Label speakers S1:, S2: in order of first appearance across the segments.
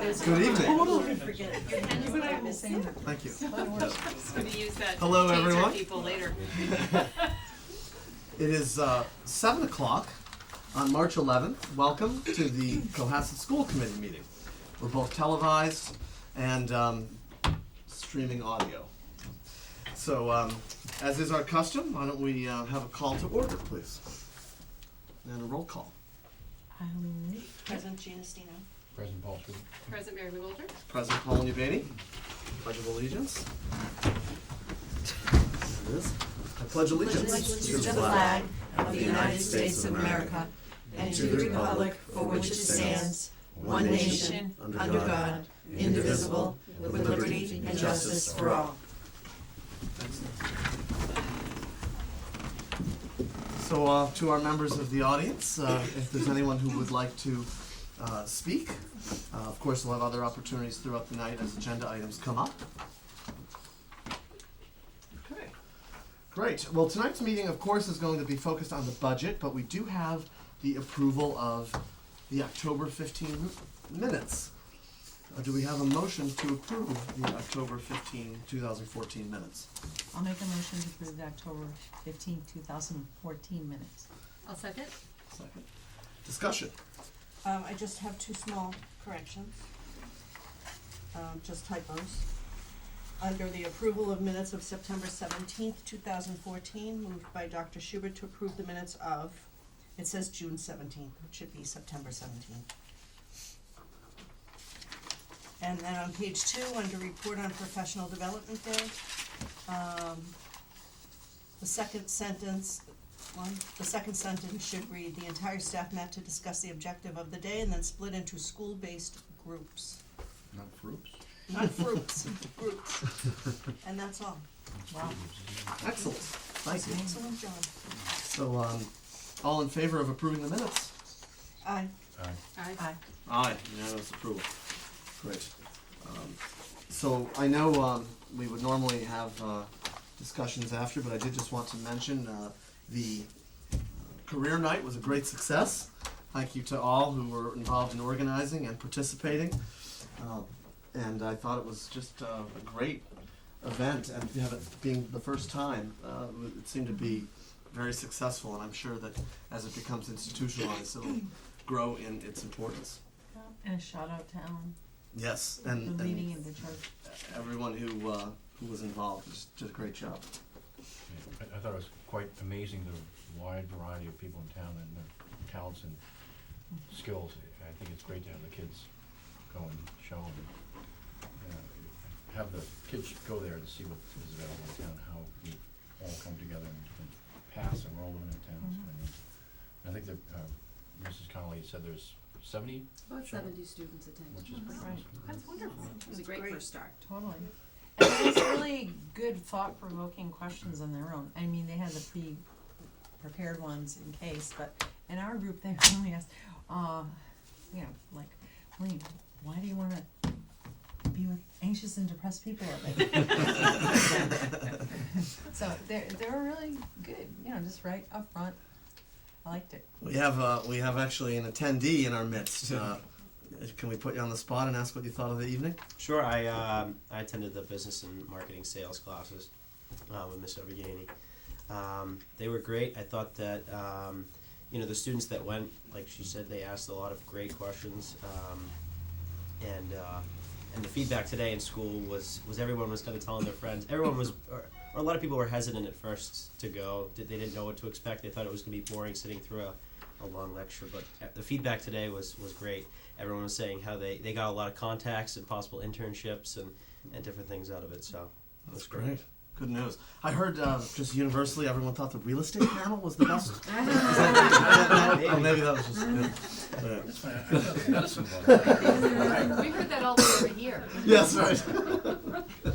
S1: Good evening.
S2: Totally forget.
S1: Thank you.
S3: Gonna use that
S1: Hello,
S3: to tease
S1: everyone.
S3: our people later.
S1: It is 7 o'clock on March 11th. Welcome to the Cohasset School Committee meeting. We're both televised and streaming audio. So, as is our custom, why don't we have a call to order, please? And a roll call.
S2: Present Gina Stino.
S4: President Paul Street.
S3: Present Mary Lou Walter.
S1: President Paul Nuveni. Pledge of Allegiance. It is. I pledge allegiance
S2: To the flag of the United States of America and to the republic for which it stands, one nation, under God, indivisible, with liberty and justice for all.
S1: So, to our members of the audience, if there's anyone who would like to speak, of course, we'll have other opportunities throughout the night as agenda items come up. Okay, great. Well, tonight's meeting, of course, is going to be focused on the budget, but we do have the approval of the October 15 minutes. Do we have a motion to approve the October 15, 2014 minutes?
S5: I'll make a motion to approve the October 15, 2014 minutes.
S3: I'll second.
S1: Second. Discussion.
S2: I just have two small corrections, just typos. Under the approval of minutes of September 17th, 2014, moved by Dr. Schubert to approve the minutes of, it says June 17th, it should be September 17th. And then on page 2, under report on professional development day, the second sentence should read, the entire staff met to discuss the objective of the day and then split into school-based groups.
S4: Not groups.
S2: Not groups, groups. And that's all.
S5: Wow.
S1: Excellent. Thank you.
S2: Excellent job.
S1: So, all in favor of approving the minutes?
S2: Aye.
S3: Aye.
S5: Aye.
S1: Aye. Unanimous approval. Great. So I know we would normally have discussions after, but I did just want to mention the career night was a great success. Thank you to all who were involved in organizing and participating. And I thought it was just a great event, and to have it being the first time, it seemed to be very successful, and I'm sure that as it becomes institutionalized, it'll grow in its importance.
S5: And a shout out to Ellen
S1: Yes,
S5: for
S1: and
S5: leading in the church.
S1: everyone who was involved did a great job.
S4: I thought it was quite amazing the wide variety of people in town and their talents and skills. I think it's great to have the kids go and show them. Have the kids go there to see what is available in town, how we all come together and different paths and enrollment in town. So, I think that Mrs. Connolly said there's 70?
S6: About 70 students attended.
S4: Which is pretty
S5: Right.
S4: awesome.
S3: That's wonderful.
S6: It was a great first start.
S5: Totally. And it was really good thought-provoking questions on their own. I mean, they had the pre-prepared ones in case, but in our group, they only asked, like, William, why do you want to be with anxious and depressed people all day? So they were really good, just right up front. I liked it.
S1: We have actually an attendee in our midst. Can we put you on the spot and ask what you thought of the evening?
S7: Sure. I attended the business and marketing sales classes with Ms. Overgany. They were great. I thought that the students that went, like she said, they asked a lot of great questions, and the feedback today in school was everyone was kind of telling their friends. Everyone was, or a lot of people were hesitant at first to go. They didn't know what to expect. They thought it was going to be boring sitting through a long lecture. But the feedback today was great. Everyone was saying how they got a lot of contacts and possible internships and different things out of it. So
S1: That's great. Good news. I heard just universally everyone thought the real estate panel was the best. Oh, maybe that was just good.
S4: That's fine. I thought the medicine was.
S3: We heard that all the way over here.
S1: Yes, right.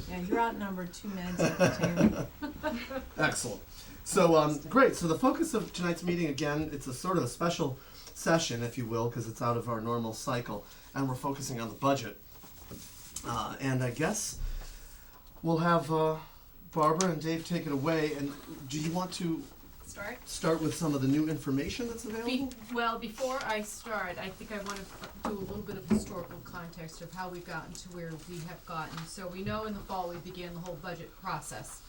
S5: Yeah, you're outnumbered 2 minutes at the table.
S1: Excellent. So, great. So the focus of tonight's meeting, again, it's a sort of a special session, if you will, because it's out of our normal cycle, and we're focusing on the budget. And I guess we'll have Barbara and Dave take it away. And do you want to
S3: start?
S1: start with some of the new information that's available?
S3: Well, before I start, I think I want to do a little bit of historical context of how we've gotten to where we have gotten. So we know in the fall we began the whole budget process.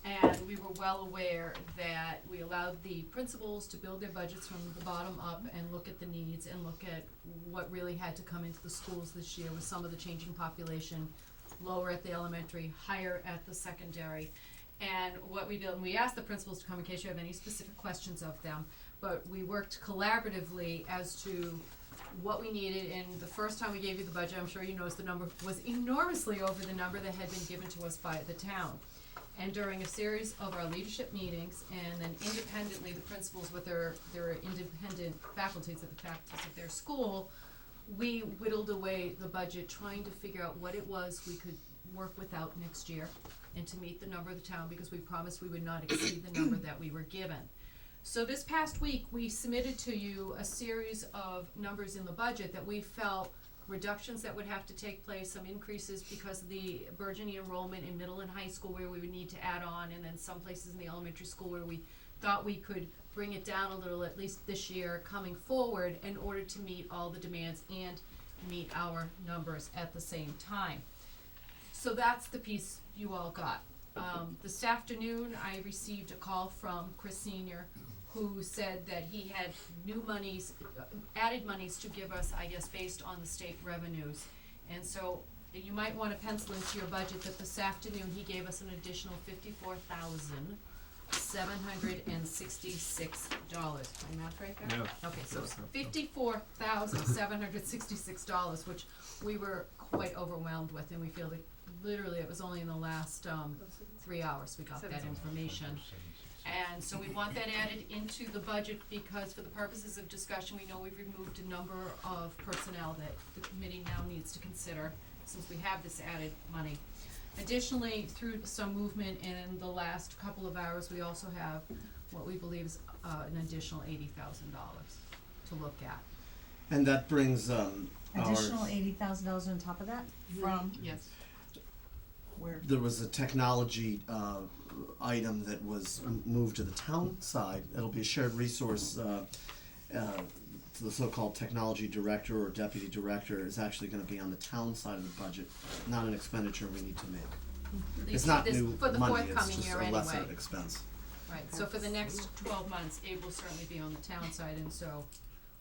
S3: And we were well aware that we allowed the principals to build their budgets from the bottom up and look at the needs and look at what really had to come into the schools this year with some of the changing population, lower at the elementary, higher at the secondary. And what we did, and we asked the principals to come in case you have any specific questions of them, but we worked collaboratively as to what we needed. And the first time we gave you the budget, I'm sure you noticed the number was enormously over the number that had been given to us by the town. And during a series of our leadership meetings, and then independently, the principals with their independent faculties at the faculties of their school, we whittled away the budget, trying to figure out what it was we could work without next year, and to meet the number of the town, because we promised we would not exceed the number that we were given. So this past week, we submitted to you a series of numbers in the budget that we felt reductions that would have to take place, some increases because of the burgeoning enrollment in middle and high school where we would need to add on, and then some places in the elementary school where we thought we could bring it down a little, at least this year, coming forward, in order to meet all the demands and meet our numbers at the same time. So that's the piece you all got. This afternoon, I received a call from Chris Senior, who said that he had new monies, added monies to give us, I guess, based on the state revenues. And so you might wanna pencil into your budget that this afternoon he gave us an additional $54,766. My math right there?
S8: Yeah.
S3: Okay, so $54,766, which we were quite overwhelmed with, and we feel that literally it was only in the last 3 hours we got that information. And so we want that added into the budget because for the purposes of discussion, we know we've removed a number of personnel that the committee now needs to consider since we have this added money. Additionally, through some movement in the last couple of hours, we also have what we believe is an additional $80,000 to look at.
S1: And that brings,
S5: Additional $80,000 on top of that? From
S3: Yes.
S5: where?
S1: there was a technology, item that was moved to the town side. It'll be a shared resource, to the so-called technology director or deputy director is actually gonna be on the town side of the budget, not an expenditure we need to make. It's not new
S3: For the
S1: money, it's
S3: forthcoming
S1: just
S3: year
S1: a lesser
S3: anyway.
S1: expense.
S3: Right, so for the next 12 months, it will certainly be on the town side, and so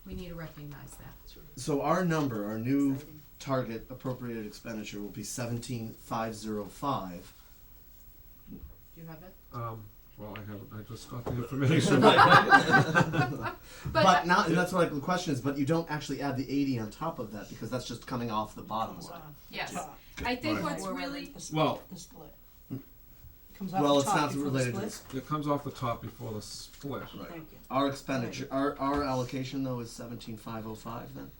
S3: we need to recognize that.
S1: So our number, our new target appropriated expenditure will be 17,505.
S3: Do you have that?
S8: Well, I just got the information.
S1: But not, and that's what the question is, but you don't actually add the 80 on top of that because that's just coming off the bottom
S2: Comes
S1: line.
S2: off
S3: Yes.
S2: the top.
S3: I think
S8: Right.
S3: what's
S2: Or rather,
S3: really,
S2: the split,
S8: Well-
S2: the split. Comes off
S1: Well,
S2: the
S1: it's
S2: top
S1: not
S2: before the
S1: related to
S2: split.
S1: this.
S8: It comes off the top before the split.
S1: Right.
S2: Thank you.
S1: Our expenditure, our allocation though is 17,505 then?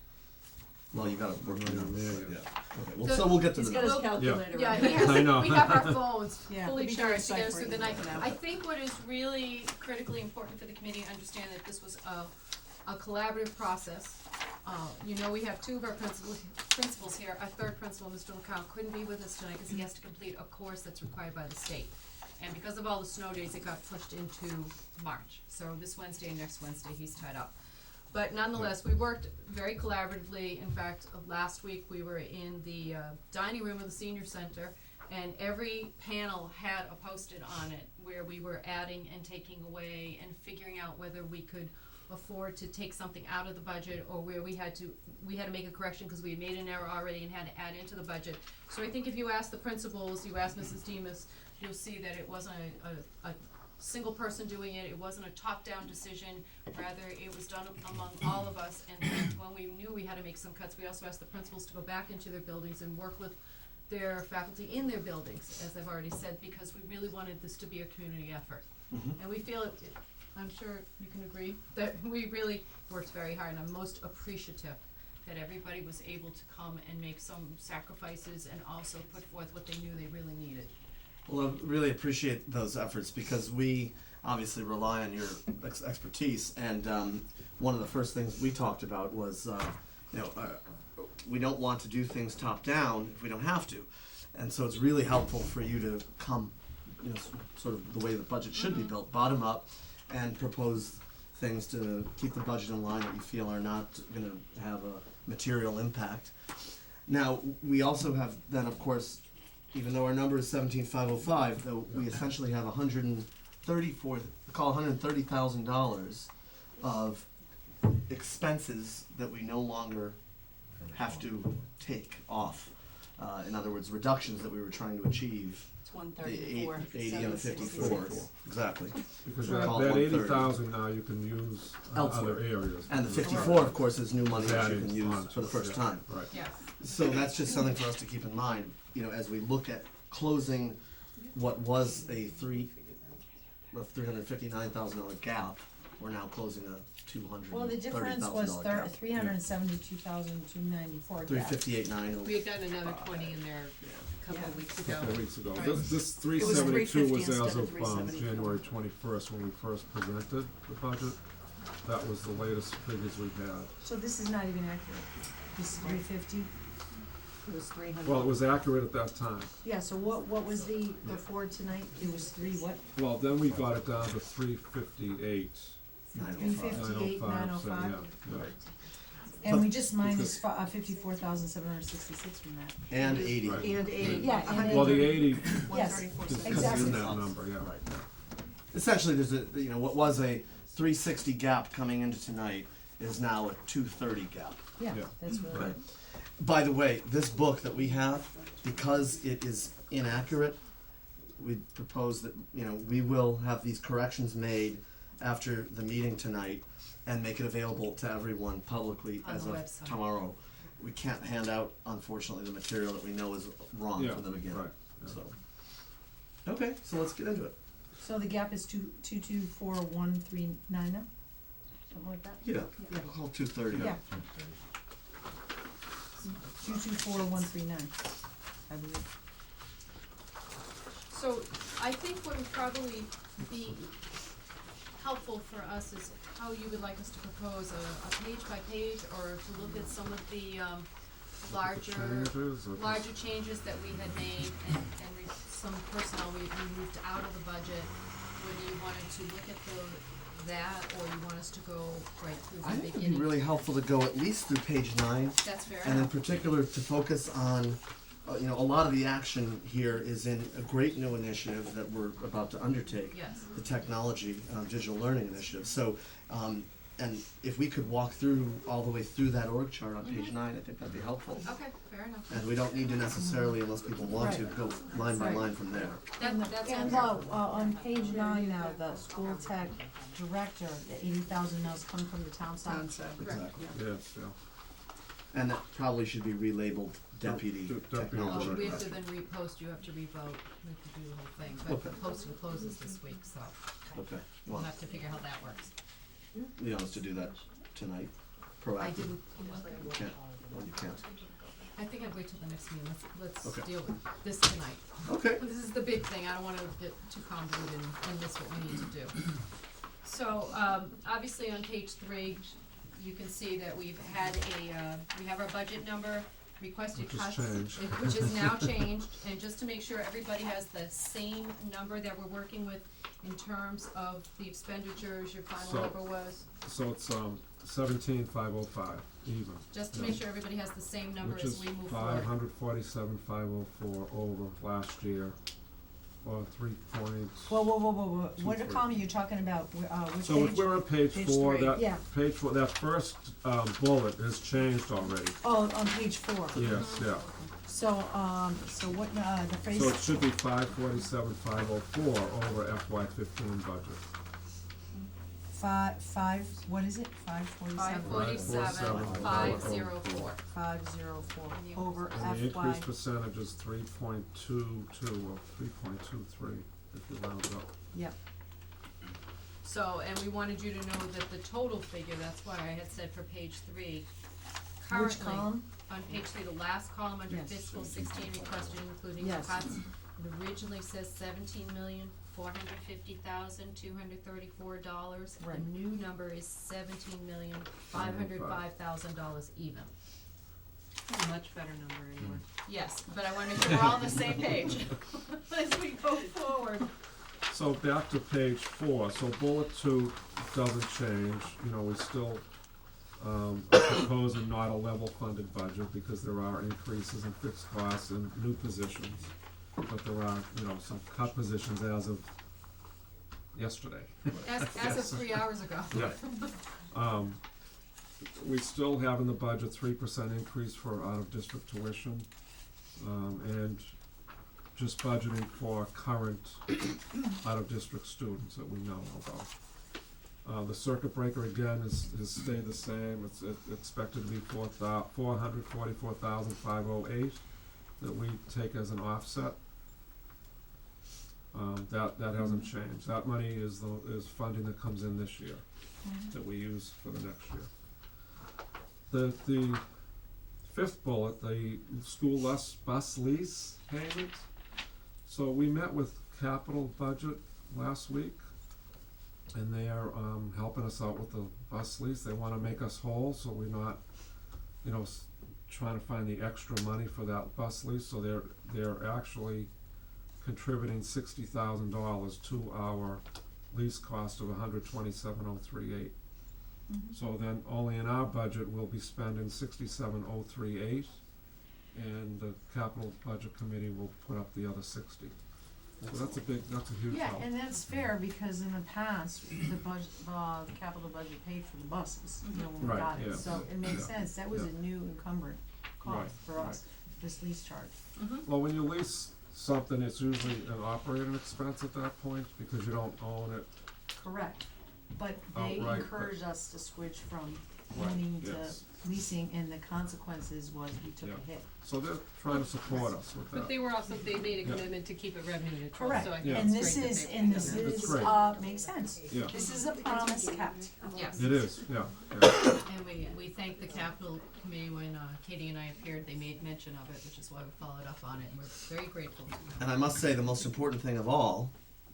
S1: Well, you gotta work it out.
S8: Yeah.
S1: Yeah. Okay, well,
S3: So
S1: so we'll get to
S2: He's
S1: the
S2: got his
S1: number.
S2: calculator.
S3: yeah,
S2: right
S3: he
S2: there.
S3: has,
S8: I know.
S3: we have our phones
S5: Yeah.
S3: fully
S2: We'll be
S3: charged to get us through the
S2: deciphering
S3: night.
S2: it now.
S3: I think what is really critically important for the committee to understand that this was a collaborative process. You know, we have two of our principals here. Our third principal, Mr. LeCount, couldn't be with us tonight because he has to complete a course that's required by the state. And because of all the snow days, it got pushed into March. So this Wednesday and next Wednesday, he's tied up. But nonetheless, we worked very collaboratively. In fact, last week we were in the dining room of the senior center, and every panel had a post-it on it where we were adding and taking away and figuring out whether we could afford to take something out of the budget or where we had to make a correction because we had made an error already and had to add into the budget. So I think if you ask the principals, you ask Mrs. Demas, you'll see that it wasn't a single person doing it, it wasn't a top-down decision, rather it was done among all of us. And then when we knew we had to make some cuts, we also asked the principals to go back into their buildings and work with their faculty in their buildings, as I've already said, because we really wanted this to be a community effort. And we feel I'm sure you can agree, that we really worked very hard, and I'm most appreciative that everybody was able to come and make some sacrifices and also put forth what they knew they really needed.
S1: Well, I really appreciate those efforts because we obviously rely on your expertise. And one of the first things we talked about was, we don't want to do things top down if we don't have to. And so it's really helpful for you to come, sort of the way the budget should be built, bottom up, and propose things to keep the budget in line that you feel are not gonna have a material impact. Now, we also have then, of course, even though our number is 17,505, though we essentially have $130,000 of expenses that we no longer have to take off. In other words, reductions that we were trying to achieve.
S2: It's one
S1: The
S2: thirty-four,
S1: 80 and the 54, exactly.
S8: Because
S1: Right.
S8: that,
S1: Call it
S8: that
S1: 130.
S8: 80,000 now you can use
S1: Elsewhere.
S8: other areas.
S1: And the 54, of course, is new money that you
S8: Added
S1: can use
S8: on
S1: for the
S8: to it,
S1: first
S8: yeah,
S1: time.
S8: Right.
S3: Yes.
S1: So that's just something for us to keep in mind, as we look at closing what was a $359,000 gap, we're now closing a $230,000
S5: Well, the difference was
S1: gap.
S5: 372,294 gap.
S1: $358,900.
S3: We had gotten another 20 in there a couple of weeks ago.
S8: Couple of weeks ago.
S3: Right.
S8: This
S2: It
S8: 372 was
S2: $350
S8: as
S2: instead of
S8: of
S2: $372.
S8: January 21st when we first presented the budget. That was the latest figures we had.
S5: So this is not even accurate. This is 350.
S2: It was 300.
S8: Well, it was accurate at that time.
S5: Yeah, so what was the, before tonight, it was what?
S8: Well, then we got it down to 358.
S5: 358, 905.
S8: Yeah.
S5: And we just minus 54,766 from that.
S1: And 80.
S8: Right.
S2: And 80.
S5: Yeah, and
S8: Well, the 80
S5: Yes,
S8: is
S5: exactly.
S8: in that number, yeah.
S1: Essentially, there's what was a 360 gap coming into tonight is now a 230 gap.
S5: Yeah,
S8: Yeah.
S5: that's really
S1: Right.
S5: good.
S1: By the way, this book that we have, because it is inaccurate, we propose that, we will have these corrections made after the meeting tonight and make it available to everyone publicly
S3: On
S1: as
S3: the
S1: of
S3: website.
S1: tomorrow. We can't hand out, unfortunately, the material that we know is wrong
S8: Yeah,
S1: from the beginning,
S8: right, yeah.
S1: so. Okay, so let's get into it.
S5: So the gap is 224,139 now? Something like that?
S1: Yeah, we'll call 230.
S5: Yeah. 224,139, I believe.
S3: So I think what would probably be helpful for us is how you would like us to propose a page by page, or to look at some of the larger changes that we had made and some personnel we moved out of the budget. Whether you wanted to look at that, or you want us to go right through
S1: I
S3: the
S1: think it'd be
S3: beginning.
S1: really helpful to go at least through page 9.
S3: That's fair
S1: And in
S3: enough.
S1: particular, to focus on, a lot of the action here is in a great new initiative that we're about to undertake.
S3: Yes.
S1: The technology, digital learning initiative. So, and if we could walk through, all the way through that org chart on page 9, I think that'd be helpful.
S3: Okay, fair enough.
S1: And we don't need to necessarily, unless people want to, go line by line from there.
S3: That sounds
S5: On page 9 now, the school tech director, the 80,000 now is coming from the town side.
S1: Exactly.
S8: Yes, yeah.
S1: And that probably should be relabeled deputy
S8: Deputy
S1: technology.
S3: Oh, we have to then repost, you have to revote, we have to do the whole thing, but the
S1: Okay.
S3: posting closes this week, so
S1: Okay,
S3: we'll
S1: well,
S3: have to figure how that works.
S1: you want us to do that tonight,
S3: I
S1: proactive?
S3: didn't,
S1: You can't, well, you can't.
S3: I think I'd wait till the next meeting, let's
S1: Okay.
S3: deal with this tonight.
S1: Okay.
S3: This is the big thing, I don't wanna get too convoluted and miss what we need to do. So, obviously on page 3, you can see that we've had we have our budget number, requested
S8: Which has
S3: cuts.
S8: changed.
S3: Which is now changed, and just to make sure everybody has the same number that we're working with in terms of the expenditures, your final
S8: So-
S3: number was,
S8: So it's 17,505 even.
S3: just to
S8: Yeah.
S3: make sure everybody has the same number
S8: Which
S3: as
S8: is
S3: we move forward.
S8: 547,504 over last year, or 3 points.
S5: Whoa, what
S8: 2, 3.
S5: column are you talking about? Which
S8: So if
S5: page?
S8: we're on page
S2: Page
S8: 4,
S2: 3.
S8: that
S5: Yeah.
S8: page 4, that first bullet has changed already.
S5: Oh, on page 4.
S8: Yes, yeah.
S5: So what, the phrase?
S8: So it should be 547,504 over FY15 budget.
S5: Five, what is it? 547?
S3: 547,504.
S5: 504 over
S8: And the
S5: FY.
S8: increase percentage is 3.22 or 3.23 if you round it up.
S5: Yep,
S3: So, and we wanted you to know that the total figure, that's why I had said for page 3,
S5: which
S3: currently,
S5: column?
S3: on page 3, the last column under
S5: Yes.
S3: fiscal 16 requested including
S5: Yes.
S3: cuts, it originally says $17,450,234. The
S5: Right.
S3: new number is $17,505,000 even.
S6: Much better number anyway.
S3: Yes, but I wanna make sure we're all on the same page as we go forward.
S8: So back to page 4, so bullet 2 doesn't change, you know, we still, are proposing not a level funded budget because there are increases in fixed costs and new positions. But there are, you know, some cut positions as of yesterday.
S3: As of 3 hours ago.
S8: Yeah. We still have in the budget 3% increase for out-of-district tuition, and just budgeting for current out-of-district students that we know about. The circuit breaker again has stayed the same, it's expected to be 444,508 that we take as an offset. That hasn't changed, that money is funding that comes in this year, that we use for the next year. The fifth bullet, the school bus lease payment. So we met with capital budget last week, and they are helping us out with the bus lease. They wanna make us whole, so we're not, you know, trying to find the extra money for that bus lease, so they're actually contributing $60,000 to our lease cost of $127,038. So then only in our budget we'll be spending $67,038, and the capital budget committee will put up the other 60. So that's a huge
S5: Yeah,
S8: help.
S5: and that's fair, because in the past, the budget, capital budget paid for the buses, you know, when we
S8: Right,
S5: got it,
S8: yeah,
S5: so it makes
S8: yeah,
S5: sense, that was
S8: yeah.
S5: a new encumbrant cost
S8: Right,
S5: for us, this lease charge.
S8: Well, when you lease something, it's usually an operating expense at that point, because you don't own it.
S5: Correct, but they
S8: Outright,
S5: encouraged us to switch from
S8: Right,
S5: owning to
S8: yes.
S5: leasing, and the consequences was we took
S8: Yeah.
S5: a hit.
S8: So they're trying to support us with that.
S6: But they were also, they made a
S8: Yeah.
S6: commitment to keep it revenue neutral,
S5: Correct,
S6: so I think
S8: Yeah.
S6: it's
S5: and
S6: great
S5: this
S6: that
S5: is,
S6: they-
S5: and this
S8: That's
S5: is,
S8: great.
S5: makes sense.
S8: Yeah.
S5: This is a promise kept.
S3: Yes.
S8: It is, yeah.
S3: And we thank the capital committee when Katie and I appeared, they made mention of it, which is why we followed up on it, and we're very grateful to them.
S1: And I must say, the most important thing of all,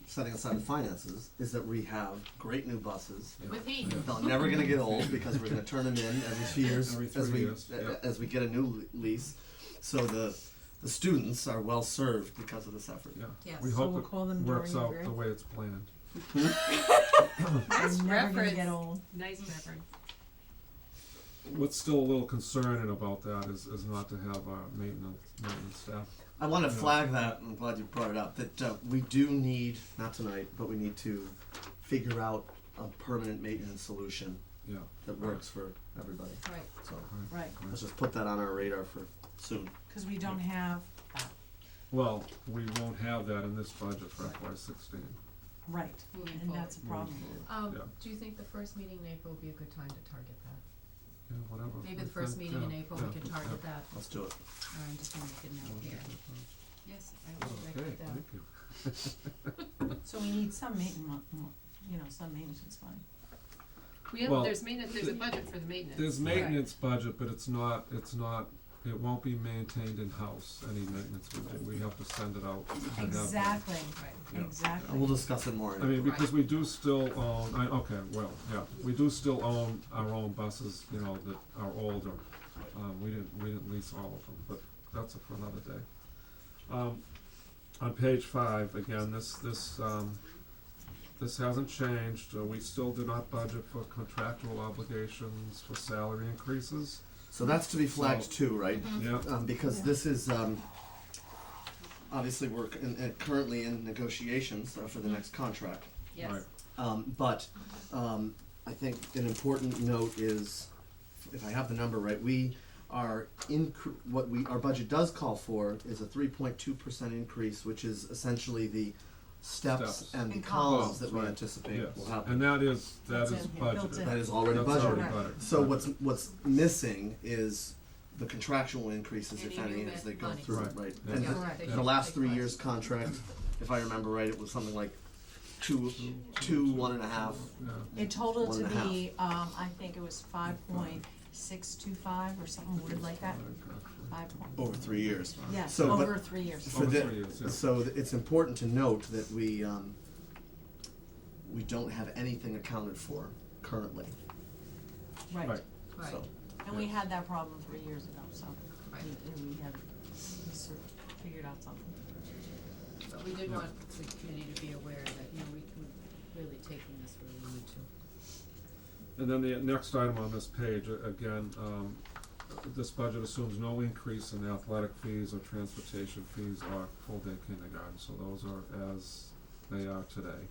S1: setting aside the finances, is that we have great new buses.
S3: With heat.
S1: They're never gonna get old, because we're gonna turn them in every 2 years,
S8: Every
S1: as
S8: 3
S1: we,
S8: years, yeah.
S1: as we get a new lease. So the students are well served because of this effort.
S8: Yeah,
S3: Yes.
S8: we
S3: So
S8: hope
S5: we'll call them
S8: it works
S5: Dorian
S8: out
S5: Gray?
S8: the way it's planned.
S6: Nice
S5: They're never gonna
S6: reference.
S5: get old.
S6: Nice reference.
S8: What's still a little concerning about that is not to have our maintenance staff.
S1: I wanna
S8: Yeah.
S1: flag that, I'm glad you brought it up, that we do need, not tonight, but we need to figure out a permanent maintenance solution
S8: Yeah,
S1: that works for everybody.
S3: Right.
S1: So
S5: Right,
S1: let's just put that on our radar for soon.
S5: cause we don't have,
S8: well, we won't have that in this budget for FY16.
S5: right,
S3: Moving
S5: and that's a
S3: forward.
S5: problem.
S8: Yeah.
S3: Do you think the first meeting in April would be a good time to target that?
S8: Yeah, whatever.
S3: Maybe
S8: we
S3: the first
S8: think,
S3: meeting in
S8: yeah,
S3: April,
S8: yeah,
S3: we can target
S8: yeah.
S3: that.
S1: Let's do it.
S3: I'm just gonna make a note here. Yes, I will write
S8: Okay,
S3: that down.
S8: thank you.
S5: So we need some maintenance, you know, some maintenance money.
S6: We have,
S8: Well,
S6: there's maintenance, there's a budget for the maintenance.
S8: There's maintenance budget, but it's not, it won't be maintained in-house, any maintenance we do, we have to send it out. to have them.
S5: Exactly,
S3: Right.
S8: Yeah.
S5: exactly.
S1: And we'll discuss it more in
S8: I mean,
S1: April.
S8: because we do still own, we do still own our own buses, you know, that are older. We didn't lease all of them, but that's for another day. On page 5, again, this hasn't changed, we still do not budget for contractual obligations for salary increases.
S1: So that's to be flagged
S8: So-
S1: too, right?
S8: Yeah,
S1: Because
S5: Yeah.
S1: this is, obviously we're currently in negotiations for the next contract.
S6: Yes.
S8: right.
S1: But I think an important note is, if I have the number right, we are our budget does call for is a 3.2% increase, which is essentially the steps
S8: Steps.
S1: and the
S5: And
S1: columns
S5: columns.
S1: that we
S8: Right.
S1: anticipate
S8: Yes,
S1: will happen.
S8: and that is
S5: That's in here, built
S8: budgeted.
S5: in.
S1: That is already
S8: That's
S1: budgeted.
S8: already
S5: Right.
S8: budgeted.
S1: So what's missing is the contractual increases, if
S3: Any
S1: any,
S3: new
S1: as they go
S3: money.
S1: through,
S8: Right.
S1: right?
S8: Yeah.
S1: And
S3: Yeah,
S5: Correct.
S3: they
S1: the
S3: should
S1: last
S3: take
S1: 3
S3: part.
S1: years contract, if I remember right, it was something like two, 1.5.
S8: Yeah.
S5: It totaled
S1: One
S5: to
S1: and a half.
S5: be, I think it was 5.625 or something weird like that, 5 point,
S1: Over 3 years.
S5: yes,
S1: So, but-
S5: over 3 years.
S1: For
S8: Over
S1: the-
S8: 3 years, yeah.
S1: So it's important to note that we don't have anything accounted for currently,
S5: Right,
S8: Right.
S3: Right.
S1: so.
S5: and we had that problem 3 years ago, so,
S3: Right.
S5: we had, we sort of figured out something.
S1: So,
S3: But we did want the committee to be aware that, you know, we're really taking this where we need to.
S8: And then the next item on this page, again, this budget assumes no increase in athletic fees or transportation fees or full-day kindergarten, so those are as they are today.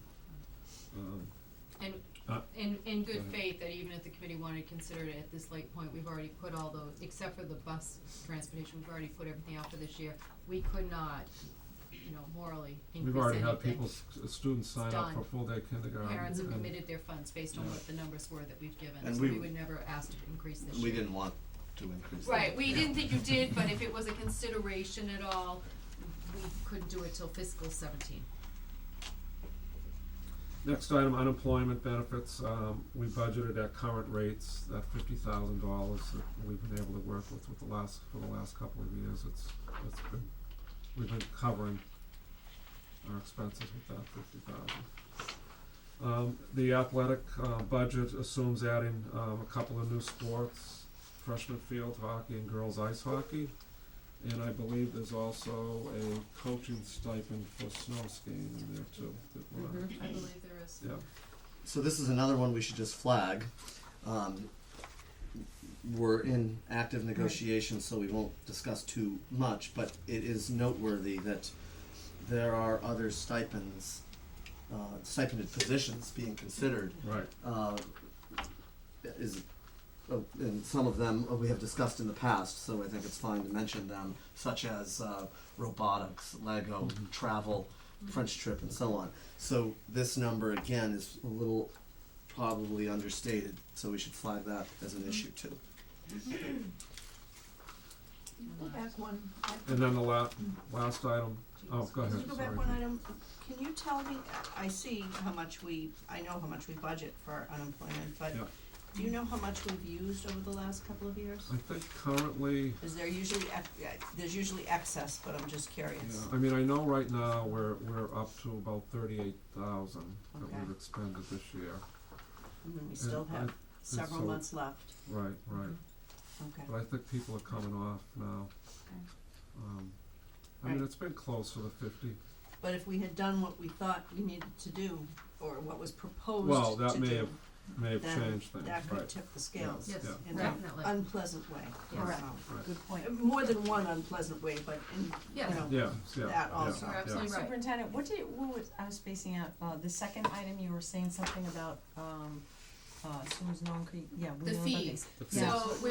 S3: And
S8: Uh,
S3: in good
S8: go ahead.
S3: faith, that even if the committee wanted to consider it at this late point, we've already put all those, except for the bus transportation, we've already put everything out for this year. We could not, you know, morally increase anything.
S8: We've already had people, students sign up
S3: done.
S8: for full-day kindergarten.
S3: Parents have
S8: and-
S3: committed their funds based on
S8: Yeah.
S3: what the numbers were that we've given,
S1: And
S3: so
S1: we-
S3: we would never ask to increase this year.
S1: We didn't want to increase that.
S3: Right, we didn't think you did, but if it was a consideration at all, we couldn't do it till fiscal 17.
S8: Next item, unemployment benefits, we budgeted at current rates, that $50,000 that we've been able to work with for the last couple of years, we've been covering our expenses with that 50,000. The athletic, budget assumes adding, a couple of new sports, freshman field hockey and girls ice hockey. And I believe there's also a coaching stipend for snow skiing in there too, that we're,
S3: I believe there is.
S8: yeah.
S1: So this is another one we should just flag. We're in active negotiations, so we won't discuss too much, but it is noteworthy that there are other stipends, stipended positions being considered.
S8: Right.
S1: And some of them we have discussed in the past, so I think it's fine to mention them, such as robotics, Lego, travel, French trip, and so on. So this number again is a little probably understated, so we should flag that as an issue too.
S2: Go back one.
S8: And then the last item, oh, go ahead,
S2: Can you go
S8: sorry.
S2: back one item? Can you tell me, I see how much I know how much we budget for unemployment, but
S8: Yeah.
S2: do you know how much we've used over the last couple of years?
S8: I think currently,
S2: Is there usually, there's usually excess, but I'm just curious.
S8: yeah, I mean, I know right now we're up to about 38,000 that
S2: Okay.
S8: we've expended this year.
S2: And then we still
S8: I-
S2: have several
S8: so-
S2: months left.
S8: Right, right,
S2: Okay.
S8: but I think people are coming off now. I mean,
S2: Right.
S8: it's been close to the 50.
S2: But if we had done what we thought we needed to do, or what was proposed
S8: Well, that
S2: to
S8: may
S2: do,
S8: have
S2: then
S8: changed things,
S2: that could
S8: right.
S2: tip the scales
S3: Yes,
S8: Yeah.
S2: in
S3: definitely.
S2: an unpleasant way.
S3: Correct.
S2: So,
S8: Right.
S5: Good point.
S2: more than one unpleasant way, but in, you
S3: Yes.
S2: know,
S8: Yeah, yeah,
S2: that
S8: yeah,
S2: also.
S3: You're
S8: yeah.
S3: absolutely right.
S5: Superintendent, what was, I was spacing out, the second item, you were saying something about, assumes no increase, yeah, we
S3: The
S5: know about
S3: fees.
S8: The
S5: Yeah.
S3: So
S5: fees.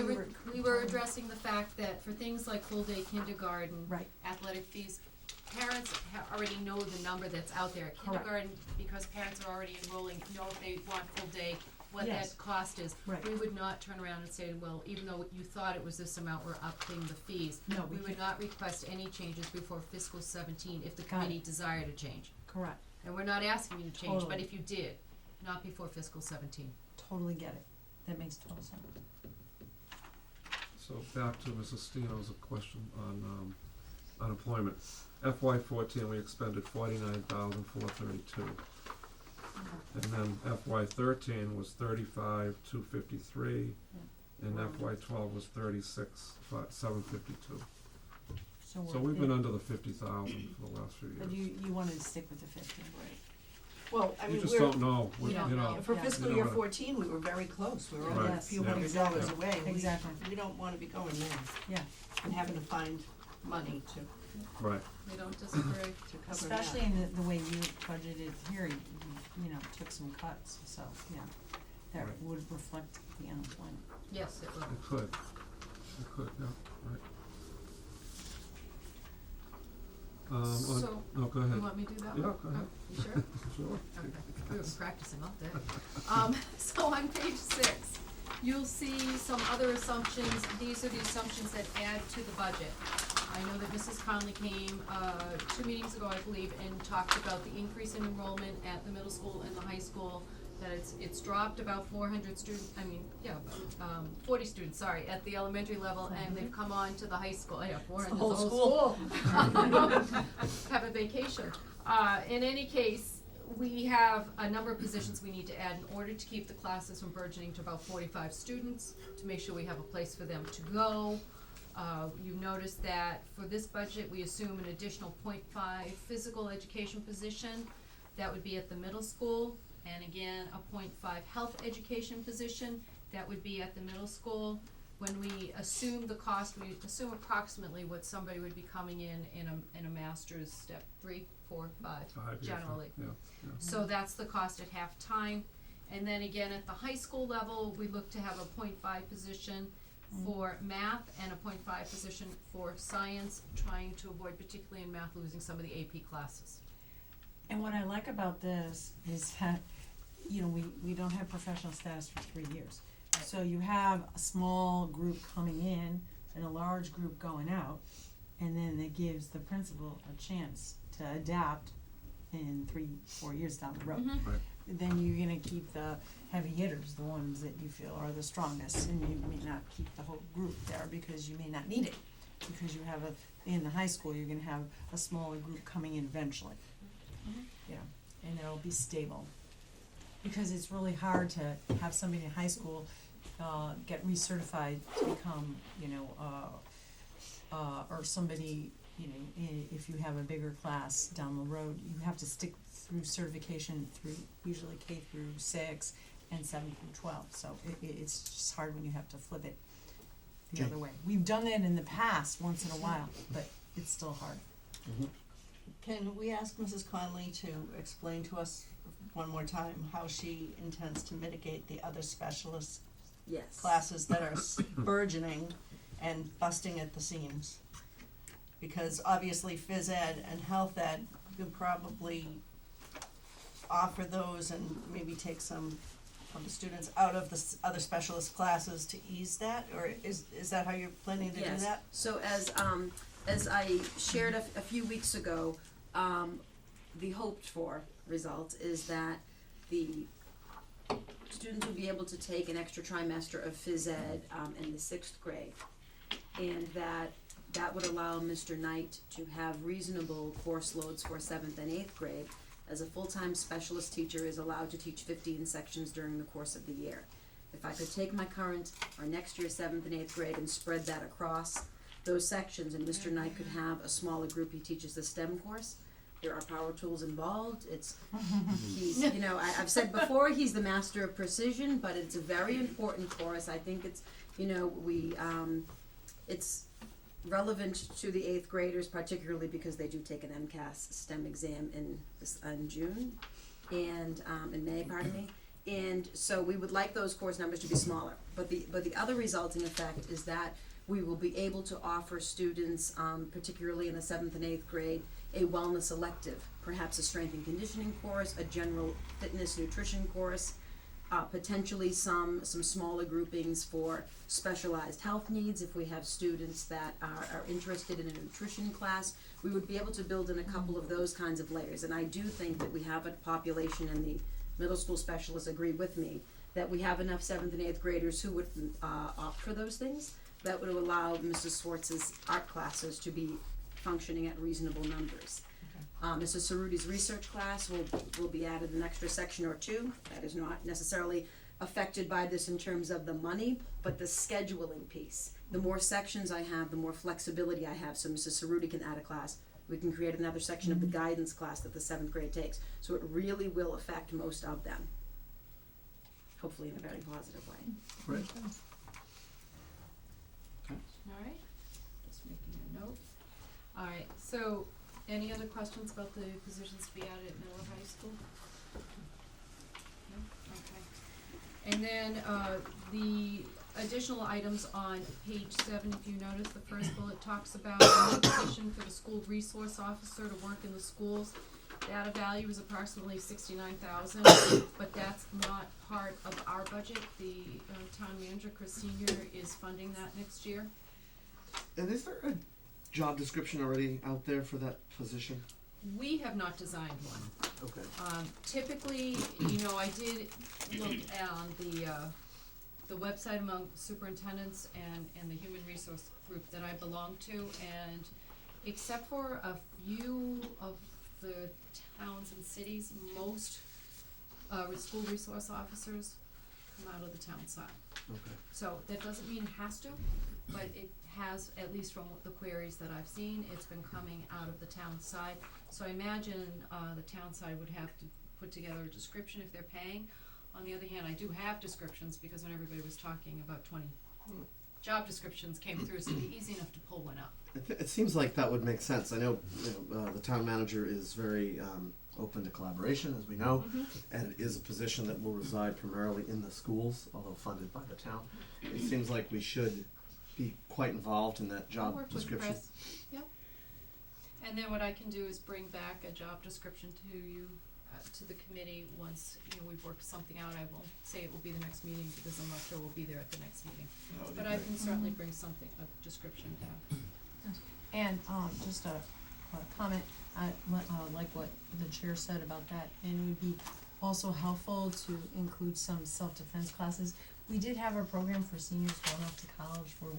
S3: we were addressing the fact that for things like full-day kindergarten,
S5: Right.
S3: athletic fees, parents already know the number that's out there. Kindergarten, because parents are already enrolling, know if they want full-day, what
S5: Yes.
S3: that cost is.
S5: Right.
S3: We would not turn around and say, well, even though you thought it was this amount, we're upping the fees.
S5: No,
S3: We would not request any changes before fiscal 17 if the
S5: Got it.
S3: committee desired a change.
S5: Correct,
S3: And we're not asking you to change, but
S5: Totally.
S3: if you did, not before fiscal 17.
S5: totally get it, that makes total sense.
S8: So back to Mrs. Stino's question on unemployment. FY14, we expended 49,432. And then FY13 was 35,253, and
S5: Wow.
S8: FY12 was 36,752.
S5: So we're.
S8: So we've been under the 50,000 for the last few
S5: But
S8: years.
S5: you wanted to stick with the 50, right?
S2: Well, I
S8: You
S2: mean,
S8: just
S2: we're,
S8: don't know,
S3: We
S8: you
S3: don't
S8: know.
S3: know.
S2: for
S5: Yeah.
S2: fiscal
S8: You
S2: year
S8: know what I-
S2: 14, we were very close, we were only
S8: Right.
S2: a few
S8: Yeah.
S2: $100
S8: Yeah.
S2: away.
S5: Exactly.
S2: We don't wanna be going there
S5: Yeah,
S2: and having to find money to
S8: Right,
S3: We don't disagree.
S2: cover that.
S5: especially in the way you budgeted here, you know, took some cuts, so, yeah, that
S8: Right.
S5: would reflect the unemployment.
S3: Yes, it will.
S8: it could, yeah, right.
S3: So,
S8: No, go
S3: You
S8: ahead.
S3: want me to do that
S8: Yeah,
S3: one?
S8: go ahead.
S3: Oh, you sure?
S8: Sure.
S3: Okay, I've been
S8: Yes.
S3: practicing all day. So on page 6, you'll see some other assumptions. These are the assumptions that add to the budget. I know that Mrs. Conley came, 2 meetings ago, I believe, and talked about the increase in enrollment at the middle school and the high school, that it's dropped about 400 students, 40 students, sorry, at the elementary level, and they've come on to the high school, 400,
S2: whole
S3: the
S2: school.
S3: have a vacation. In any case, we have a number of positions we need to add in order to keep the classes from burgeoning to about 45 students, to make sure we have a place for them to go. You notice that for this budget, we assume an additional 0.5 physical education position. That would be at the middle school, and again, a 0.5 health education position, that would be at the middle school. When we assume the cost, we assume approximately what somebody would be coming in a master's step 3, 4, 5,
S8: 5 years,
S3: generally.
S8: Yeah, yeah.
S3: So that's the cost at half-time. And then again, at the high school level, we look to have a 0.5 position for math and a 0.5 position for science, trying to avoid, particularly in math, losing some of the AP classes.
S5: And what I like about this is that, you know, we don't have professional status for 3 years. So you have a small group coming in and a large group going out, and then it gives the principal a chance to adapt in 3-4 years down the road.
S3: Mhm.
S8: Right.
S5: Then you're gonna keep the heavy hitters, the ones that you feel are the strongest, and you may not keep the whole group there because you may not need it. Because you have in the high school, you're gonna have a smaller group coming in eventually. Yeah, and it'll be stable. Because it's really hard to have somebody in high school, get recertified to become, you know, or somebody, you know, if you have a bigger class down the road, you have to stick through certification through usually K through 6 and 7 through 12, so it's just hard when you have to flip it the
S1: Okay.
S5: other way. We've done that in the past, once in a while, but it's still hard.
S2: Can we ask Mrs. Conley to explain to us one more time how she intends to mitigate the other specialist
S9: Yes.
S2: classes that are burgeoning and busting at the seams? Because obviously phys ed and health ed, you can probably offer those and maybe take some of the students out of the other specialist classes to ease that, or is that how you're planning to do
S9: Yes.
S2: that?
S9: So as I shared a few weeks ago, the hoped for result is that the students will be able to take an extra trimester of phys ed in the 6th grade, and that would allow Mr. Knight to have reasonable course loads for 7th and 8th grade, as a full-time specialist teacher is allowed to teach 15 sections during the course of the year. If I could take my current or next year's 7th and 8th grade and spread that across those sections, and Mr. Knight could have a smaller group, he teaches the STEM course. There are power tools involved. He's, you know, I've said before, he's the master of precision, but it's a very important course. I think it's, you know, it's relevant to the 8th graders, particularly because they do take an MCAS STEM exam in June, and, in May, pardon me. And so we would like those course numbers to be smaller. But the other resulting effect is that we will be able to offer students, particularly in the 7th and 8th grade, a wellness elective, perhaps a strength and conditioning course, a general fitness nutrition course, potentially some smaller groupings for specialized health needs. If we have students that are interested in a nutrition class, we would be able to build in a couple of those kinds of layers. And I do think that we have a population, and the middle school specialists agree with me, that we have enough 7th and 8th graders who would opt for those things. That would allow Mrs. Swartz's art classes to be functioning at reasonable numbers. Mrs. Cerruti's research class will be added an extra section or 2. That is not necessarily affected by this in terms of the money, but the scheduling piece. The more sections I have, the more flexibility I have, so Mrs. Cerruti can add a class. We can create another section of the guidance class that the 7th grade takes. So it really will affect most of them, hopefully in a very positive way.
S1: Great.
S3: Alright, just making a note. Alright, so any other questions about the positions to be added at middle or high school? No? Okay. And then, the additional items on page 7, if you notice, the first bullet talks about a new position for the school resource officer to work in the schools. Data value is approximately $69,000, but that's not part of our budget. The town manager, Chris Senior, is funding that next year.
S1: And is there a job description already out there for that position?
S3: We have not designed one.
S1: Okay.
S3: Typically, you know, I did look on the website among superintendents and the human resource group that I belong to, and except for a few of the towns and cities, most school resource officers come out of the town side.
S1: Okay.
S3: So that doesn't mean it has to, but it has, at least from the queries that I've seen, it's been coming out of the town side. So I imagine, the town side would have to put together a description if they're paying. On the other hand, I do have descriptions, because when everybody was talking about 20 job descriptions came through, so it'd be easy enough to pull one up.
S1: It seems like that would make sense. I know, the town manager is very open to collaboration, as we know, and it is a position that will reside primarily in the schools, although funded by the town. It seems like we should be quite involved in that
S3: I'll
S1: job
S3: work with
S1: description.
S3: Chris. Yep. And then what I can do is bring back a job description to you, to the committee, once, we've worked something out. I won't say it will be the next meeting, because I'm not sure we'll be there at the next meeting.
S1: That would be
S3: But I
S1: great.
S3: can certainly bring something, a description down.
S5: And, just a comment, like what the chair said about that, and it would be also helpful to include some self-defense classes. We did have a program for seniors going off to college where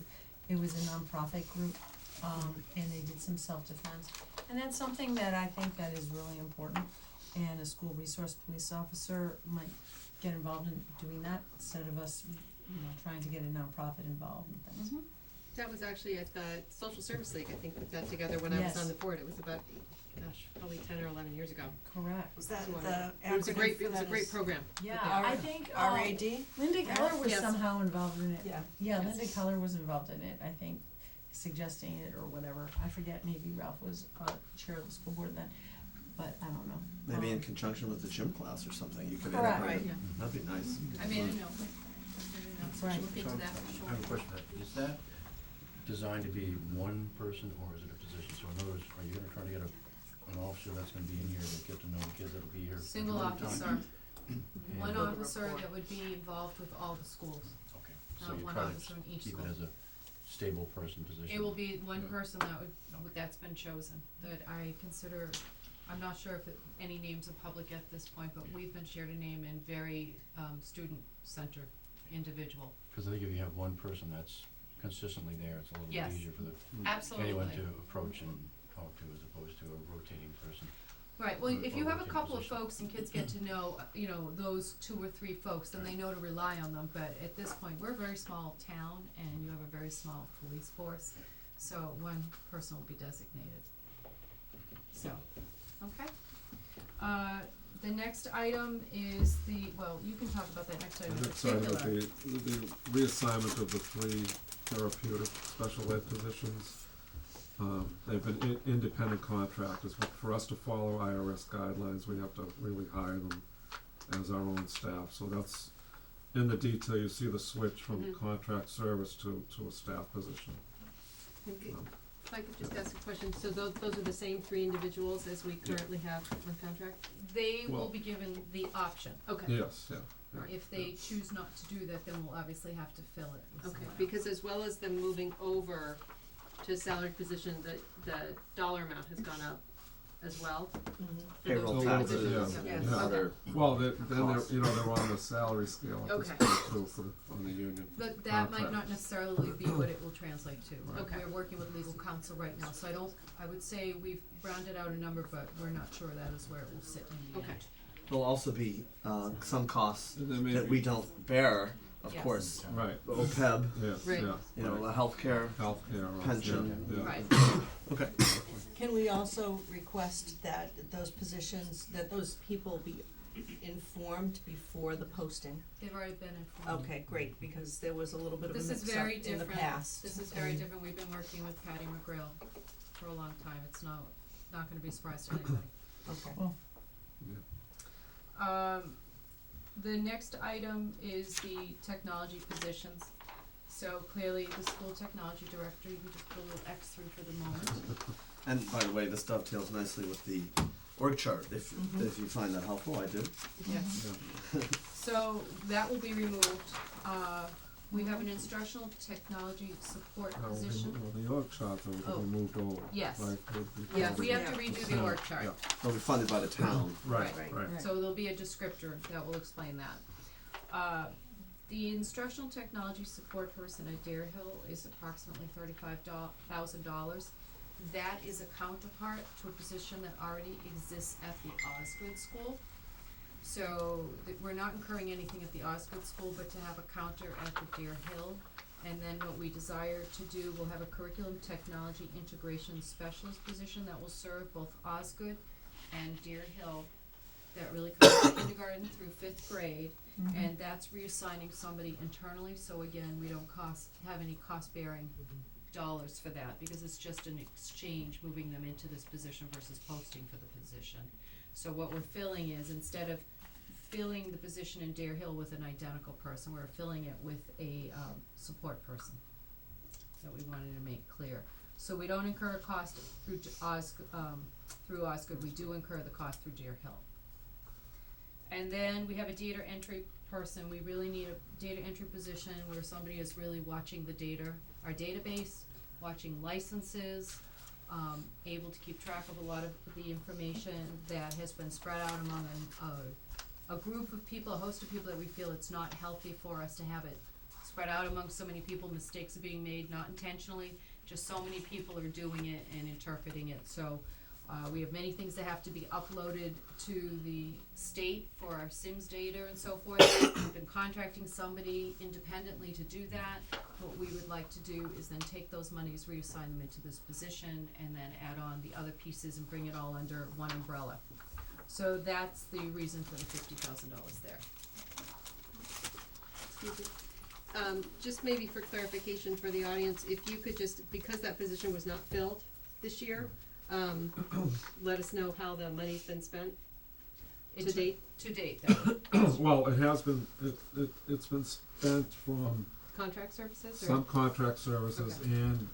S5: it was a nonprofit group, and they did some self-defense. And that's something that I think that is really important, and a school resource police officer might get involved in doing that instead of us, trying to get a nonprofit involved and things.
S6: That was actually at the Social Service League, I think, put that together when I was
S5: Yes.
S6: on the board. It was about, probably 10 or 11 years ago.
S5: Correct.
S2: Was that
S6: So,
S2: the
S6: It was a
S2: acronym
S6: great,
S2: for
S6: it was a
S2: that
S6: great
S2: is
S6: program.
S5: Yeah,
S2: R-
S5: I think,
S2: RAD?
S5: Linda Keller was
S6: Yes.
S5: somehow involved in it.
S2: Yeah.
S5: Yeah,
S6: Yes.
S5: Linda Keller was involved in it, I think, suggesting it or whatever. I forget, maybe Ralph was chair of the school board then, but I don't know.
S1: Maybe in conjunction with the gym class or something, you could
S5: Correct.
S1: integrate it.
S6: Yeah.
S1: That'd be nice.
S3: I mean, I know, so
S5: Right.
S3: we'll look into that for sure.
S4: I have a question. Is that designed to be one person, or is it a position? So in other words, are you gonna try to get an officer that's gonna be in here to get to know the kids that'll be here?
S3: Single
S4: majority of the time?
S3: officer, one
S4: And-
S3: officer that would be involved with all the schools.
S4: Okay, so
S3: not
S4: you
S3: one
S4: try
S3: officer in
S4: to
S3: each
S4: keep
S3: school.
S4: it as a stable person position?
S3: It will be one
S4: Yeah.
S3: person that's been chosen, that I consider, I'm not sure if any names are public at this point, but we've been shared a name and very, student-centered individual.
S4: Cause I think if you have one person that's consistently there, it's a little bit
S3: Yes.
S4: easier for
S3: Absolutely.
S4: anyone to approach and talk to, as opposed to a rotating person.
S3: Right, well,
S4: Or-
S3: if
S4: or
S3: you have a
S4: rotating
S3: couple of
S4: position.
S3: folks and kids get to know, those 2 or 3 folks, then they know to rely on them, but at this point, we're a very small town and you have a very small police force, so one person will be designated. So, okay. The next item is you can talk about that next item in
S8: I'm excited about
S3: particular.
S8: the reassignment of the 3 therapeutic special ed positions. They've been independent contractors, but for us to follow IRS guidelines, we have to really hire them as our own staff. So that's, in the detail, you see the switch from
S6: Mhm.
S8: contract service to a staff position.
S6: Okay. If I could just ask a question, so those are the same 3 individuals as we currently have on contract?
S3: They will
S8: Well-
S3: be given the option.
S6: Okay.
S8: Yes, yeah.
S3: If they choose not to do that, then we'll obviously have to fill it with
S6: Okay,
S3: someone else.
S6: because as well as them moving over to salaried position, the dollar amount has gone up as well.
S2: Mhm.
S6: for
S1: Payroll
S6: those
S8: taxes,
S1: taxes,
S6: positions.
S8: yeah,
S2: Yes.
S8: yeah.
S1: other
S8: Well, then
S1: Costs.
S8: they're on the salary scale at this
S6: Okay.
S8: point too, on the union.
S3: But that might
S8: Contract.
S3: not necessarily be what it will translate to.
S8: Right.
S6: Okay.
S3: We're working with legal counsel right now, so I would say we've rounded out a number, but we're not sure that is where it will sit in the
S6: Okay.
S3: end.
S1: There'll also be some costs
S8: And then
S1: that
S8: maybe,
S1: we don't bear, of
S3: Yes.
S1: course,
S8: right,
S1: OPEB,
S8: yes,
S6: Right.
S8: yeah.
S1: healthcare.
S8: Healthcare,
S1: pension.
S8: yeah.
S3: Right.
S1: Okay.
S2: Can we also request that those positions, that those people be informed before the posting?
S3: They've already been informed.
S2: Okay, great, because there was a little bit of a
S3: This is
S2: mix-up
S3: very
S2: in the
S3: different.
S2: past.
S3: This is very
S2: and-
S3: different. We've been working with Patty McGrail for a long time. It's not gonna be a surprise to anybody.
S2: Okay.
S3: The next item is the technology positions. So clearly, the school technology director, you can just put a little X through for the moment.
S1: And by the way, this dovetails nicely with the org chart, if you find that helpful, I do.
S3: Yes. So that will be removed. We have an instructional technology support
S8: That will be,
S3: position.
S8: well, the org chart will
S3: Oh.
S8: be moved over,
S3: Yes.
S8: right, would be
S3: Yeah,
S8: covered.
S3: we have to redo the org chart.
S8: Yeah.
S1: They'll be funded by the town.
S8: Right,
S2: Right.
S8: right.
S3: So there'll be a descriptor that will explain that. The instructional technology support person at Dare Hill is approximately $35,000. That is a counterpart to a position that already exists at the Osgood School. So we're not incurring anything at the Osgood School, but to have a counter at the Dare Hill And then what we desire to do, we'll have a curriculum technology integration specialist position that will serve both Osgood and Deer Hill. That really covers kindergarten through fifth grade, and that's reassigning somebody internally, so again, we don't have any cost-bearing dollars for that, because it's just an exchange, moving them into this position versus posting for the position. So what we're filling is, instead of filling the position in Deer Hill with an identical person, we're filling it with a support person that we wanted to make clear. So we don't incur a cost through Osgood, we do incur the cost through Deer Hill. And then we have a data entry person. We really need a data entry position where somebody is really watching the data, our database, watching licenses, able to keep track of a lot of the information that has been spread out among a group of people, a host of people that we feel it's not healthy for us to have it spread out among so many people. Mistakes are being made, not intentionally, just so many people are doing it and interpreting it. So we have many things that have to be uploaded to the state for our SIMS data and so forth. We've been contracting somebody independently to do that. What we would like to do is then take those monies, reassign them into this position, and then add on the other pieces and bring it all under one umbrella. So that's the reason for the $50,000 there.
S6: Excuse me. Just maybe for clarification for the audience, if you could just, because that position was not filled this year, let us know how the money's been spent to date.
S3: To date, though.
S8: Well, it has been, it's been spent from
S6: Contract services or?
S8: some contract services
S6: Okay.
S8: and,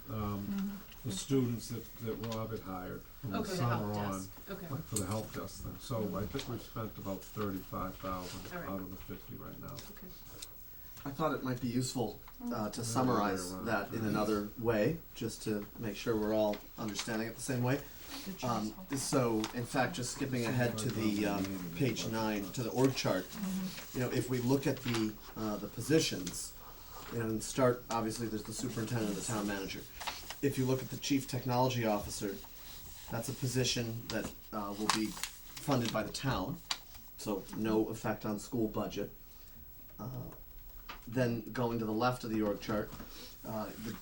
S8: the students that Rob had hired from the
S6: Okay.
S3: For the help
S8: summer on,
S3: desk.
S6: Okay,
S8: like for the help desk thing. So I think we've spent about 35,000
S6: All right.
S8: out of the 50 right now.
S6: okay.
S1: I thought it might be useful to summarize
S8: around.
S1: that in another way, just to make sure we're all understanding it the same way.
S5: Good choice.
S1: So, in fact, just skipping ahead to the page 9, to the org chart, you know, if we look at the positions, you know, and start, obviously, there's the superintendent and the town manager. If you look at the chief technology officer, that's a position that will be funded by the town, so no effect on school budget. Then going to the left of the org chart,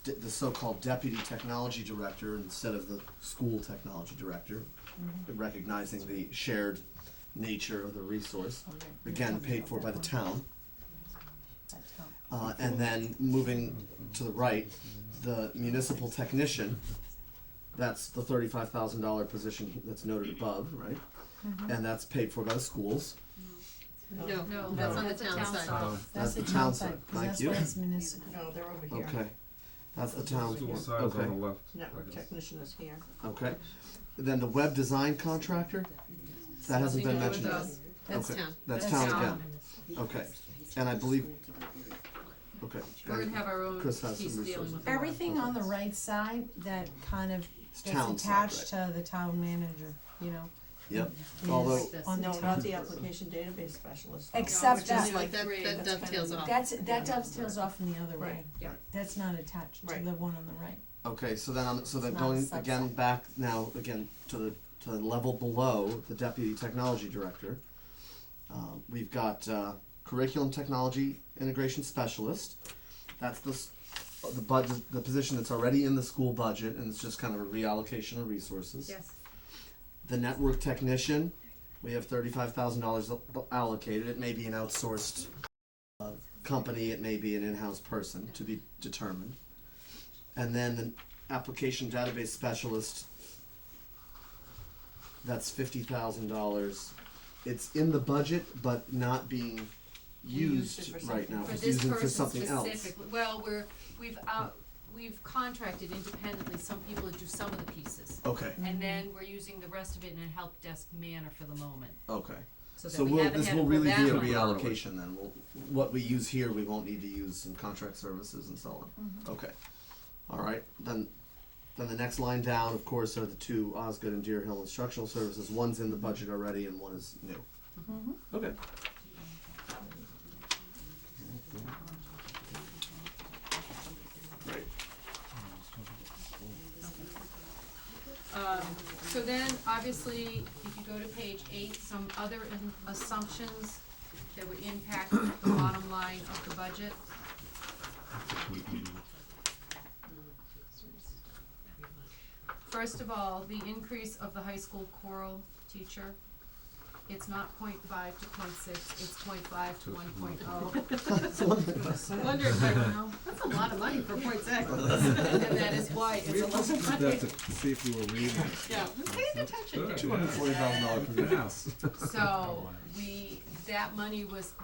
S1: the so-called deputy technology director instead of the school technology director, recognizing the shared nature of the resource, again, paid for by the town. And then moving to the right, the municipal technician, that's the $35,000 position that's noted above, right? And that's paid for by the schools.
S6: No, that's on the town side.
S1: That's the town side. Thank
S5: That's
S1: you.
S5: why it's municipal.
S2: No, they're over here.
S1: Okay, that's the town.
S8: School side's
S1: Okay,
S8: on the left. I
S2: Network
S8: guess.
S2: technician is here.
S1: okay. Then the web design contractor, that hasn't been
S6: Nothing to do
S1: mentioned
S6: with
S1: yet.
S6: us. That's
S1: Okay.
S6: town.
S1: That's
S3: That's
S1: town
S3: town.
S1: again. Okay, and I believe, okay.
S3: We're gonna have our own
S1: Chris has
S3: piece
S1: some
S3: dealing
S1: resources.
S3: with the
S5: Everything on the right side that kind of
S1: It's
S5: gets
S1: town side,
S5: attached to the town manager, you know.
S1: Yep,
S5: is
S1: although,
S5: on the
S2: No,
S5: top.
S2: not the application database specialist. though.
S5: Except
S2: Which is
S5: that.
S2: like
S6: That
S2: three,
S6: that
S2: that's
S6: dovetails
S2: kind of-
S6: off.
S5: That dovetails off in the other way.
S2: Right.
S3: Yeah.
S5: That's not attached to
S2: Right.
S5: the one on the right.
S1: okay, so then
S5: It's not a
S1: going
S5: subset.
S1: again back now, again, to the level below, the deputy technology director. We've got, curriculum technology integration specialist. That's the budget, the position that's already in the school budget, and it's just kind of a reallocation of resources.
S3: Yes.
S1: The network technician, we have $35,000 allocated. It may be an outsourced company, it may be an in-house person to be determined. And then the application database specialist, that's $50,000. It's in the budget, but not being
S2: used it
S1: used
S2: for
S1: right now.
S3: For
S1: It's
S3: this
S1: using for
S3: person
S1: something else.
S3: specifically, well, we've contracted independently some people to do some of the pieces.
S1: Okay,
S3: And then we're using the rest of it in a help desk manner for the moment,
S1: okay.
S3: so that
S1: So
S3: we
S1: we'll,
S3: haven't
S1: this
S3: had to
S1: will
S3: pull
S1: really
S3: that
S1: be a
S3: money.
S1: reallocation then. What we use here, we won't need to use in contract services and so on. Okay, all right, then the next line down, of course, are the two Osgood and Deer Hill instructional services. One's in the budget already and one is new. Okay. Great.
S3: So then, obviously, if you go to page 8, some other assumptions that would impact the bottom line of the budget. First of all, the increase of the high school choral teacher, it's not 0.5 to 0.6, it's 0.5 to 1.0.
S6: I'm wondering, that's a lot of money for point six.
S3: And that is why it's a lot of
S8: Did
S3: money.
S8: that to see if you were reading.
S6: Yeah, I'm paying attention.
S8: Good.
S1: $240,000 per year.
S8: Yes.
S3: So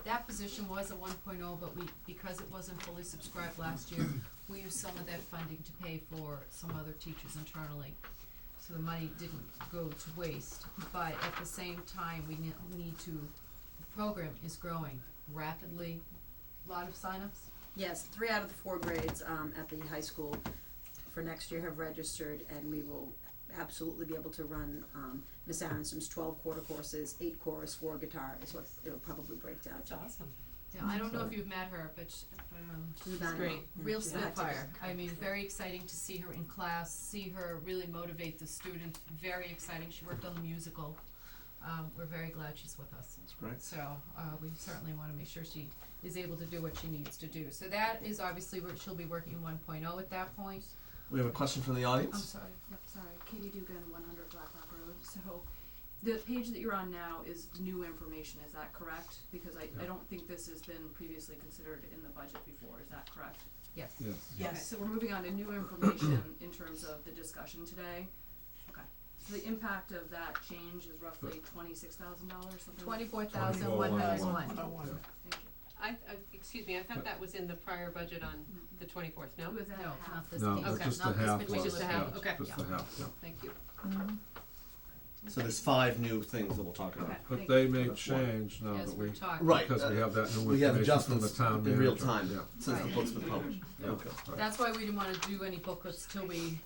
S3: that position was a 1.0, but because it wasn't fully subscribed last year, we used some of that funding to pay for some other teachers internally. So the money didn't go to waste, but at the same time, we need to, the program is growing rapidly, lot of signups.
S9: Yes, 3 out of the 4 grades at the high school for next year have registered, and we will absolutely be able to run Miss Aronson's 12 quarter courses, 8 chorus, 4 guitar is what it'll probably break down to.
S6: Awesome.
S3: Yeah, I don't know if you've met her, but
S9: She's
S6: great.
S3: real
S9: She's
S3: spitfire.
S9: active.
S3: I mean, very exciting to see her in class, see her really motivate the students, very exciting. She worked on the musical. We're very glad she's with us.
S1: That's great.
S3: So, we certainly wanna make sure she is able to do what she needs to do. So that is obviously where she'll be working 1.0 at that point.
S1: We have a question from the
S3: I'm
S1: audience.
S3: sorry.
S10: Yep, sorry, Katie Dugan, 100 Black Rock Road. So, the page that you're on now is new information, is that correct? Because I don't think this has been previously considered in the budget before, is that correct?
S3: Yes.
S8: Yes.
S10: Okay,
S2: Yes.
S10: so we're moving on to new information in terms of the discussion today. Okay, so the impact of that change is roughly $26,000, something like
S3: 24,101.
S10: Thank you.
S6: Excuse me, I thought that was in the prior budget on the 24th, no?
S10: Was that
S3: No,
S10: half?
S3: not this
S8: No,
S3: piece.
S8: that's
S6: Okay.
S8: just
S3: Not
S8: the
S3: this
S8: half.
S3: particular
S6: Just the
S3: piece.
S6: half, okay.
S8: Just the half, yeah.
S6: Thank you.
S1: So there's 5 new things that we'll talk about.
S10: Okay.
S8: But
S10: Thank
S8: they
S10: you.
S8: may
S1: That's one.
S8: change now
S3: As
S8: that
S3: we're
S8: we,
S3: talking.
S1: Right.
S8: because we have that new
S1: We have
S8: information from the
S1: adjustments
S8: town manager.
S1: in real time
S8: Yeah,
S1: since the
S3: Right.
S1: book's been published.
S8: yeah.
S1: Okay.
S8: Right.
S3: That's why we didn't wanna do any booklets till we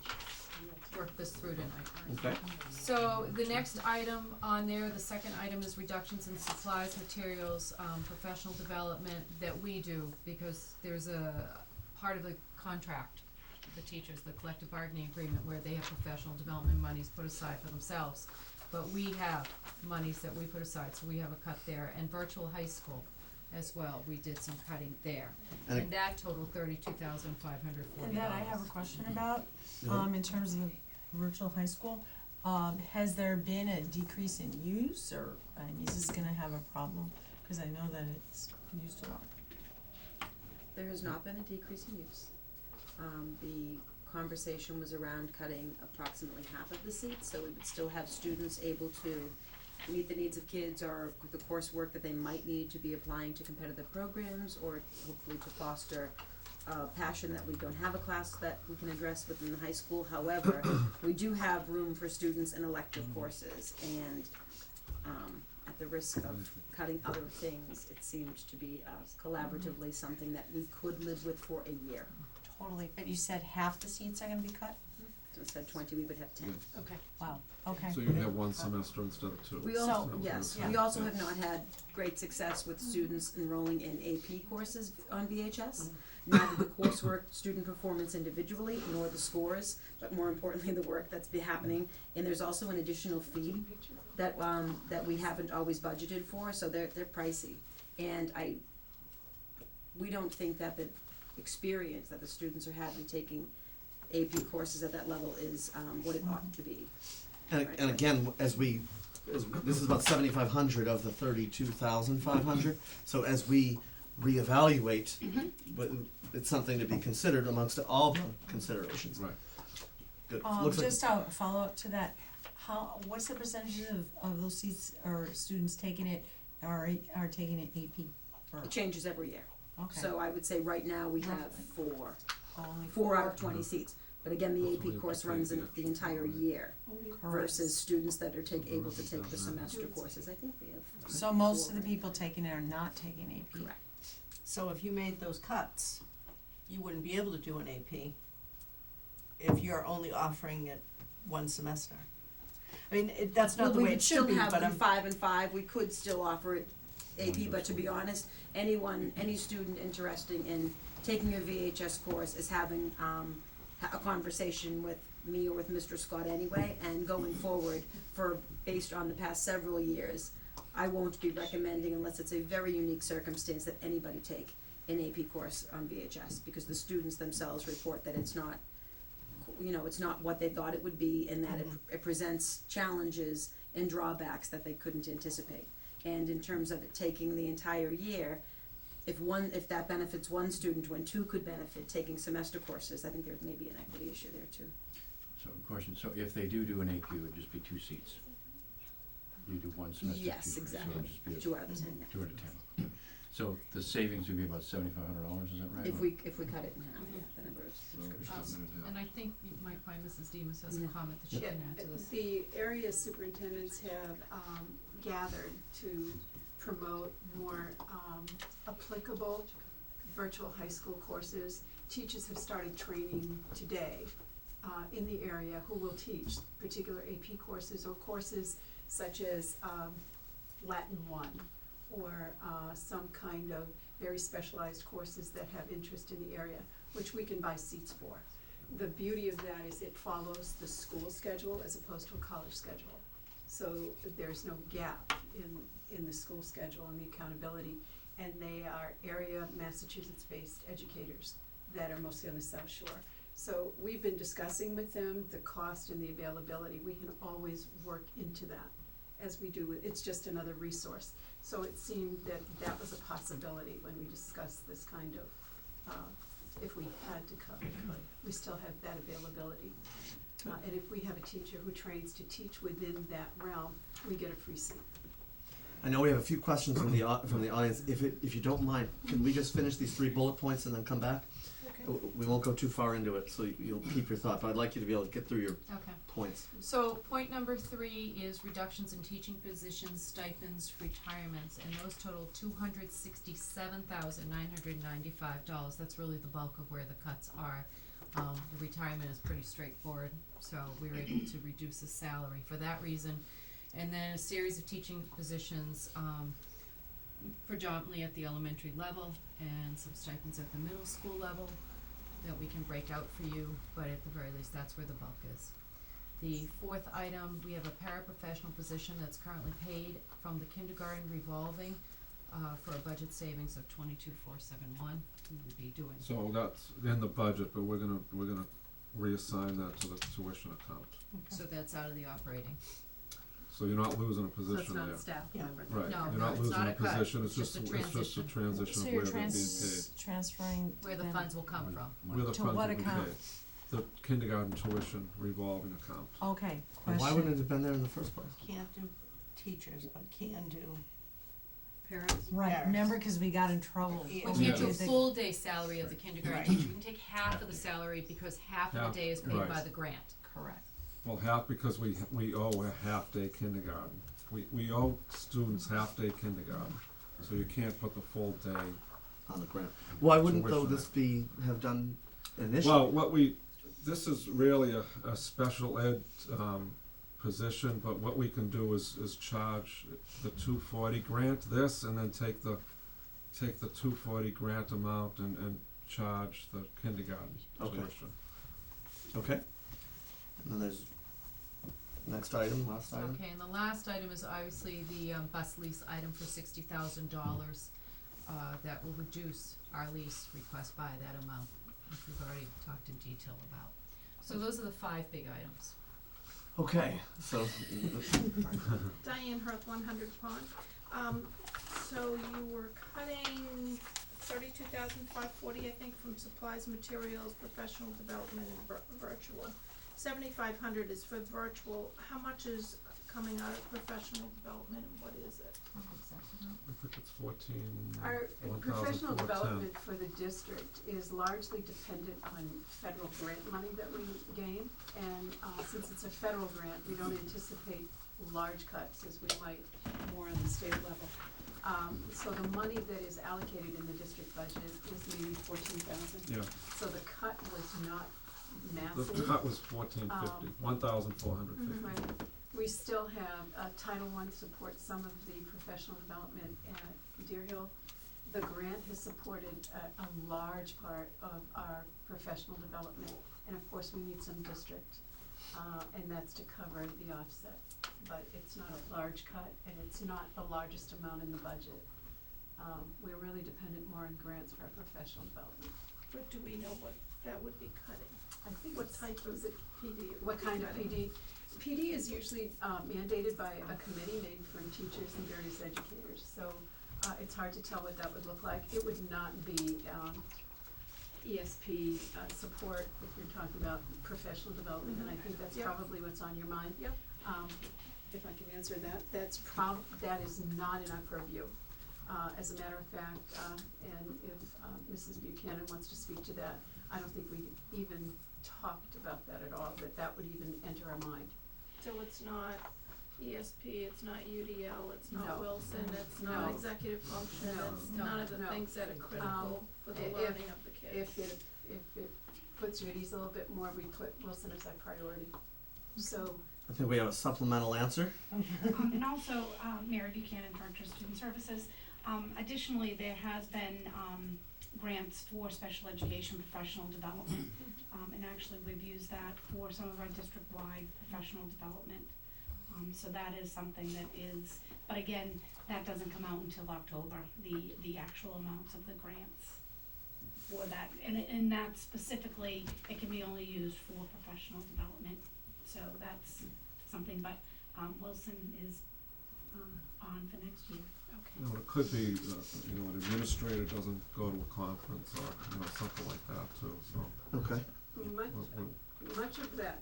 S3: work this through tonight.
S1: Okay.
S3: So the next item on there, the second item is reductions in supplies, materials, professional development that we do, because there's a part of the contract, the teachers, the collective bargaining agreement, where they have professional development monies put aside for themselves. But we have monies that we put aside, so we have a cut there, and virtual high school as well, we did some cutting there.
S1: And
S3: And that totaled $32,540.
S5: And that I have a question about,
S1: Yeah.
S5: in terms of virtual high school. Has there been a decrease in use, or, I mean, is this gonna have a problem? Cause I know that it's used a lot.
S9: There has not been a decrease in use. The conversation was around cutting approximately half of the seats, so we would still have students able to meet the needs of kids or the coursework that they might need to be applying to competitive programs, or hopefully to foster passion that we don't have a class that we can address within the high school. However, we do have room for students in elective courses, and at the risk of cutting other things, it seems to be collaboratively something that we could live with for a year.
S2: Totally, but you said half the seats are gonna be cut?
S9: So instead of 20, we would have 10.
S2: Okay.
S5: Wow, okay.
S8: So you have one semester instead of 2.
S9: We also,
S5: So-
S9: yes,
S5: Yeah.
S9: we also have not had great success with students enrolling in AP courses on VHS. Neither the coursework, student performance individually, nor the scores, but more importantly, the work that's been happening. And there's also an additional fee that, that we haven't always budgeted for, so they're pricey. And we don't think that the experience that the students are having taking AP courses at that level is, what it ought to be.
S1: And again, as this is about 7,500 of the 32,500. So as we reevaluate, but it's something to be considered amongst all the considerations.
S8: Right.
S1: Good. Looks like
S5: Just a follow-up to that, what's the percentage of those seats or students taking it, are taking it AP? Or,
S9: It changes every year.
S5: okay,
S9: So I would say right now we have four
S5: only
S9: out of 20 seats. But again, the AP course runs in the entire year versus students that are able to take the semester courses. I think we have.
S5: So most of the people taking it are not taking AP?
S9: Correct.
S2: So if you made those cuts, you wouldn't be able to do an AP if you're only offering it one semester. I mean, that's not the way it should be,
S9: We would
S2: but
S9: still have
S2: I'm,
S9: the 5 and 5, we could still offer it AP, but to be honest, any student interested in taking a VHS course is having, a conversation with me or with Mr. Scott anyway, and going forward based on the past several years, I won't be recommending, unless it's a very unique circumstance, that anybody take an AP course on VHS, because the students themselves report that it's not, it's not what they thought it would be, and that it presents challenges and drawbacks that they couldn't anticipate. And in terms of it taking the entire year, if that benefits one student, when two could benefit taking semester courses, I think there may be an equity issue there too.
S4: So, question, so if they do an AP, it would just be 2 seats? You do one semester, 2
S9: Yes,
S4: semesters, so
S9: exactly.
S4: it would just be
S9: 2 out of the 10, yeah.
S4: 2 out of 10. So the savings would be about $7,500, is that right?
S9: If we cut it in half, yeah, the number of subscriptions.
S3: And I think you might find Mrs. Demus has a
S9: Yeah.
S3: comment that she
S11: Yeah,
S3: can add to this.
S11: the area superintendents have gathered to promote more applicable virtual high school courses. Teachers have started training today in the area who will teach particular AP courses or courses such as Latin 1 or some kind of very specialized courses that have interest in the area, which we can buy seats for. The beauty of that is it follows the school schedule as opposed to a college schedule. So there's no gap in the school schedule and the accountability. And they are area Massachusetts-based educators that are mostly on the South Shore. So we've been discussing with them the cost and the availability. We can always work into that as we do. It's just another resource. So it seemed that that was a possibility when we discussed this kind of, if we had to cover, we still have that availability. And if we have a teacher who trains to teach within that realm, we get a free seat.
S1: I know we have a few questions from the audience. If you don't mind, can we just finish these 3 bullet points and then come back? We won't go too far into it, so you'll keep your thought, but I'd like you to be able to get through your
S3: Okay.
S1: points.
S3: So point number 3 is reductions in teaching positions, stipends, retirements, and those total $267,995. That's really the bulk of where the cuts are. The retirement is pretty straightforward, so we were able to reduce the salary for that reason. And then a series of teaching positions, predominantly at the elementary level, and some stipends at the middle school level that we can break out for you, but at the very least, that's where the bulk is. The 4th item, we have a paraprofessional position that's currently paid from the kindergarten revolving, for a budget savings of $22,471. We would be doing.
S8: So that's in the budget, but we're gonna reassign that to the tuition account.
S3: So that's out of the operating.
S8: So you're not losing a
S6: So it's
S8: position
S6: not
S8: there.
S6: a staff
S2: Yeah.
S6: member.
S8: Right,
S3: No,
S8: you're
S3: no,
S8: not
S3: it's
S8: losing
S3: not
S8: a
S3: a cut.
S8: position,
S3: It's just a
S8: it's just a
S3: transition.
S8: transition
S5: So
S8: of
S5: you're
S8: where they're being paid.
S5: transferring
S3: Where the
S5: them
S3: funds will come from.
S8: Where the
S5: To
S8: funds
S5: what
S8: will be
S5: account?
S8: paid. The kindergarten tuition revolving account.
S5: Okay,
S1: And why wouldn't it have been there in the first place?
S2: Can't do teachers, but can do.
S6: Parents?
S5: Right,
S2: Parents.
S5: remember, cause we got in trouble.
S2: We
S3: We
S5: when
S3: can't do a
S5: did the-
S3: full day salary of the kindergarten
S2: Right.
S3: teacher. We can take half of the salary because half of
S8: Half,
S3: the day is paid by
S8: right.
S3: the grant.
S5: Correct.
S8: Well, half because we owe a half-day kindergarten. We owe students half-day kindergarten, so you can't put the full day.
S1: On the grant. Why wouldn't though
S8: Tuition.
S1: this have done initially?
S8: Well, this is really a special ed, position, but what we can do is charge the $240 grant this, and then take the $240 grant amount and charge the kindergarten
S1: Okay.
S8: tuition.
S1: Okay. And then there's next item, last item.
S3: Okay, and the last item is obviously the bus lease item for $60,000. That will reduce our lease request by that amount, which we've already talked in detail about. So those are the 5 big items.
S1: Okay, so
S12: Diane Hirth, 100 Pond. So you were cutting 32,540, I think, from supplies, materials, professional development, and virtual. 7,500 is for virtual. How much is coming out of professional development, and what is it?
S8: I think it's 14,
S6: Our
S8: 1,410.
S6: professional development for the district is largely dependent on federal grant money that we gain. And since it's a federal grant, we don't anticipate large cuts as we might more on the state level. So the money that is allocated in the district budget is maybe 14,000.
S8: Yeah,
S6: So the cut was not
S8: the
S6: massive.
S8: cut was 1,450, 1,450.
S6: Right. We still have, Title I supports some of the professional development at Deer Hill. The grant has supported a large part of our professional development, and of course, we need some district, and that's to cover the offset. But it's not a large cut, and it's not the largest amount in the budget.
S11: we're really dependent more on grants for our professional development.
S12: But do we know what that would be cutting?
S11: I think
S12: What type of PD it would
S11: What
S12: be
S11: kind of
S12: cutting?
S11: PD? PD is usually mandated by a committee made from teachers and various educators, so it's hard to tell what that would look like. It would not be ESP support if you're talking about professional development, and I think that's
S12: Yep.
S11: probably what's on your mind.
S12: Yep.
S11: If I can answer that, that is not in our purview. As a matter of fact, and if Mrs. Buchanan wants to speak to that, I don't think we even talked about that at all, that would even enter our mind.
S12: So it's not ESP, it's not UDL, it's
S11: No.
S12: not Wilson, it's not
S11: No.
S12: executive function,
S11: No.
S12: it's none of the
S11: No.
S12: things that are critical for the
S11: if-
S12: learning of the kids.
S11: If it puts you at ease a little bit more, we put Wilson as our priority. So,
S1: I think we have a supplemental answer.
S13: And also, Mary Buchanan, Director of Student Services. Additionally, there has been, grants for special education professional development. And actually, we've used that for some of our district-wide professional development. So that is something that is, but again, that doesn't come out until October, the actual amounts of the grants for that. And that specifically, it can be only used for professional development. So that's something, but, Wilson is, on for next year.
S8: You know, it could be, an administrator doesn't go to a conference or, something like that too, so.
S1: Okay.
S11: much of that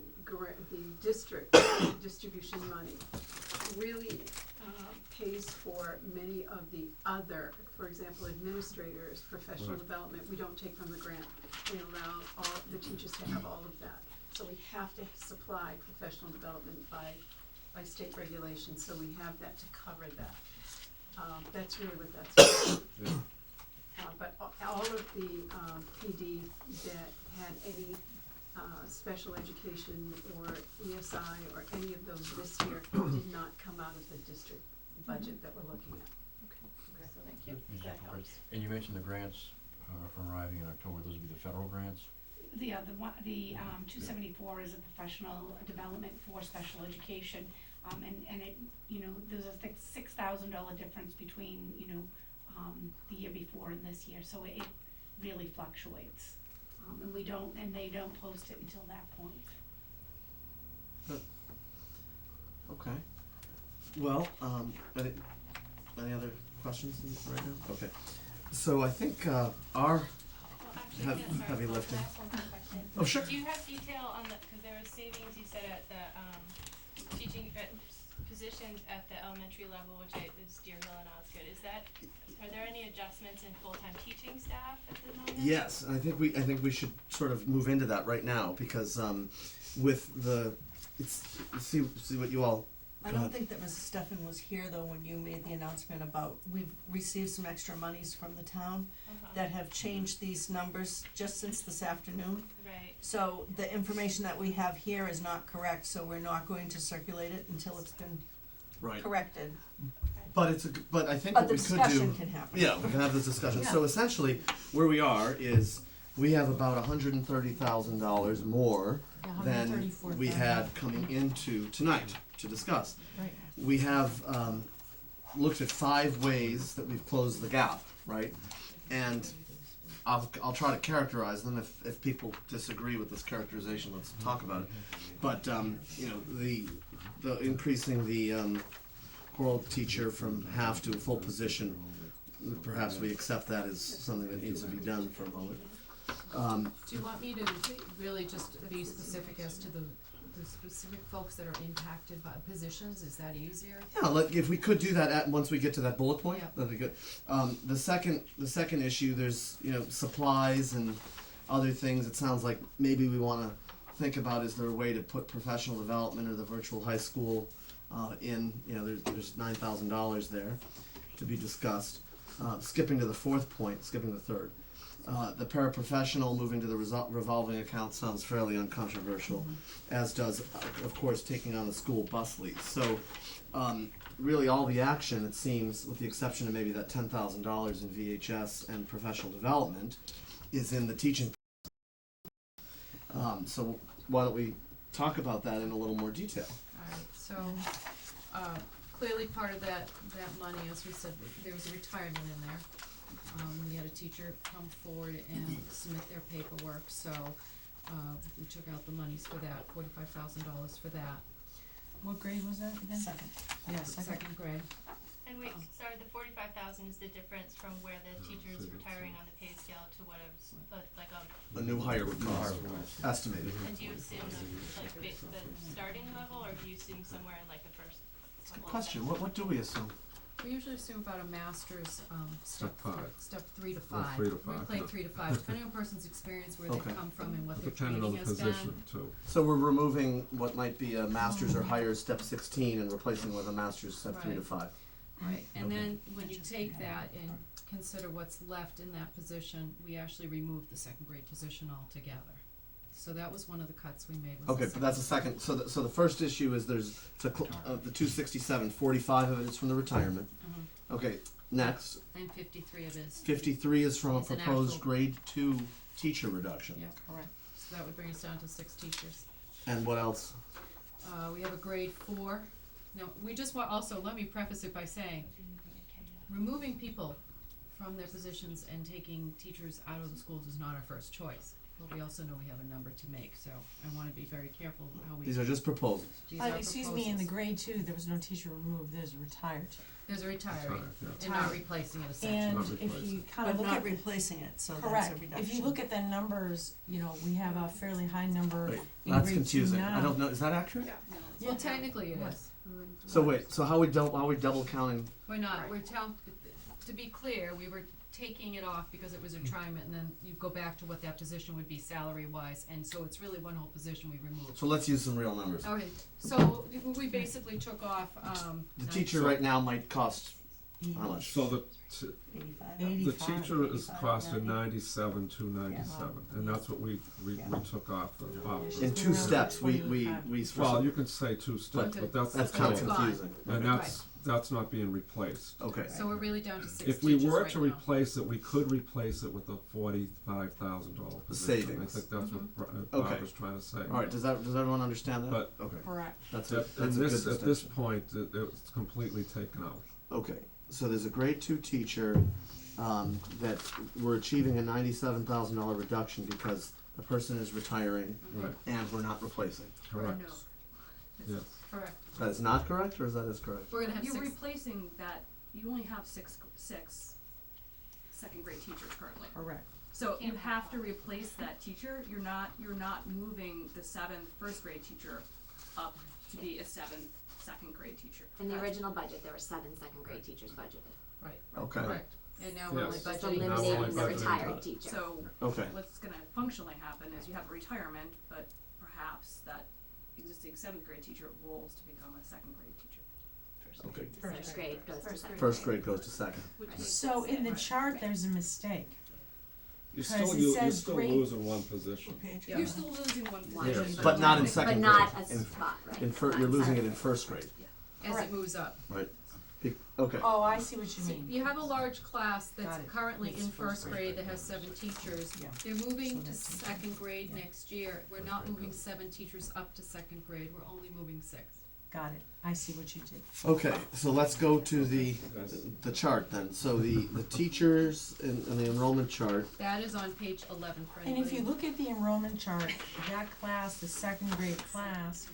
S11: the district distribution money really pays for many of the other, for example, administrators, professional
S8: Right.
S11: development, we don't take from the grant. We allow all the teachers to have all of that. So we have to supply professional development by state regulations, so we have that to cover that. That's really what that's for. But all of the PD that had any special education or ESI or any of those this year did not come out of the district budget that we're looking at.
S12: So thank you, that helps.
S4: And you mentioned the grants arriving in October, those would be the federal grants?
S13: The 274 is a professional development for special education. And it, there's a $6,000 difference between, the year before and this year, so it really fluctuates. And they don't post it until that point.
S1: Okay. Well, any other questions right now? Okay. So I think our
S14: Well, actually,
S1: Heavy-
S14: sorry,
S1: heavy
S14: can I
S1: lifting.
S14: ask one quick question?
S1: Oh, sure.
S14: Do you have detail on because there was savings you said at the teaching positions at the elementary level, which is Deer Hill and Osgood. Are there any adjustments in full-time teaching staff at the moment?
S1: yes, I think we should sort of move into that right now because with see what you all.
S2: I don't think that Mrs. Steffen was here though when you made the announcement about, we've received some extra monies from the town that have changed these numbers just since this afternoon.
S14: Right.
S2: So the information that we have here is not correct, so we're not going to circulate it until it's been corrected.
S1: But but I think
S2: But
S1: what
S2: the
S1: we could do.
S2: discussion can happen.
S1: Yeah, we can have this discussion. So essentially, where we are is we have about $130,000 more than we had coming into tonight to discuss.
S5: Right.
S1: We have looked at 5 ways that we've closed the gap, right? And I'll try to characterize them. If people disagree with this characterization, let's talk about it. But the increasing the choral teacher from half to a full position, perhaps we accept that as something that needs to be done for a moment.
S3: Do you want me to really just be specific as to the specific folks that are impacted by positions? Is that easier?
S1: Yeah, if we could do that once we get to that bullet point,
S3: Yeah.
S1: that'd be good. The second issue, there's supplies and other things. It sounds like maybe we want to think about, is there a way to put professional development or the virtual high school in? There's $9,000 there to be discussed. Skipping to the skipping the third. The paraprofessional moving to the revolving account sounds fairly uncontroversial, as does, of course, taking on the school bus lease. So, really, all the action, it seems, with the exception of maybe that $10,000 in VHS and professional development, is in the teaching. So, why don't we talk about that in a little more detail?
S3: Alright, so, clearly part of that money, as we said, there was a retirement in there. We had a teacher come forward and submit their paperwork, so, we took out the monies for that, $45,000 for that.
S5: What grade was that again?
S2: Second.
S5: Yeah, second.
S3: Second grade.
S14: And wait, sorry, the 45,000 is the difference from where the teacher is retiring on the pay scale to what it was, like
S1: A new hire would cost, estimated.
S14: And do you assume the starting level, or do you assume somewhere in like the first?
S1: It's a good question, what do we assume?
S3: We usually assume about a master's,
S8: Step five.
S3: step 3 to
S8: Or
S3: 5.
S8: 3 to
S3: We
S8: 5,
S3: play
S8: yeah.
S3: 3 to 5, depending on a person's experience, where
S1: Okay.
S3: they come from and what their
S8: Depending on
S3: training
S8: the
S3: has
S8: position
S3: been.
S8: too.
S1: So we're removing what might be a master's or higher step 16 and replacing it with a master's step 3 to
S3: Right.
S1: 5.
S3: Right, and then when you take that and consider what's left in that position, we actually removed the second grade position altogether. So that was one of the cuts we made, was the
S1: Okay, but that's the second, so the first issue is there's, the 267, 45 of it is from the retirement.
S3: Mhm.
S1: Okay, next,
S3: And 53 of it is,
S1: 53 is from a
S3: It's an
S1: proposed
S3: actual-
S1: grade 2 teacher reduction.
S3: yeah,
S5: Correct.
S3: so that would bring us down to 6 teachers.
S1: And what else?
S3: We have a grade 4. Now, we just want, also, let me preface it by saying, removing people from their positions and taking teachers out of the schools is not our first choice. But we also know we have a number to make, so I wanna be very careful how we.
S1: These are just proposals.
S3: These are
S5: Excuse me, in the
S3: proposals.
S5: grade 2, there was no teacher removed, there's a retired.
S3: There's a retiring,
S8: Retired, yeah.
S3: and not replacing it essentially.
S5: And
S8: Not
S5: if
S8: replacing.
S5: you kind of
S2: But
S5: look
S2: not
S5: at,
S2: replacing it, so that's a
S5: correct,
S2: reduction.
S5: if you look at the numbers, you know, we have a fairly high number
S1: Wait,
S5: in
S1: that's
S5: grade 2
S1: confusing.
S5: now.
S1: I don't know, is that accurate?
S2: Yeah.
S3: Well, technically it is.
S1: So wait, so how are we double counting?
S3: We're not, to be clear, we were taking it off because it was a retirement, and then you go back to what that position would be salary-wise, and so it's really one whole position we removed.
S1: So let's use some real numbers.
S3: Okay, so we basically took off,
S1: The teacher right now might cost, how much?
S8: So the
S2: 85.
S8: the
S5: 85.
S8: teacher is
S2: 85,
S8: costing
S2: 90.
S8: 97,297, and that's what we took off the
S1: In
S8: offer.
S1: 2 steps, we.
S8: Well, you can say 2 steps, but that's
S1: That's
S8: the
S1: kind of
S8: total.
S1: confusing.
S8: And that's not being replaced.
S1: Okay.
S3: so we're really down to 6
S8: If
S3: teachers
S8: we were
S3: right
S8: to
S3: now.
S8: replace it, we could replace it with a $45,000 position.
S1: Savings.
S8: I think that's what
S1: Okay.
S8: Barbara's trying to say.
S1: All right, does everyone understand that?
S8: But-
S1: Okay,
S5: Correct.
S1: that's
S8: At,
S1: a good
S8: at this
S1: distinction.
S8: point, it's completely taken out.
S1: Okay, so there's a grade 2 teacher, that we're achieving a $97,000 reduction because the person is retiring
S8: Right.
S1: and we're not replacing.
S8: Correct.
S10: No.
S8: Yes.
S3: Correct,
S1: That is not correct, or is that correct?
S3: we're gonna have
S10: You're
S3: 6,
S10: replacing that, you only have six second grade teachers currently.
S5: Correct.
S10: So you have to replace that teacher, you're not moving the 7th first grade teacher up to be a 7th second grade teacher.
S15: In the
S10: That's-
S15: original budget, there were 7 second grade teachers budgeted.
S3: right,
S1: Okay,
S3: correct, and now we're only
S8: Yes.
S15: Just
S3: budgeting.
S8: Now we're only
S15: eliminating the
S8: budgeting
S15: retired
S8: that.
S15: teacher.
S10: So
S1: okay,
S10: what's gonna functionally happen is you have a retirement, but perhaps that existing 7th grade teacher rolls to become a second grade teacher.
S1: okay.
S15: First grade goes to second.
S1: First grade goes to second.
S5: So in the chart, there's a mistake.
S8: You're
S5: Because
S8: still,
S5: it
S8: you're
S5: says
S8: still
S5: grade-
S8: losing one position.
S10: You're still losing one
S15: One.
S10: position,
S8: Yes.
S1: But not in
S15: But
S1: second
S15: not
S1: grade.
S15: a spot, right?
S1: You're losing it in first grade,
S3: As
S5: Correct.
S3: it moves up.
S1: right? Okay,
S5: Oh, I see what you
S3: So
S5: mean.
S3: you have a large class
S5: Got
S3: that's
S5: it.
S3: currently
S5: It's
S3: in
S5: first
S3: first grade that has 7 teachers.
S5: Yeah.
S3: They're moving
S5: So
S3: to
S5: that's-
S3: second grade
S5: yeah.
S3: next year. We're not moving 7 teachers up to second grade, we're only moving 6.
S5: Got it. I see what you did.
S1: okay, so let's go to the chart then. So the teachers in the enrollment chart,
S3: That is on page 11 for
S5: And
S3: anybody.
S5: if you look at the enrollment chart, that class, the second grade class,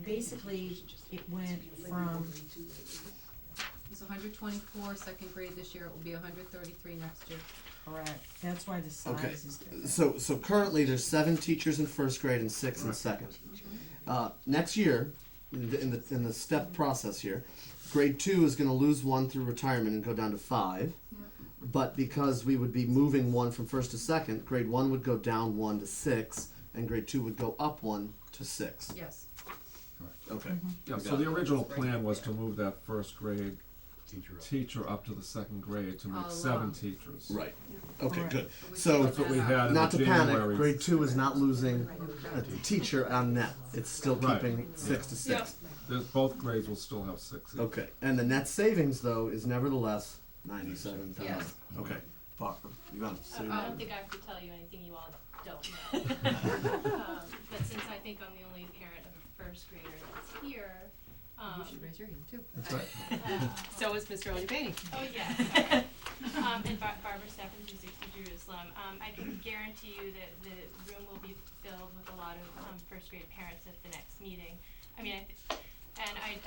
S5: basically, it went from,
S3: It's 124 second grade this year, it will be 133 next year.
S5: correct, that's why the
S1: Okay.
S5: size is different.
S1: so currently there's 7 teachers in first grade and 6 in second. Next year, in the step process here, grade 2 is gonna lose 1 through retirement and go down to 5. But because we would be moving 1 from first to second, grade 1 would go down 1 to 6, and grade 2 would go up 1 to 6.
S3: Yes.
S1: Okay.
S8: Yeah, so the original plan was to move that first grade teacher up to the second grade to make
S3: All
S8: 7
S3: along.
S8: teachers.
S1: Right. Okay,
S5: Alright.
S1: good.
S3: But we
S1: So,
S3: figured
S8: That's what we
S3: that out.
S8: had in
S1: not
S8: the
S1: to panic,
S8: January.
S1: grade 2 is not losing a teacher on net. It's still
S8: Right.
S1: keeping 6 to 6.
S8: Both grades will still have 6 each.
S1: Okay, and the net savings though is nevertheless 97,000.
S3: Yes.
S1: Okay, Parker, you got it.
S14: I don't think I have to tell you anything you all don't know. But since I think I'm the only parent of a first grader that's here.
S3: You should raise your hand too.
S1: That's right.
S3: So is Mr. Olivetti.
S14: Oh, yes, sorry. And Barbara Stephens from 60 Jerusalem. I can guarantee you that the room will be filled with a lot of first grade parents at the next meeting. I mean, I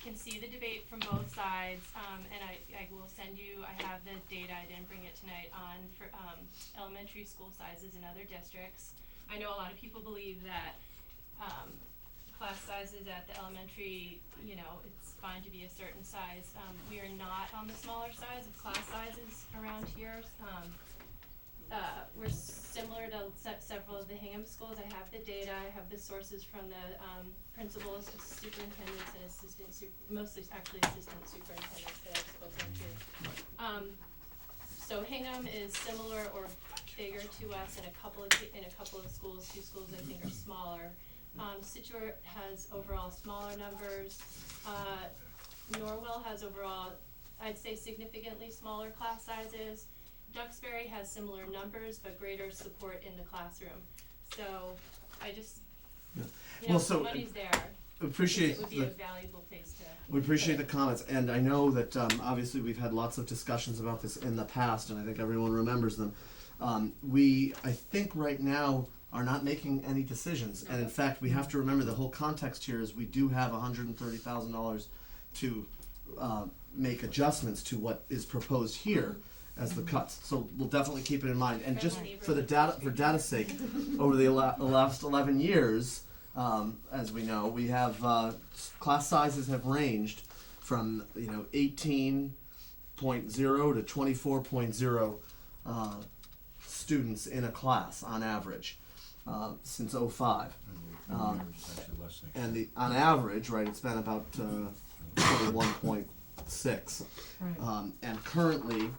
S14: can see the debate from both sides, and I will send you, I have the data, I didn't bring it tonight, on for elementary school sizes in other districts. I know a lot of people believe that class sizes at the elementary, you know, it's fine to be a certain size. We are not on the smaller size of class sizes around here. We're similar to several of the Hingham schools. I have the data, I have the sources from the principals, superintendents, and mostly actually assistant superintendents that I've spoken to. So Hingham is similar or bigger to us in a couple of schools. 2 schools I think are smaller. Situate has overall smaller numbers. Norwell has overall, I'd say, significantly smaller class sizes. Duxbury has similar numbers but greater support in the classroom. So I just, you know,
S1: Well,
S14: if
S1: so
S14: the money's there,
S1: appreciate
S14: it would be a valuable place to.
S1: We appreciate the comments, and I know that obviously we've had lots of discussions about this in the past, and I think everyone remembers them. We, I think right now, are not making any decisions, and in fact, we have to remember the whole context here is we do have $130,000 to make adjustments to what is proposed here as the cuts. So we'll definitely keep it in mind, and just for the data's sake, over the last 11 years. As we know, we have class sizes have ranged from 18.0 to 24.0 students in a class on average since 2005. And on average, right, it's been about 21.6. And currently,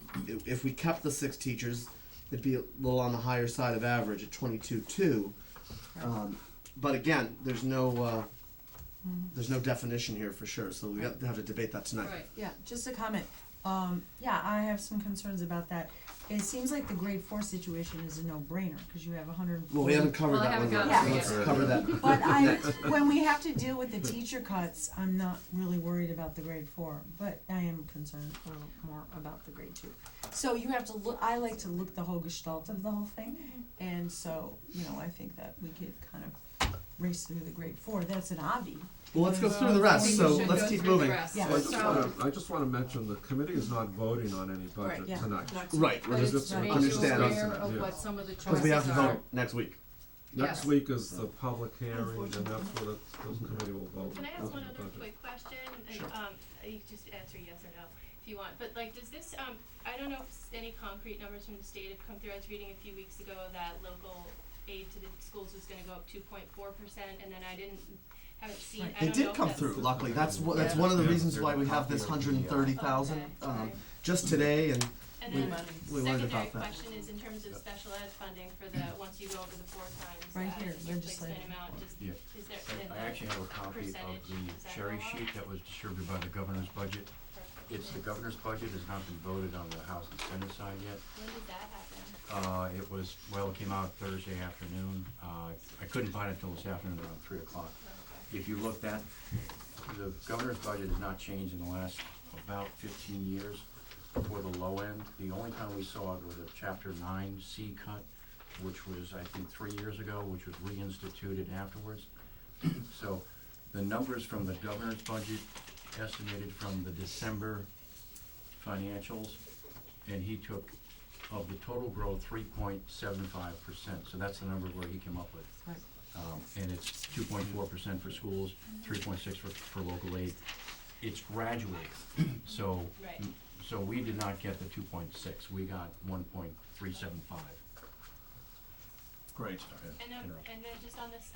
S1: if we kept the 6 teachers, it'd be a little on the higher side of average at 22.2. But again, there's no definition here for sure, so we have to debate that tonight.
S3: Right.
S5: Yeah, just a comment. Yeah, I have some concerns about that. It seems like the grade 4 situation is a no-brainer, cause you have 140.
S1: Well, we haven't covered
S3: Well, I
S1: that one
S3: haven't
S1: yet,
S3: gotten
S1: so
S3: to
S1: let's
S3: it.
S1: cover that.
S5: But when we have to deal with the teacher cuts, I'm not really worried about the grade 4, but I am concerned a little more about the grade 2. So you have to look, I like to look the whole gestalt of the whole thing, and so, I think that we could kind of race through the grade 4, that's an obvi.
S1: Well, let's go through the rest, so
S3: We should
S1: let's
S3: go
S1: keep
S3: through the
S1: moving.
S3: rest.
S5: Yeah.
S8: I just wanna mention, the committee is not voting on any budget
S5: yeah.
S8: tonight.
S1: Right,
S3: But
S1: we're
S3: it's
S1: just
S3: make you
S1: understand,
S3: aware of
S8: Yeah.
S3: what some of the choices
S1: because we have to
S3: are.
S1: vote next week.
S8: Next
S3: Yes.
S8: week is the public hearing, and that's where the committee will vote.
S14: Can I ask
S8: on
S14: one
S8: the
S14: other
S8: budget.
S14: quick question? And,
S1: Sure.
S14: you can just answer yes or no if you want. But like, does this, I don't know if any concrete numbers from the state have come through. I was reading a few weeks ago that local aid to the schools was gonna go up 2.4%, and then haven't seen,
S5: Right.
S14: I don't know
S1: It did
S14: if
S1: come
S14: that's-
S1: through, luckily, that's
S14: Yeah.
S1: one of the
S4: Yeah.
S1: reasons why we have this
S4: There's a copy of the,
S1: 130,000,
S14: Okay, sorry.
S1: just today, and
S14: And
S1: we-
S14: then
S1: we learned
S14: secondary
S1: about that.
S14: question is in terms of special ed funding for the, once you go over the 4 times,
S5: Right here,
S14: replacement
S5: legislative.
S14: amount, just,
S4: Yeah.
S14: is there,
S4: I actually have a copy of
S14: percentage,
S4: the
S14: does that
S4: cherry
S14: go up?
S4: sheet that was distributed by the governor's budget.
S14: Perfect.
S4: It's the governor's budget, has not been voted on the House and Senate side yet.
S14: When did that happen?
S4: It came out Thursday afternoon. I couldn't find it until this afternoon around 3 o'clock.
S14: Okay.
S4: If you looked at, the governor's budget has not changed in the last about 15 years for the low end. The only time we saw it was a chapter 9C cut, which was, I think, 3 years ago, which was reinstituted afterwards. So the numbers from the governor's budget estimated from the December financials, and he took, of the total growth, 3.75%. So that's the number where he came up with.
S5: Right.
S4: And it's 2.4% for schools, 3.6 for local aid. It's graduated, so,
S14: Right.
S4: so we did not get the 2.6, we got 1.375.
S1: Great.
S14: And then just on this,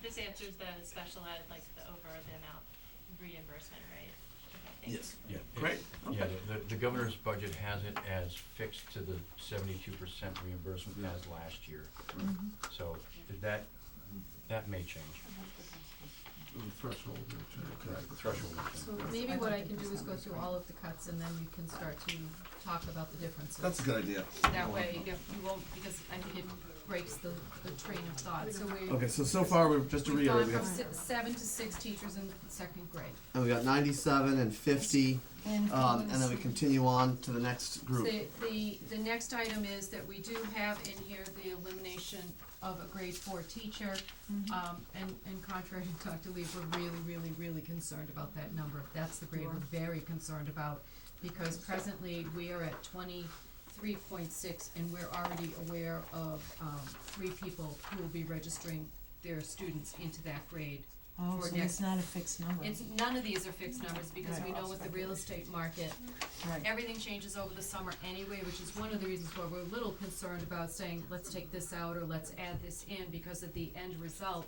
S14: this answers the special ed, like the over the amount reimbursement, right? Okay, thank you.
S1: Yes.
S4: Yeah.
S1: Great.
S4: Yeah, the governor's budget has it as fixed to the 72% reimbursement as last year. So that may change.
S8: The threshold will change.
S4: Right, the threshold may change.
S3: So maybe what I can do is go through all of the cuts and then we can start to talk about the differences.
S1: That's a good idea.
S3: That way, you won't, because I think it breaks the train of thought, so we.
S1: Okay, so far, just to
S3: We've
S1: reiterate,
S3: gone
S1: we
S3: from
S1: have,
S3: 7 to 6 teachers in second grade.
S1: and we got 97 and 50,
S5: And
S1: and then we continue on to the next group.
S3: The next item is that we do have in here the elimination of a grade 4 teacher. And contrary to Dr. Lee, we're really concerned about that number. That's the grade we're very concerned about, because presently we are at 23.6, and we're already aware of 3 people who will be registering their students into that grade.
S5: Oh,
S3: for
S5: so
S3: next-
S5: it's not a fixed number.
S3: It's, none of these are fixed numbers, because we know with the real estate market,
S5: Right.
S3: everything changes over the summer anyway, which is one of the reasons why we're a little concerned about saying, let's take this out or let's add this in, because of the end result,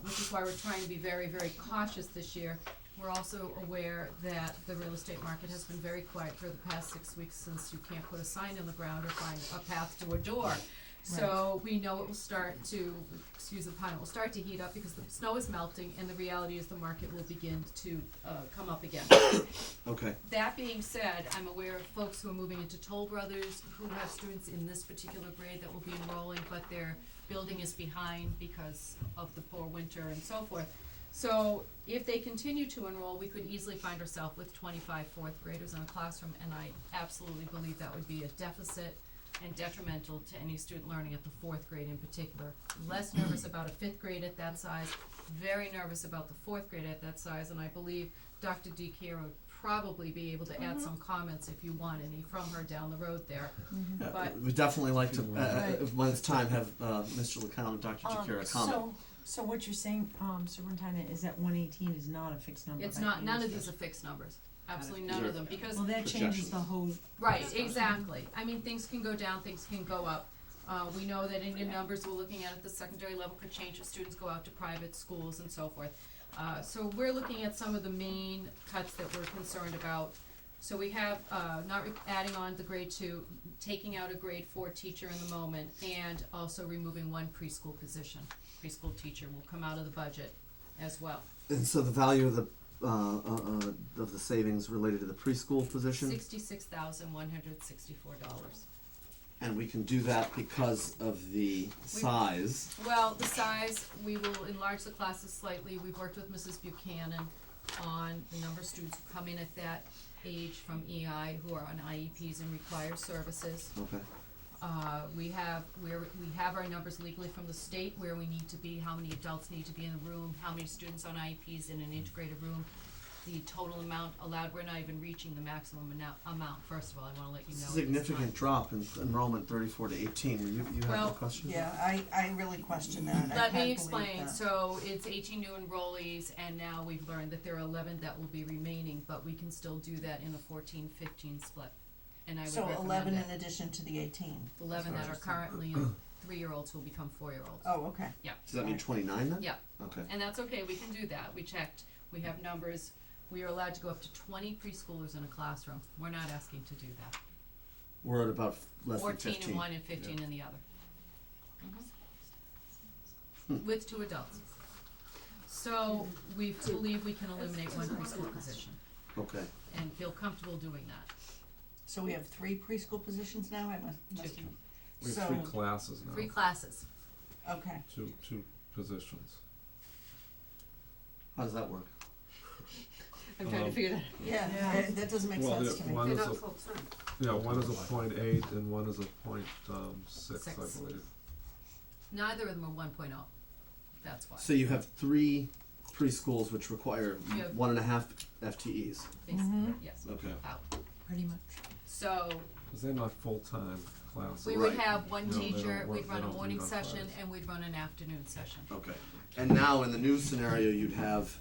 S3: which is why we're trying to be very cautious this year. We're also aware that the real estate market has been very quiet for the past 6 weeks, since you can't put a sign in the ground or find a path to a door. So we know it will start to, excuse the pun, it will start to heat up because the snow is melting, and the reality is the market will begin to come up again.
S1: Okay,
S3: That being said, I'm aware of folks who are moving into Toll Brothers who have students in this particular grade that will be enrolling, but their building is behind because of the poor winter and so forth. So if they continue to enroll, we could easily find ourselves with 25 fourth graders in a classroom, and I absolutely believe that would be a deficit and detrimental to any student learning at the 4th grade in particular. Less nervous about a 5th grade at that size, very nervous about the 4th grade at that size, and I believe Dr. DeCaro would probably be able to add some comments if you want any from her down the road there. But
S1: we'd definitely like to, when it's time, have Mr. LeCount and Dr. Jakira comment.
S5: So what you're saying, Superintendent, is that 118 is not a fixed number?
S3: it's
S5: by
S3: not,
S5: any
S3: none of
S5: stretch?
S3: these are fixed numbers, absolutely none of them, because
S5: Well, that changes the whole.
S3: right, exactly. I mean, things can go down, things can go up. We know that Indian numbers we're looking at the secondary level could change if students go out to private schools and so forth. So we're looking at some of the main cuts that we're concerned about. So we have, adding on the grade 2, taking out a grade 4 teacher in the moment, and also removing 1 preschool position. Preschool teacher will come out of the budget as well.
S1: And so the value of the savings related to the preschool position,
S3: $66,164.
S1: and we can do that because of the size.
S3: Well, the size, we will enlarge the classes slightly. We've worked with Mrs. Buchanan on the number of students who come in at that age from EI who are on IEPs and require services.
S1: Okay.
S3: We have our numbers legally from the state where we need to be, how many adults need to be in the room, how many students on IEPs in an integrated room, the total amount allowed. We're not even reaching the maximum amount, first of all, I wanna let you know.
S1: Significant drop in enrollment, 34 to 18. You have
S3: Well,
S1: a question?
S2: Yeah, I really question that. I
S3: Let
S2: can't
S3: me
S2: believe
S3: explain,
S2: that.
S3: so it's 18 new enrollees, and now we've learned that there are 11 that will be remaining, but we can still do that in a 14-15 split. And I would
S2: So
S3: recommend
S2: 11
S3: that.
S2: in addition to the 18.
S3: 11 that are currently in 3-year-olds will become 4-year-olds.
S2: Oh, okay.
S3: Yeah,
S1: Does that mean 29 then?
S3: yeah,
S1: Okay.
S3: and that's okay, we can do that, we checked, we have numbers, we are allowed to go up to 20 preschoolers in a classroom, we're not asking to do that.
S1: We're at about less than
S3: 14
S1: 15.
S3: in one and 15 in the other. With 2 adults. So we believe we can eliminate 1 preschool position
S1: Okay.
S3: and feel comfortable doing that.
S2: So we have 3 preschool positions now? I must
S8: We have
S2: So-
S8: 3 classes now.
S3: 3 classes.
S2: Okay.
S8: Two positions.
S1: How does that work?
S3: I'm trying to figure that.
S2: Yeah, that doesn't make
S8: Well,
S2: sense to me.
S8: one
S6: They're
S8: is
S6: not
S8: a,
S6: full-time.
S8: yeah, one is a .8 and one is a .6, I
S3: Six.
S8: believe.
S3: Neither of them are 1.0. That's why.
S1: So you have 3 preschools which require
S3: Yeah.
S1: 1.5 FTEs.
S3: Basically, yes.
S1: Okay.
S3: Out.
S5: Pretty much.
S3: So
S8: Because they're not full-time classes.
S3: we would
S1: Right.
S3: have 1
S8: No, they don't
S3: teacher,
S8: work-
S3: we'd run
S8: they
S3: a
S8: don't do
S3: morning
S8: on
S3: session,
S8: Fridays.
S3: and we'd run an afternoon session.
S1: Okay. And now in the new scenario, you'd have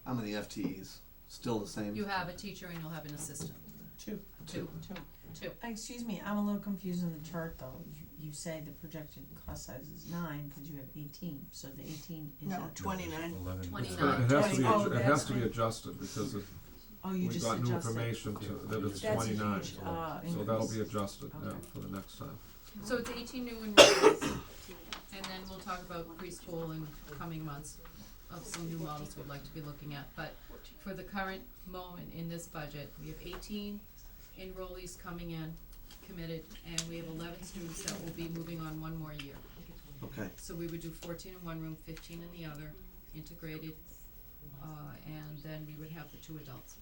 S1: how many FTEs? Still the same?
S3: You have a teacher and you'll have an assistant.
S5: 2.
S3: 2.
S5: Excuse me, I'm a little confused on the chart though. You say the projected class size is 9 because you have 18, so the 18 is
S2: No,
S5: at
S2: 29.
S4: 11.
S3: 29.
S8: It has to be,
S5: Oh,
S8: it has
S5: that's
S8: to be
S5: right.
S8: adjusted because
S5: Oh, you
S8: we
S5: just
S8: got new
S5: adjusted.
S8: information that it's
S5: That's a
S8: 29.
S5: huge,
S8: So that'll
S5: increase.
S8: be adjusted, yeah,
S5: Okay.
S8: for the next time.
S3: So it's 18 new enrollees, and then we'll talk about preschool in coming months of some new models we'd like to be looking at. But for the current moment in this budget, we have 18 enrollees coming in, committed, and we have 11 students that will be moving on one more year.
S1: Okay,
S3: So we would do 14 in one room, 15 in the other, integrated, and then we would have the 2 adults.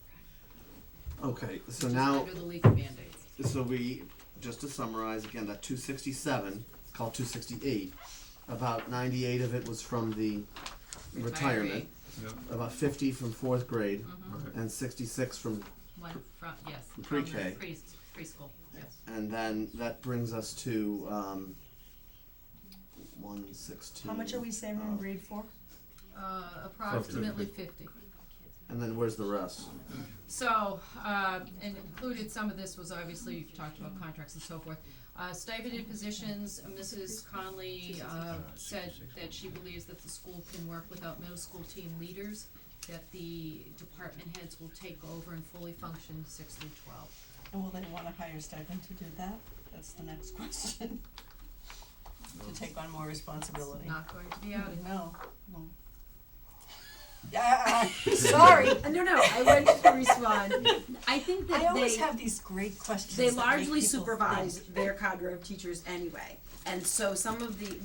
S1: okay, so
S3: Which is
S1: now,
S3: under the legal mandates.
S1: so we, just to summarize again, that 267, called 268, about 98 of it was from the retirement,
S8: Yeah.
S1: about 50 from 4th grade,
S3: Mhm.
S8: Right.
S1: and 66 from,
S3: One from, yes.
S1: Pre-K.
S3: From the preschool, yes.
S1: and then that brings us to 116.
S5: How much are we saving in grade 4?
S3: Approximately 50.
S1: And then where's the rest?
S3: So, and included, some of this was obviously, you've talked about contracts and so forth. Stipended positions, Mrs. Conley, said that she believes that the school can work without middle school team leaders, that the department heads will take over and fully function 6 through 12.
S2: And will they want a higher stipend to do that? That's the next question. To take on more responsibility.
S3: Not going to be added.
S2: No. Yeah, sorry.
S9: No, I wanted to respond. I think that
S2: I always
S9: they,
S2: have these great questions.
S9: they
S2: that make
S9: largely
S2: people
S9: supervise
S2: think.
S9: their cadre of teachers anyway. And so one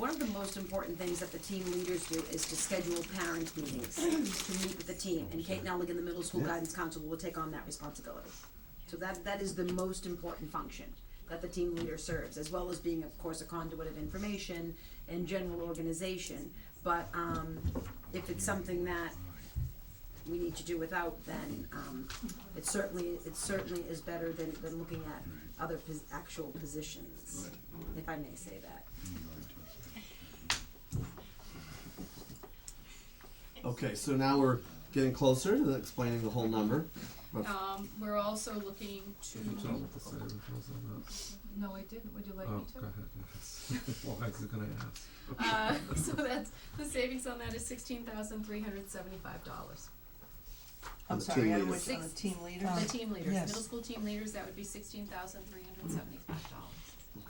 S9: of the most important things that the team leaders do is to schedule parent meetings to meet with the team. And Kate Nelligan, the middle school
S1: Yeah.
S9: guidance counselor, will take on that responsibility. So that is the most important function that the team leader serves, as well as being, of course, a conduit of information and general organization. But if it's something that we need to do without, then it certainly is better than looking at other actual positions, if I may say that.
S1: Okay, so now we're getting closer to explaining the whole number.
S3: We're also looking to,
S8: Did you tell what the savings was on that?
S3: no, I didn't, would you like
S8: Oh,
S3: me to?
S8: go ahead, yes. Well, I was gonna ask.
S3: So that's, the savings on that is $16,375.
S2: I'm
S1: the
S2: sorry,
S1: team
S2: I
S1: leaders.
S2: was on the team leader.
S3: The team leaders,
S2: yes.
S3: middle school team leaders, that would be $16,375.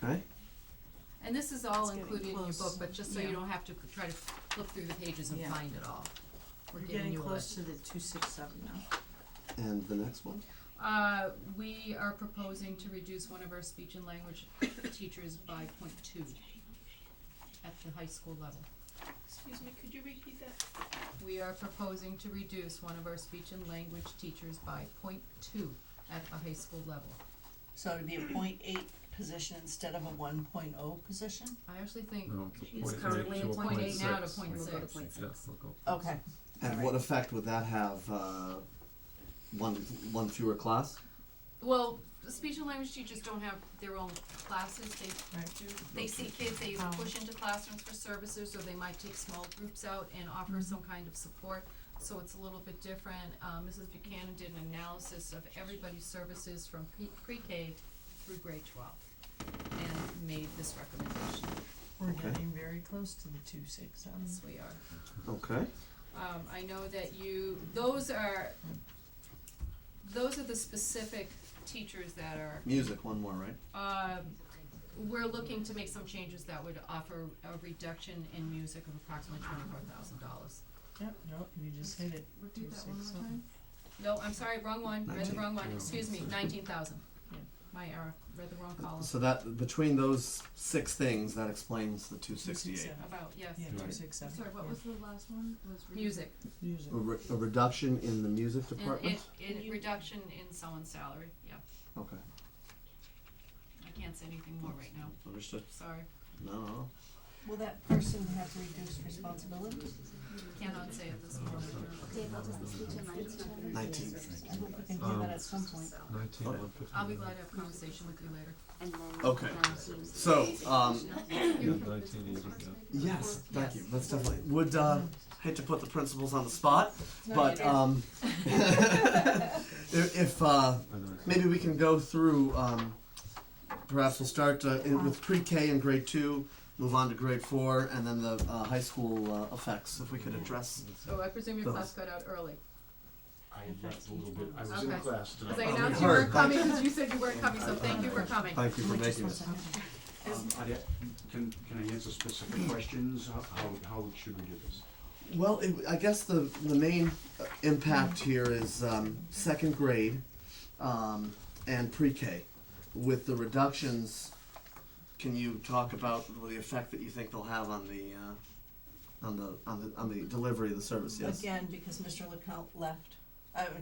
S1: Okay,
S3: And this is all
S2: It's getting
S3: included in your
S2: close.
S3: book, but just so
S2: Yeah.
S3: you don't have to try to flip through the pages and
S2: Yeah.
S3: find it all. We're
S2: We're
S3: giving
S2: getting
S3: you a
S2: close
S3: list.
S2: to the 267 now.
S1: and the next one?
S3: We are proposing to reduce one of our speech and language teachers by 0.2 at the high school level.
S12: Excuse me, could you repeat that?
S3: We are proposing to reduce one of our speech and language teachers by 0.2 at the high school level.
S2: So it'd be a 0.8 position instead of a 1.0 position?
S3: I actually think
S8: No, it's a
S9: It's
S8: point
S9: currently
S8: eight
S9: at
S8: to a
S3: 0.8 now to
S8: 0.6.
S3: 0.6.
S9: We'll go to 0.6.
S8: Yes, we'll go.
S2: Okay.
S1: And
S2: Alright.
S1: what effect would that have, one fewer class?
S3: Well, the speech and language teachers don't have their own classes, they see kids, they push into classrooms for services, or they might take small groups out and offer some kind of support, so it's a little bit different. Mrs. Buchanan did an analysis of everybody's services from pre-K through grade 12, and made this recommendation.
S2: We're
S1: Okay.
S2: getting very close to the 267.
S3: Yes, we are.
S1: Okay,
S3: I know that those are the specific teachers that are,
S1: music, one more, right?
S3: we're looking to make some changes that would offer a reduction in music of approximately $24,000.
S2: Yep, no, you just hit it.
S3: Repeat that one more
S2: 267.
S3: time? No, I'm sorry, wrong one, read the wrong one,
S1: 19.
S3: excuse me, 19,000.
S2: Yeah.
S3: My error, read the wrong column.
S1: So that, between those 6 things, that explains the 268.
S2: 267.
S3: About, yes.
S2: Yeah,
S8: Right.
S2: 267.
S10: Sorry, what was the last one?
S3: Music,
S2: Music.
S1: A reduction in the music
S3: and
S1: department?
S3: reduction in someone's salary, yeah.
S1: Okay,
S3: I can't say anything more right now,
S1: understood.
S3: sorry.
S1: No.
S2: Will that person have reduced responsibilities?
S3: Cannot say at this moment.
S15: Dave, what was the speech and language number?
S1: 19.
S2: I hope we can hear that at some point.
S8: 19,150.
S3: I'll be glad to have a conversation with you later.
S15: And then
S1: Okay.
S15: 19.
S1: So,
S8: Yeah, 1980, yeah.
S1: yes, thank you, that's definitely, would, hate to put the principals on the spot,
S3: No,
S1: but,
S3: you didn't.
S1: if,
S8: I know.
S1: maybe we can go through, perhaps we'll start with pre-K and grade 2, move on to grade 4, and then the high school effects, if we could address.
S3: So I presume your
S1: Those.
S3: class got out early.
S16: I left a little bit, I was in
S3: Okay.
S16: class tonight.
S3: Because I
S1: Oh,
S3: announced
S1: we
S3: you weren't
S1: heard.
S3: coming, because you said you weren't coming, so thank you for coming.
S1: Thank you for
S2: Wait just
S1: making
S2: one
S1: it.
S2: second.
S16: Can I answer specific questions? How should we do this?
S1: Well, I guess the main impact here is 2nd grade and pre-K. with the reductions, can you talk about the effect that you think they'll have on the delivery of the service? Yes.
S2: Again, because Mr. LeCount left,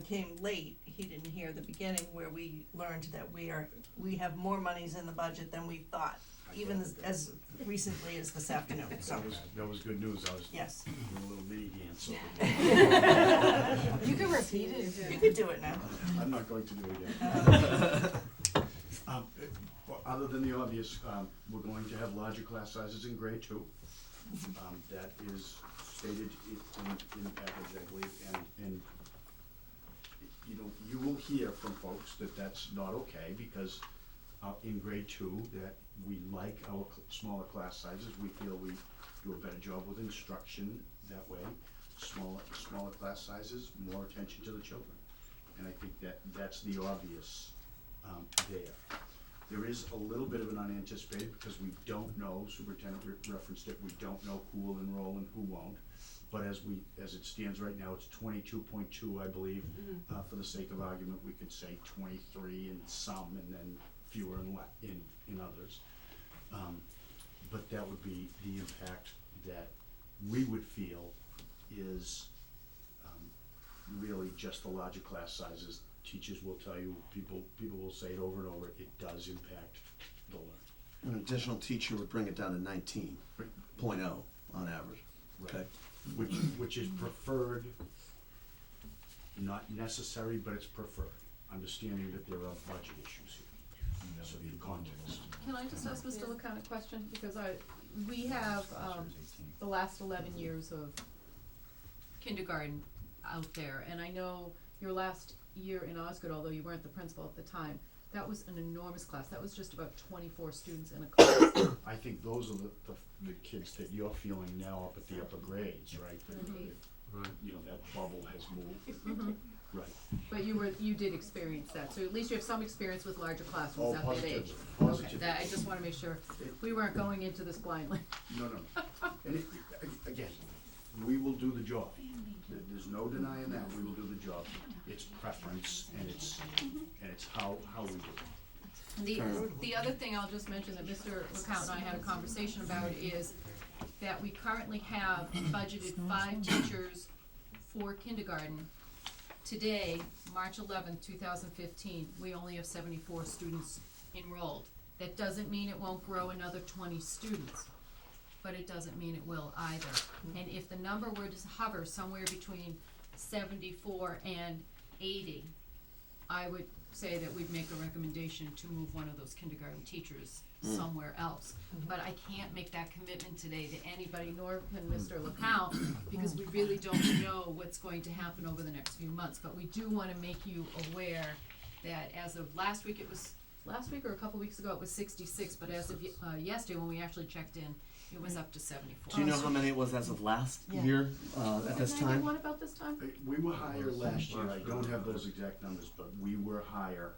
S2: came late, he didn't hear the beginning where we learned that we have more monies in the budget than we thought, even as recently as this afternoon, so,
S16: That was good news, I was
S2: yes.
S16: doing a little mini dance over there.
S5: You can repeat it if
S2: You could do it now.
S16: I'm not going to do it again. Well, other than the obvious, we're going to have larger class sizes in grade 2. That is stated in the package, I believe, and you know, you will hear from folks that that's not okay, because in grade 2, that we like our smaller class sizes. We feel we do a better job with instruction that way. Smaller class sizes, more attention to the children. And I think that's the obvious there. There is a little bit of an unanticipated, because we don't know, Superintendent referenced it, we don't know who will enroll and who won't. But as it stands right now, it's 22.2, I believe. For the sake of argument, we could say 23 in some, and then fewer in others. But that would be the impact that we would feel is really just the larger class sizes. Teachers will tell you, people will say it over and over, it does impact the learning.
S1: An additional teacher would bring it down to 19.0 on average.
S16: Right.
S1: Okay.
S16: Which is preferred, not necessary, but it's preferred, understanding that there are budget issues here. So in context.
S3: Can I just ask Mr. LeCount a question? Because we have, the last 11 years of kindergarten out there, and I know your last year in Osgood, although you weren't the principal at the time, that was an enormous class. That was just about 24 students in a class.
S16: I think those are the kids that you're feeling now up at the upper grades, right?
S8: Right.
S16: You know, that bubble has moved. Right.
S3: But you did experience that, so at least you have some experience with larger classrooms at that
S16: Positively,
S3: age.
S16: positively.
S3: Okay, I just wanna make sure we weren't going into this blindly.
S16: No. And again, we will do the job. There's no denying that, we will do the job. It's preference, and it's how we do it.
S3: The other thing I'll just mention that Mr. LeCount and I had a conversation about is that we currently have budgeted 5 teachers for kindergarten. Today, March 11th, 2015, we only have 74 students enrolled. That doesn't mean it won't grow another 20 students, but it doesn't mean it will either. And if the number were to hover somewhere between 74 and 80, I would say that we'd make a recommendation to move one of those kindergarten teachers somewhere else. But I can't make that commitment today to anybody, nor can Mr. LeCount, because we really don't know what's going to happen over the next few months. But we do wanna make you aware that as of last week or a couple weeks ago, it was 66, but as of yesterday, when we actually checked in, it was up to 74.
S1: Do you know how many it was as of last
S5: Yeah.
S1: year at this
S3: Can I
S1: time?
S3: do one about this time?
S16: We were higher last year, I don't have those exact numbers, but we were higher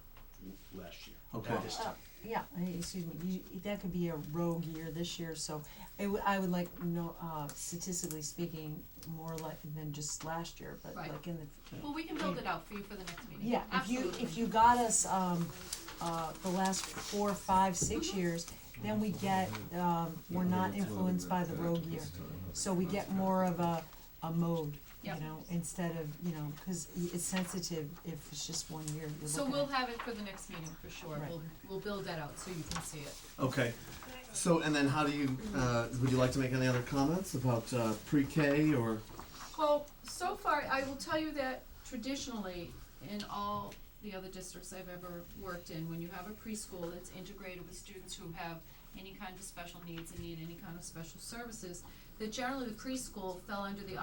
S16: last year.
S1: Okay.
S16: At this time.
S5: Yeah, excuse me, that could be a rogue year this year, so I would like, statistically speaking, more like than just last year, but
S3: Right.
S5: like in the.
S3: Well, we can build it out for you for the next meeting.
S5: Yeah,
S3: Absolutely.
S5: if you got us, the last 4, 5, 6 years, then we get, we're not influenced by the rogue year. So we get more of a mode, you
S3: Yep.
S5: know, instead of, cause it's sensitive if it's just one year you're
S3: So
S5: looking
S3: we'll
S5: at.
S3: have it for the next meeting for sure.
S5: Right.
S3: We'll build that out so you can see it.
S1: Okay. So, and then how do you, would you like to make any other comments about pre-K or?
S3: Well, so far, I will tell you that traditionally, in all the other districts I've ever worked in, when you have a preschool that's integrated with students who have any kind of special needs and need any kind of special services, that generally the preschool fell under the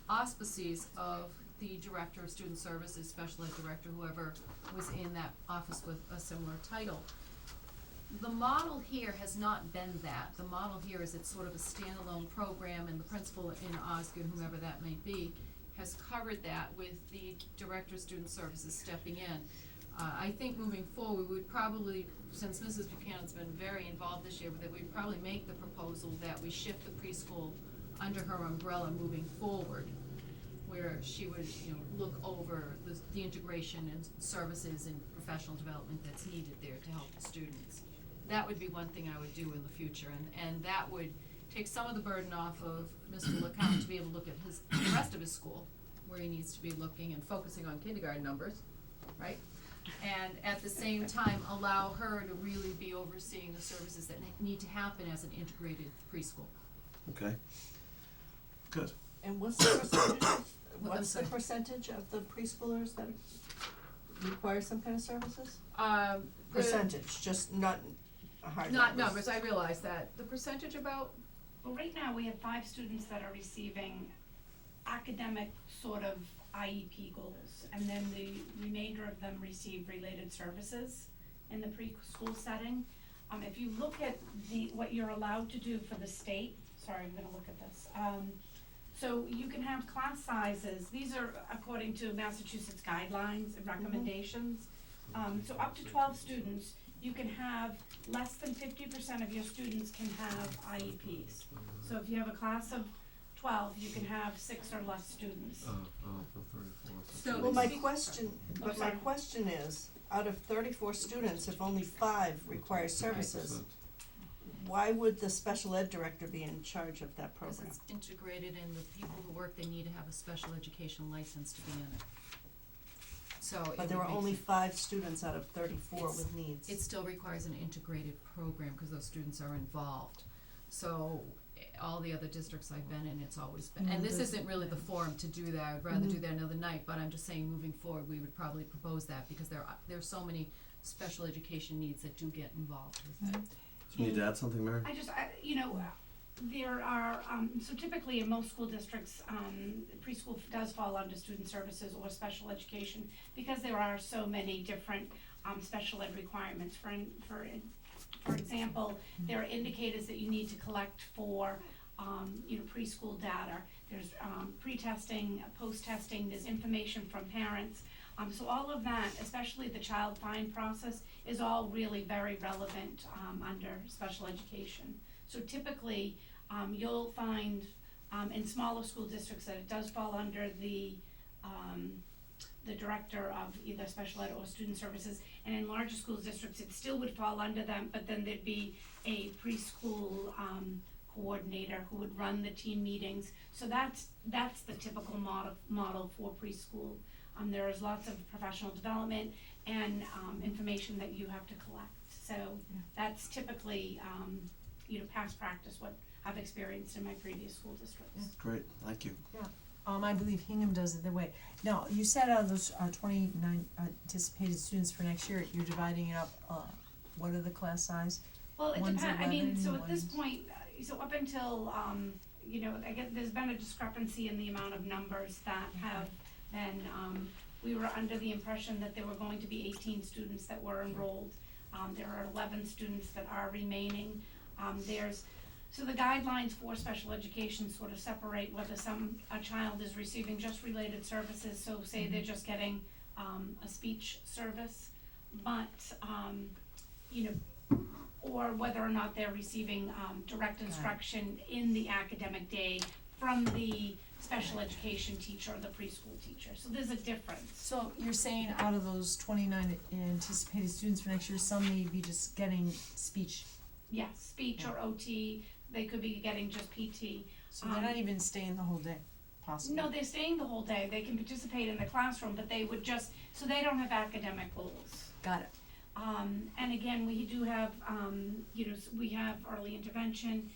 S3: auspices of the director of student services, special ed director, whoever was in that office with a similar title. The model here has not been that. The model here is it's sort of a standalone program, and the principal in Osgood, whomever that may be, has covered that with the director of student services stepping in. I think moving forward, we would probably, since Mrs. Buchanan's been very involved this year, that we'd probably make the proposal that we shift the preschool under her umbrella moving forward, where she would, look over the integration and services and professional development that's needed there to help the students. That would be one thing I would do in the future, and that would take some of the burden off of Mr. LeCount to be able to look at the rest of his school, where he needs to be looking and focusing on kindergarten numbers, right? And at the same time, allow her to really be overseeing the services that need to happen as an integrated preschool.
S1: Okay. Good.
S2: And what's the percentage,
S3: I'm
S2: what's the
S3: sorry.
S2: percentage of the preschoolers that require some kind of services?
S3: The-
S2: Percentage, just not hard
S3: Not numbers, I realize that. The percentage about,
S13: Well, right now, we have 5 students that are receiving academic sort of IEP goals, and then the remainder of them receive related services in the preschool setting. If you look at what you're allowed to do for the state, sorry, I'm gonna look at this. So you can have class sizes, these are according to Massachusetts guidelines and recommendations. So up to 12 students, you can have less than 50% of your students can have IEPs. So if you have a class of 12, you can have 6 or less students.
S8: For 34.
S3: So-
S2: Well, my question,
S13: Oh,
S2: but my
S13: sorry.
S2: question is, out of 34 students, if only 5 require services, why would the special ed director be in charge of that
S3: because
S2: program?
S3: it's integrated and the people who work, they need to have a special education license to be in it. So it
S2: But there
S3: would
S2: are
S3: make
S2: only
S3: sense.
S2: 5 students out of 34
S3: It's-
S2: with needs.
S3: It still requires an integrated program, cause those students are involved. So, all the other districts I've been in, it's always been, and this isn't really the forum to do that, I'd rather do that another night, but I'm just saying, moving forward, we would probably propose that, because there's so many special education needs that do get involved with that.
S1: Do you need to add something, Mary?
S13: There are, so typically in most school districts, preschool does fall under student services or special education, because there are so many different, special ed requirements. For example, there are indicators that you need to collect for, preschool data. There's, pre-testing, post-testing, there's information from parents. So all of that, especially the child find process, is all really very relevant, under special education. So typically, you'll find, in smaller school districts that it does fall under the director of either special ed or student services, and in larger school districts, it still would fall under them, but then there'd be a preschool, coordinator who would run the team meetings. So that's the typical model for preschool. There is lots of professional development and, information that you have to collect. So that's typically, past practice, what I've experienced in my previous school districts.
S1: Great, thank you.
S5: I believe Hingham does it the way. Now, you said out of those 29 anticipated students for next year, you're dividing it up, what are the class size?
S13: Well, it
S5: One's
S13: depends,
S5: 11,
S13: so at this
S5: one's-
S13: point, so up until, I guess there's been a discrepancy in the amount of numbers that have been, we were under the impression that there were going to be 18 students that were enrolled. There are 11 students that are remaining. So the guidelines for special education sort of separate whether a child is receiving just related services, so say they're just getting, a speech service, but, or whether or not they're receiving, direct instruction in the academic day from the special education teacher or the preschool teacher, so there's a difference.
S5: So you're saying out of those 29 anticipated students for next year, some may be just getting speech,
S13: Yes, speech or OT, they could be getting just PT.
S5: so they're not even staying the whole day, possibly?
S13: No, they're staying the whole day, they can participate in the classroom, but they would just, so they don't have academic goals.
S5: Got it.
S13: And again, we do have, we have early intervention,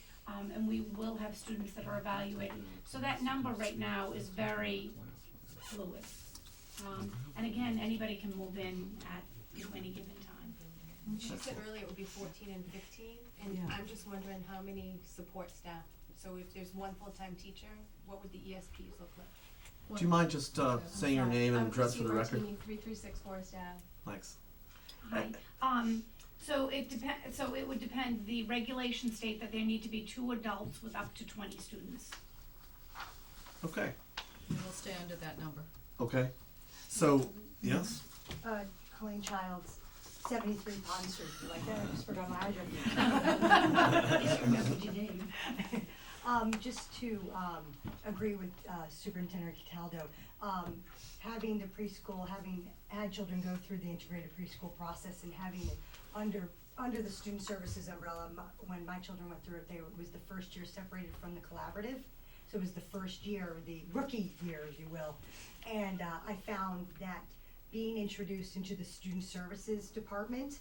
S13: and we will have students that are evaluated. So that number right now is very fluid. And again, anybody can move in at any given time.
S14: She said earlier it would be 14 and 15, and
S5: Yeah.
S14: I'm just wondering how many support staff. So if there's one full-time teacher, what would the ESPs look like?
S1: Do you mind just saying your name and address for the record?
S14: 3364 staff.
S1: Thanks.
S13: Hi, so it would depend, the regulations state that there need to be 2 adults with up to 20 students.
S1: Okay,
S3: We'll stay under that number.
S1: okay. So, yes?
S15: Colleen Childs, 73 Pond Street, you like that? I just forgot my address. Just to, agree with, Superintendent Cataldo, having the preschool, having had children go through the integrated preschool process and having it under the student services umbrella, when my children went through it, it was the first year separated from the collaborative. So it was the first year, the rookie year, if you will. And, I found that being introduced into the student services department,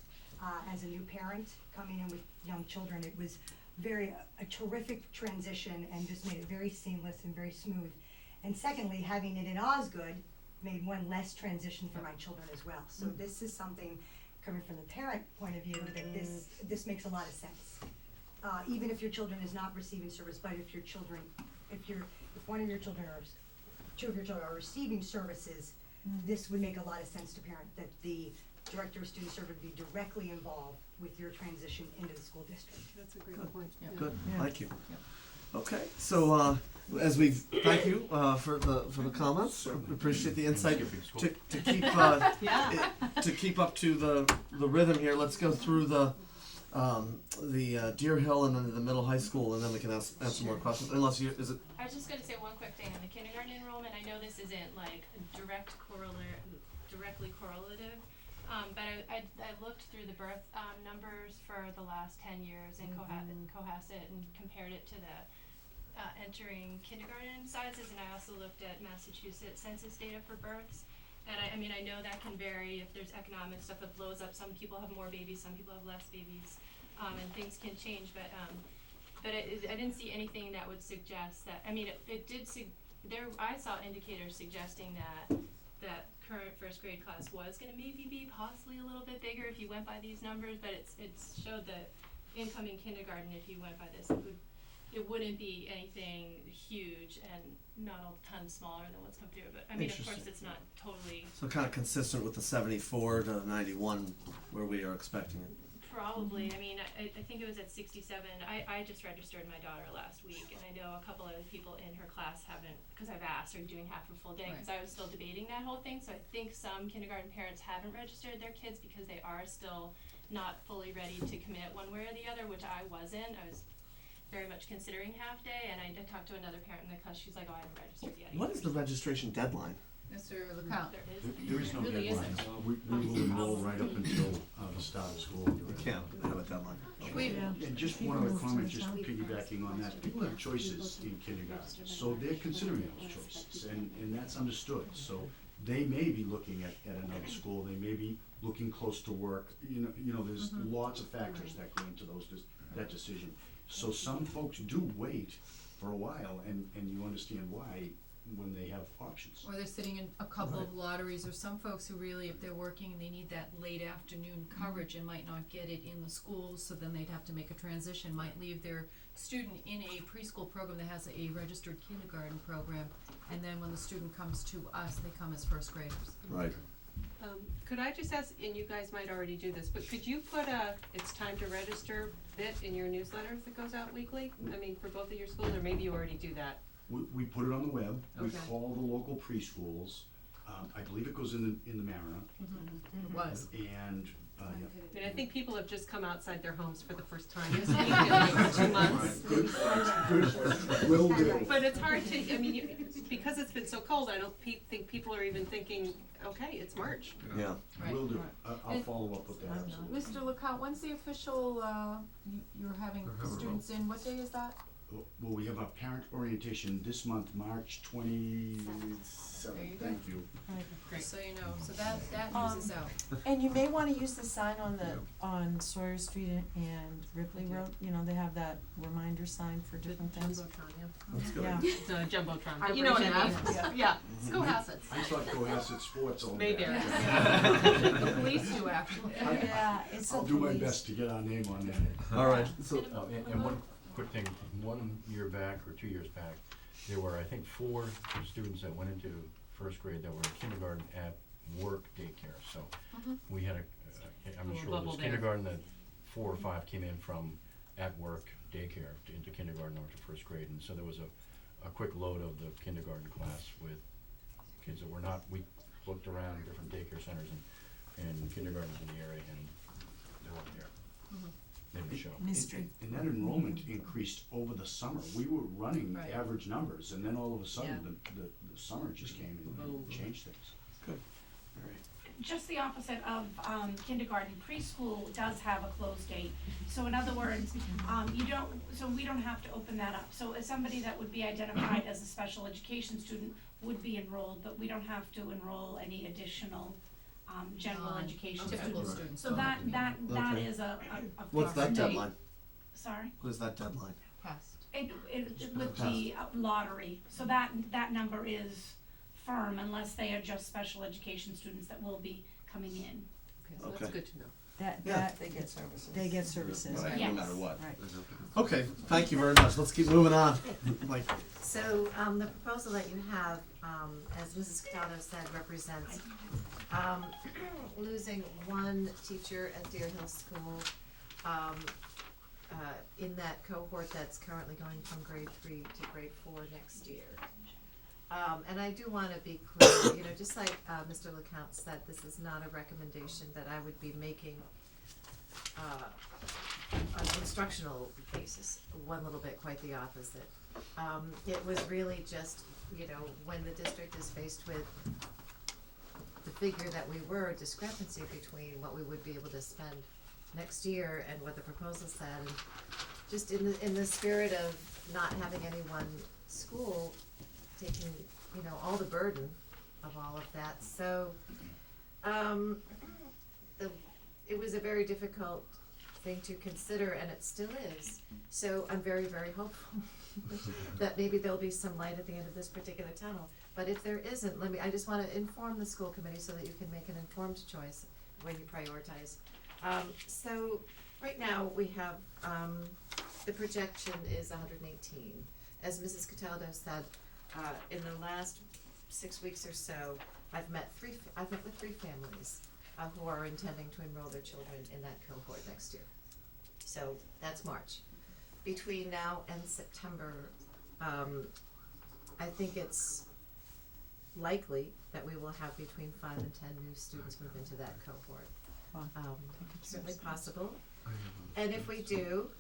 S15: as a new parent coming in with young children, it was a terrific transition and just made it very seamless and very smooth. And secondly, having it in Osgood made one less transition for my children as well. So this is something, coming from the parent point of view, that this makes a lot of sense. Even if your children is not receiving service, but if one of your children or two of your children are receiving services, this would make a lot of sense to parent, that the director of student service would be directly involved with your transition into the school district.
S6: That's a great point.
S1: Good, thank you. Okay, so, thank you, for the comments, we appreciate the insight. To keep, to keep up to the rhythm here, let's go through the Deer Hill and then the middle high school, and then we can answer more questions, unless you, is it?
S14: I was just gonna say one quick thing on the kindergarten enrollment. I know this isn't like directly correlative, but I looked through the birth numbers for the last 10 years in Cohasset and compared it to the entering kindergarten sizes, and I also looked at Massachusetts census data for births. And I mean, I know that can vary if there's economic stuff that blows up. Some people have more babies, some people have less babies, and things can change. But I didn't see anything that would suggest that. I mean, I saw indicators suggesting that current first grade class was going to maybe be possibly a little bit bigger if you went by these numbers. But it showed that incoming kindergarten, if you went by this, it wouldn't be anything huge and not a ton smaller than what's come through. But I mean, of course, it's not totally.
S1: So kind of consistent with the 74 to 91 where we are expecting it.
S14: Probably. I mean, I think it was at 67. I just registered my daughter last week, and I know a couple other people in her class haven't, because I've asked, are you doing half a full day? Because I was still debating that whole thing. So I think some kindergarten parents haven't registered their kids because they are still not fully ready to commit one way or the other, which I wasn't. I was very much considering half day, and I talked to another parent in the class. She's like, "Oh, I haven't registered yet."
S1: What is the registration deadline?
S3: Mr. LeCount.
S16: There is no
S14: Really
S16: deadline.
S14: isn't.
S16: We will enroll right up until the start of school.
S1: You can't have a deadline.
S16: And just one other comment, just piggybacking on that, people have choices in kindergarten, so they're considering those choices, and that's understood. So they may be looking at another school, they may be looking close to work, you know, there's lots of factors that go into that decision. So some folks do wait for a while, and you understand why when they have options.
S3: Or they're sitting in a couple of lotteries, or some folks who really, if they're working and they need that late afternoon coverage and might not get it in the schools, so then they'd have to make a transition, might leave their student in a preschool program that has a registered kindergarten program, and then when the student comes to us, they come as first graders.
S1: Right.
S6: Could I just ask, and you guys might already do this, but could you put it's time to register bit in your newsletter that goes out weekly? I mean, for both of your schools, or maybe you already do that?
S16: We put it on the web, we
S6: Okay.
S16: call the local preschools, I believe it goes in the Mariner,
S3: It was.
S16: and, yeah.
S6: I mean, I think people have just come outside their homes for the first time this week in like 2 months.
S16: Good, will do.
S6: But it's hard to, I mean, because it's been so cold, I don't think people are even thinking, okay, it's March.
S1: Yeah.
S3: Right.
S16: Will do, I'll
S3: And-
S16: follow up with that, absolutely.
S3: Mr. LeCount, when's the official, you're having students in, what day is that?
S16: Well, we have a parent orientation this month, March 27th,
S3: There you go.
S16: thank you.
S3: Just so you know, so that news is out.
S5: And you may wanna use the sign on Sawyer Street and Ripley Road, you know, they have that reminder sign for different things.
S1: That's good.
S5: Yeah.
S6: The Jumbotron, but you know what I mean? Yeah, it's Cohasset.
S16: I thought Cohasset Sports owned
S6: Maybe.
S16: that.
S3: The police do actually.
S5: Yeah, it's
S16: I'll
S5: a
S16: do my
S5: police.
S16: best to get our name on that.
S1: All right, so,
S4: And one quick thing, 1 year back or 2 years back, there were, I think, 4 students that went into first grade that were in kindergarten at work daycare, so we had I'm
S6: Little
S4: sure
S6: bubble
S4: there's
S6: there.
S4: kindergarten that 4 or 5 came in from at work daycare into kindergarten or to first grade, and so there was a quick load of the kindergarten class with kids that were not, we looked around different daycare centers and kindergartens in the area, and they weren't here. they would show.
S5: Mystery.
S16: And that enrollment increased over the summer. We were running
S2: Right.
S16: average numbers, and then all of a sudden,
S2: Yeah.
S16: the summer just came and changed things.
S1: Good, all right.
S13: Just the opposite of kindergarten. Preschool does have a close date. So in other words, we don't have to open that up. So as somebody that would be identified as a special education student would be enrolled, but we don't have to enroll any additional general education
S3: Typical
S13: students.
S3: students.
S13: So that
S1: Okay.
S13: is a
S1: What's that
S13: date.
S1: deadline?
S13: Sorry?
S1: What is that deadline?
S3: Passed.
S13: It with the lottery, so that number is firm unless they are just special education students that will be coming in.
S2: Okay, so
S1: Okay.
S2: that's good to know.
S1: Yeah.
S2: They get services.
S5: They get services.
S1: Right, no
S13: Yes.
S1: matter what.
S5: Right.
S1: Okay, thank you very much, let's keep moving on. Like,
S17: So, the proposal that you have, as Mrs. Cataldo said, represents, losing one teacher at Deer Hill School, in that cohort that's currently going from grade 3 to grade 4 next year. And I do wanna be clear, you know, just like, Mr. LeCount said, this is not a recommendation that I would be making, on an instructional basis, one little bit quite the opposite. It was really just, you know, when the district is faced with the figure that we were, discrepancy between what we would be able to spend next year and what the proposal said, and just in the spirit of not having any one school taking, you know, all the burden of all of that, so, it was a very difficult thing to consider, and it still is, so I'm very, very hopeful that maybe there'll be some light at the end of this particular tunnel, but if there isn't, I just wanna inform the school committee so that you can make an informed choice when you prioritize. So, right now, we have, the projection is 118. As Mrs. Cataldo said, in the last 6 weeks or so, I've met with 3 families, who are intending to enroll their children in that cohort next year. So, that's March. Between now and September, I think it's likely that we will have between 5 and 10 new students move into that cohort.
S5: Wow.
S17: Certainly possible. And if we do,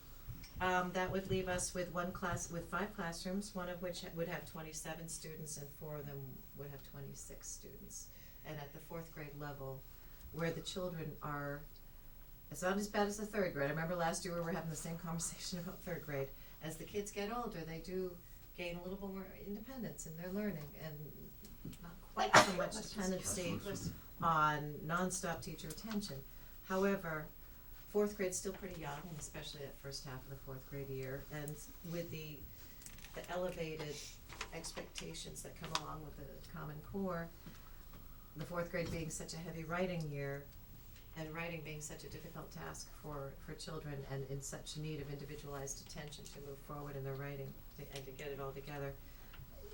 S17: that would leave us with 5 classrooms, one of which would have 27 students and 4 of them would have 26 students. And at the 4th grade level, where the children are, it's not as bad as the 3rd grade. I remember last year we were having the same conversation about 3rd grade. As the kids get older, they do gain a little more independence in their learning and not quite so much dependency on nonstop teacher attention. However, 4th grade's still pretty young, and especially that first half of the 4th grade year, and with the elevated expectations that come along with the Common Core, the 4th grade being such a heavy writing year, and writing being such a difficult task for children and in such need of individualized attention to move forward in their writing and to get it all together,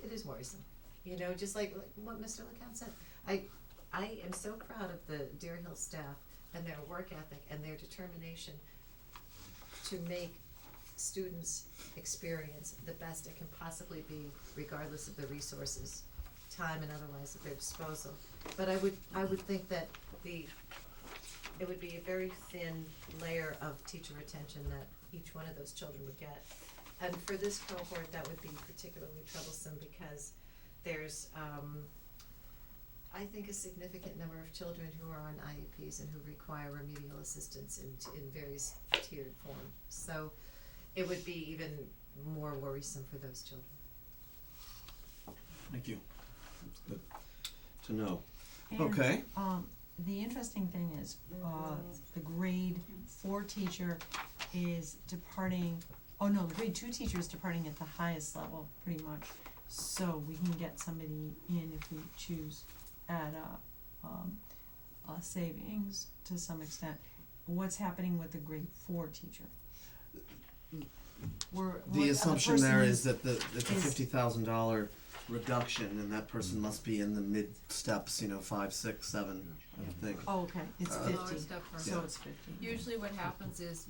S17: it is worrisome. You know, just like what Mr. LeCount said, I am so proud of the Deer Hill staff and their work ethic and their determination to make students' experience the best it can possibly be, regardless of the resources, time and otherwise at their disposal. But I would think that it would be a very thin layer of teacher attention that each one of those children would get. And for this cohort, that would be particularly troublesome because there's, I think, a significant number of children who are on IEPs and who require remedial assistance in various tiered forms. So it would be even more worrisome for those children.
S1: thank you, that's good to know.
S5: And,
S1: Okay.
S5: The interesting thing is, the grade 4 teacher is departing, the grade 2 teacher is departing at the highest level, pretty much. So we can get somebody in if we choose at a savings to some extent. What's happening with the grade 4 teacher?
S1: The assumption there is that it's a
S5: is-
S1: $50,000 reduction, and that person must be in the mid steps, 5, 6, 7, I would think.
S5: Oh, okay, it's
S1: Uh,
S5: 50,
S3: step first.
S5: so it's 50.
S3: Usually what happens is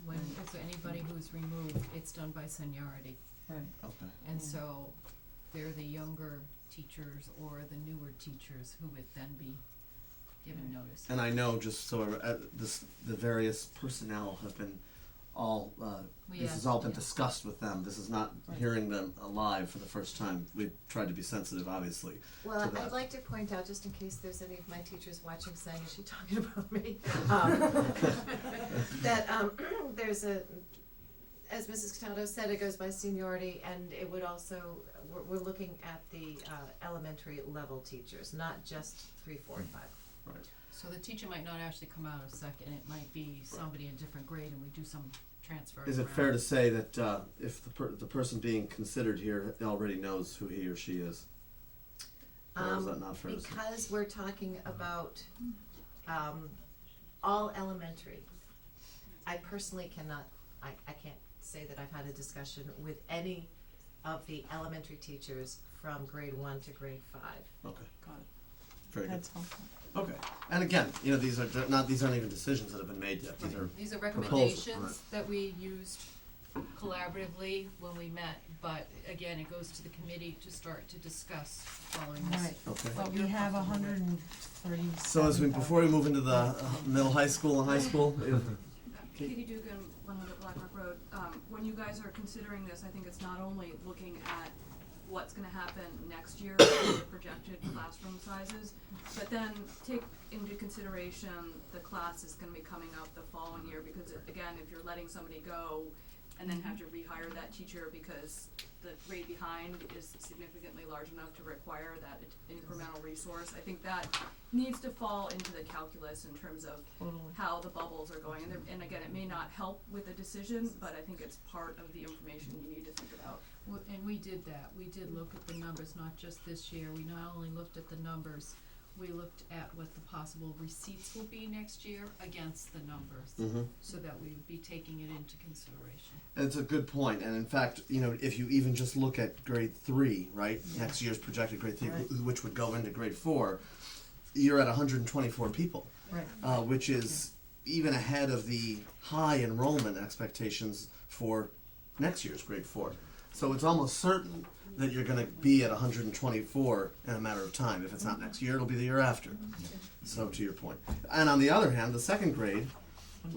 S3: when it's anybody who's removed, it's done by seniority.
S5: Right.
S1: Okay.
S3: And
S5: Yeah.
S3: so they're the younger teachers or the newer teachers who would then be given notice.
S1: And I know, just so the various personnel have been all,
S3: We
S1: this has
S3: asked,
S1: all been
S3: yeah.
S1: discussed with them. This is not
S5: Right.
S1: hearing them live for the first time. We've tried to be sensitive, obviously.
S17: Well,
S1: to that.
S17: I'd like to point out, just in case there's any of my teachers watching saying, is she talking about me? That, there's as Mrs. Cataldo said, it goes by seniority, and it would also, we're looking at the, elementary level teachers, not just 3, 4, and 5.
S1: Right.
S3: So the teacher might not actually come out a second, it might be somebody in a different grade and we do some transfer
S1: Is it
S3: around.
S1: fair to say that if the person being considered here already knows who he or she is? Or is that not fair to say?
S17: Because we're talking about all elementary, I personally cannot, I can't say that I've had a discussion with any of the elementary teachers from grade 1 to grade 5.
S1: Okay,
S5: Got it.
S1: very good.
S5: That's helpful.
S1: Okay, and again, these aren't even decisions that have been made yet.
S3: These are
S1: proposals,
S3: recommendations
S1: right.
S3: that we used collaboratively when we met, but again, it goes to the committee to start to discuss following this.
S5: Right,
S1: Okay.
S5: but we
S3: You're
S5: have
S3: comfortable with.
S5: 137.
S1: So before we move into the middle high school and high school,
S10: Katie Dugan, 100 Black Rock Road. When you guys are considering this, I think it's not only looking at what's gonna happen next year with the projected classroom sizes, but then take into consideration the class is gonna be coming up the following year, because again, if you're letting somebody go and then have to rehire that teacher because the grade behind is significantly large enough to require that incremental resource, I think that needs to fall into the calculus in terms of
S5: Totally.
S10: how the bubbles are going. And again, it may not help with the decision, but I think it's part of the information you need to think about.
S3: And we did that, we did look at the numbers, not just this year, we not only looked at the numbers, we looked at what the possible receipts will be next year against the numbers, so that we would be taking it into consideration.
S1: and it's a good point. And in fact, if you even just look at grade 3, right, next year's projected grade 3,
S5: Right.
S1: which would go into grade 4, you're at 124 people,
S5: Right.
S1: which is even ahead of the high enrollment expectations for next year's grade 4. So it's almost certain that you're going to be at 124 in a matter of time. If it's not next year, it'll be the year after. So to your point. And on the other hand, the second grade,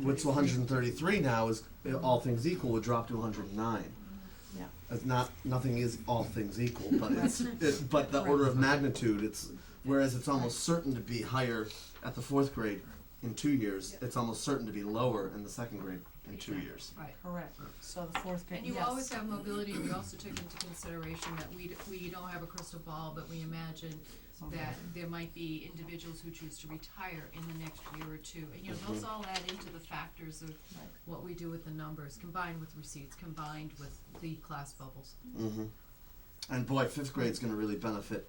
S1: which 133 now is, all things equal, would drop to 109.
S5: Yeah.
S1: It's nothing is all things equal, but but the order of magnitude, whereas it's almost certain to be higher at the 4th grade in 2 years, it's almost certain to be lower in the 2nd grade in 2 years.
S3: Right.
S5: Correct. So the 4th grade,
S3: And
S5: yes.
S3: you always have mobility, we also took into consideration that we don't have a crystal ball, but we imagine that there might be individuals who choose to retire in the next year or two. And those all add into the factors of what we do with the numbers, combined with receipts, combined with the class bubbles.
S1: And boy, 5th grade's going to really benefit.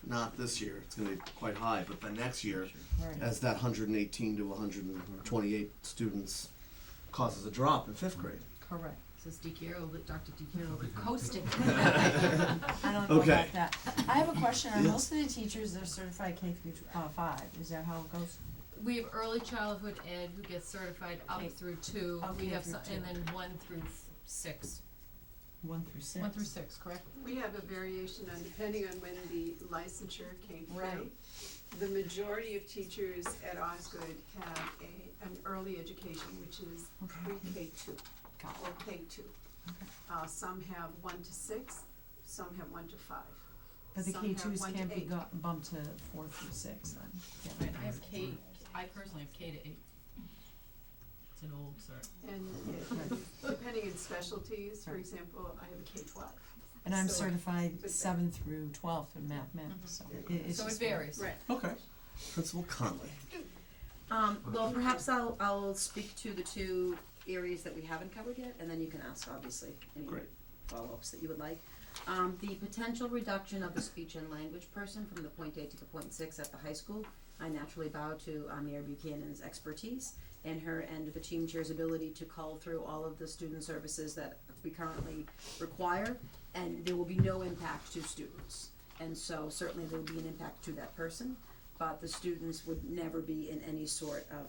S1: Not this year, it's going to be quite high, but the next year,
S5: Right.
S1: as that 118 to 128 students causes a drop in 5th grade.
S5: Correct.
S3: Says DiChiaro, that Dr. DiChiaro will be coasting.
S5: I don't know
S1: Okay.
S5: about that. I have a question. Are
S1: Yes.
S5: most of the teachers that are certified K through 5? Is that how it goes?
S3: We have early childhood ed who gets certified up
S5: Okay.
S3: through 2. We
S5: Okay,
S3: have
S5: through
S3: some,
S5: 2.
S3: and then 1 through 6.
S5: 1 through 6.
S3: 1 through 6, correct?
S11: We have a variation on, depending on when the licensure came through.
S5: Right.
S11: The majority of teachers at Osgood have an early education, which is pre-K 2 or K 2. Some have 1 to 6, some have 1 to 5.
S5: But the
S11: Some
S5: K2s
S11: have 1 to
S5: can't be
S11: 8.
S5: bumped to 4 through 6 then. Yeah.
S3: Right, I personally have K to 8. It's an old cert.
S11: And depending on specialties, for example, I have a K 12.
S5: And I'm
S11: So-
S5: certified
S11: but
S5: 7 through 12 in mathematics, so it's
S3: So it
S5: just
S3: varies.
S11: Right.
S1: Okay. Principal Conley.
S9: Well, perhaps I'll speak to the 2 areas that we haven't covered yet, and then you can ask, obviously, any
S1: Great.
S9: follow-ups that you would like. The potential reduction of the speech and language person from the point 8 to the point 6 at the high school, I naturally bow to Mayor Buchanan's expertise and her and the team chair's ability to cull through all of the student services that we currently require, and there will be no impact to students. And so certainly there will be an impact to that person, but the students would never be in any sort of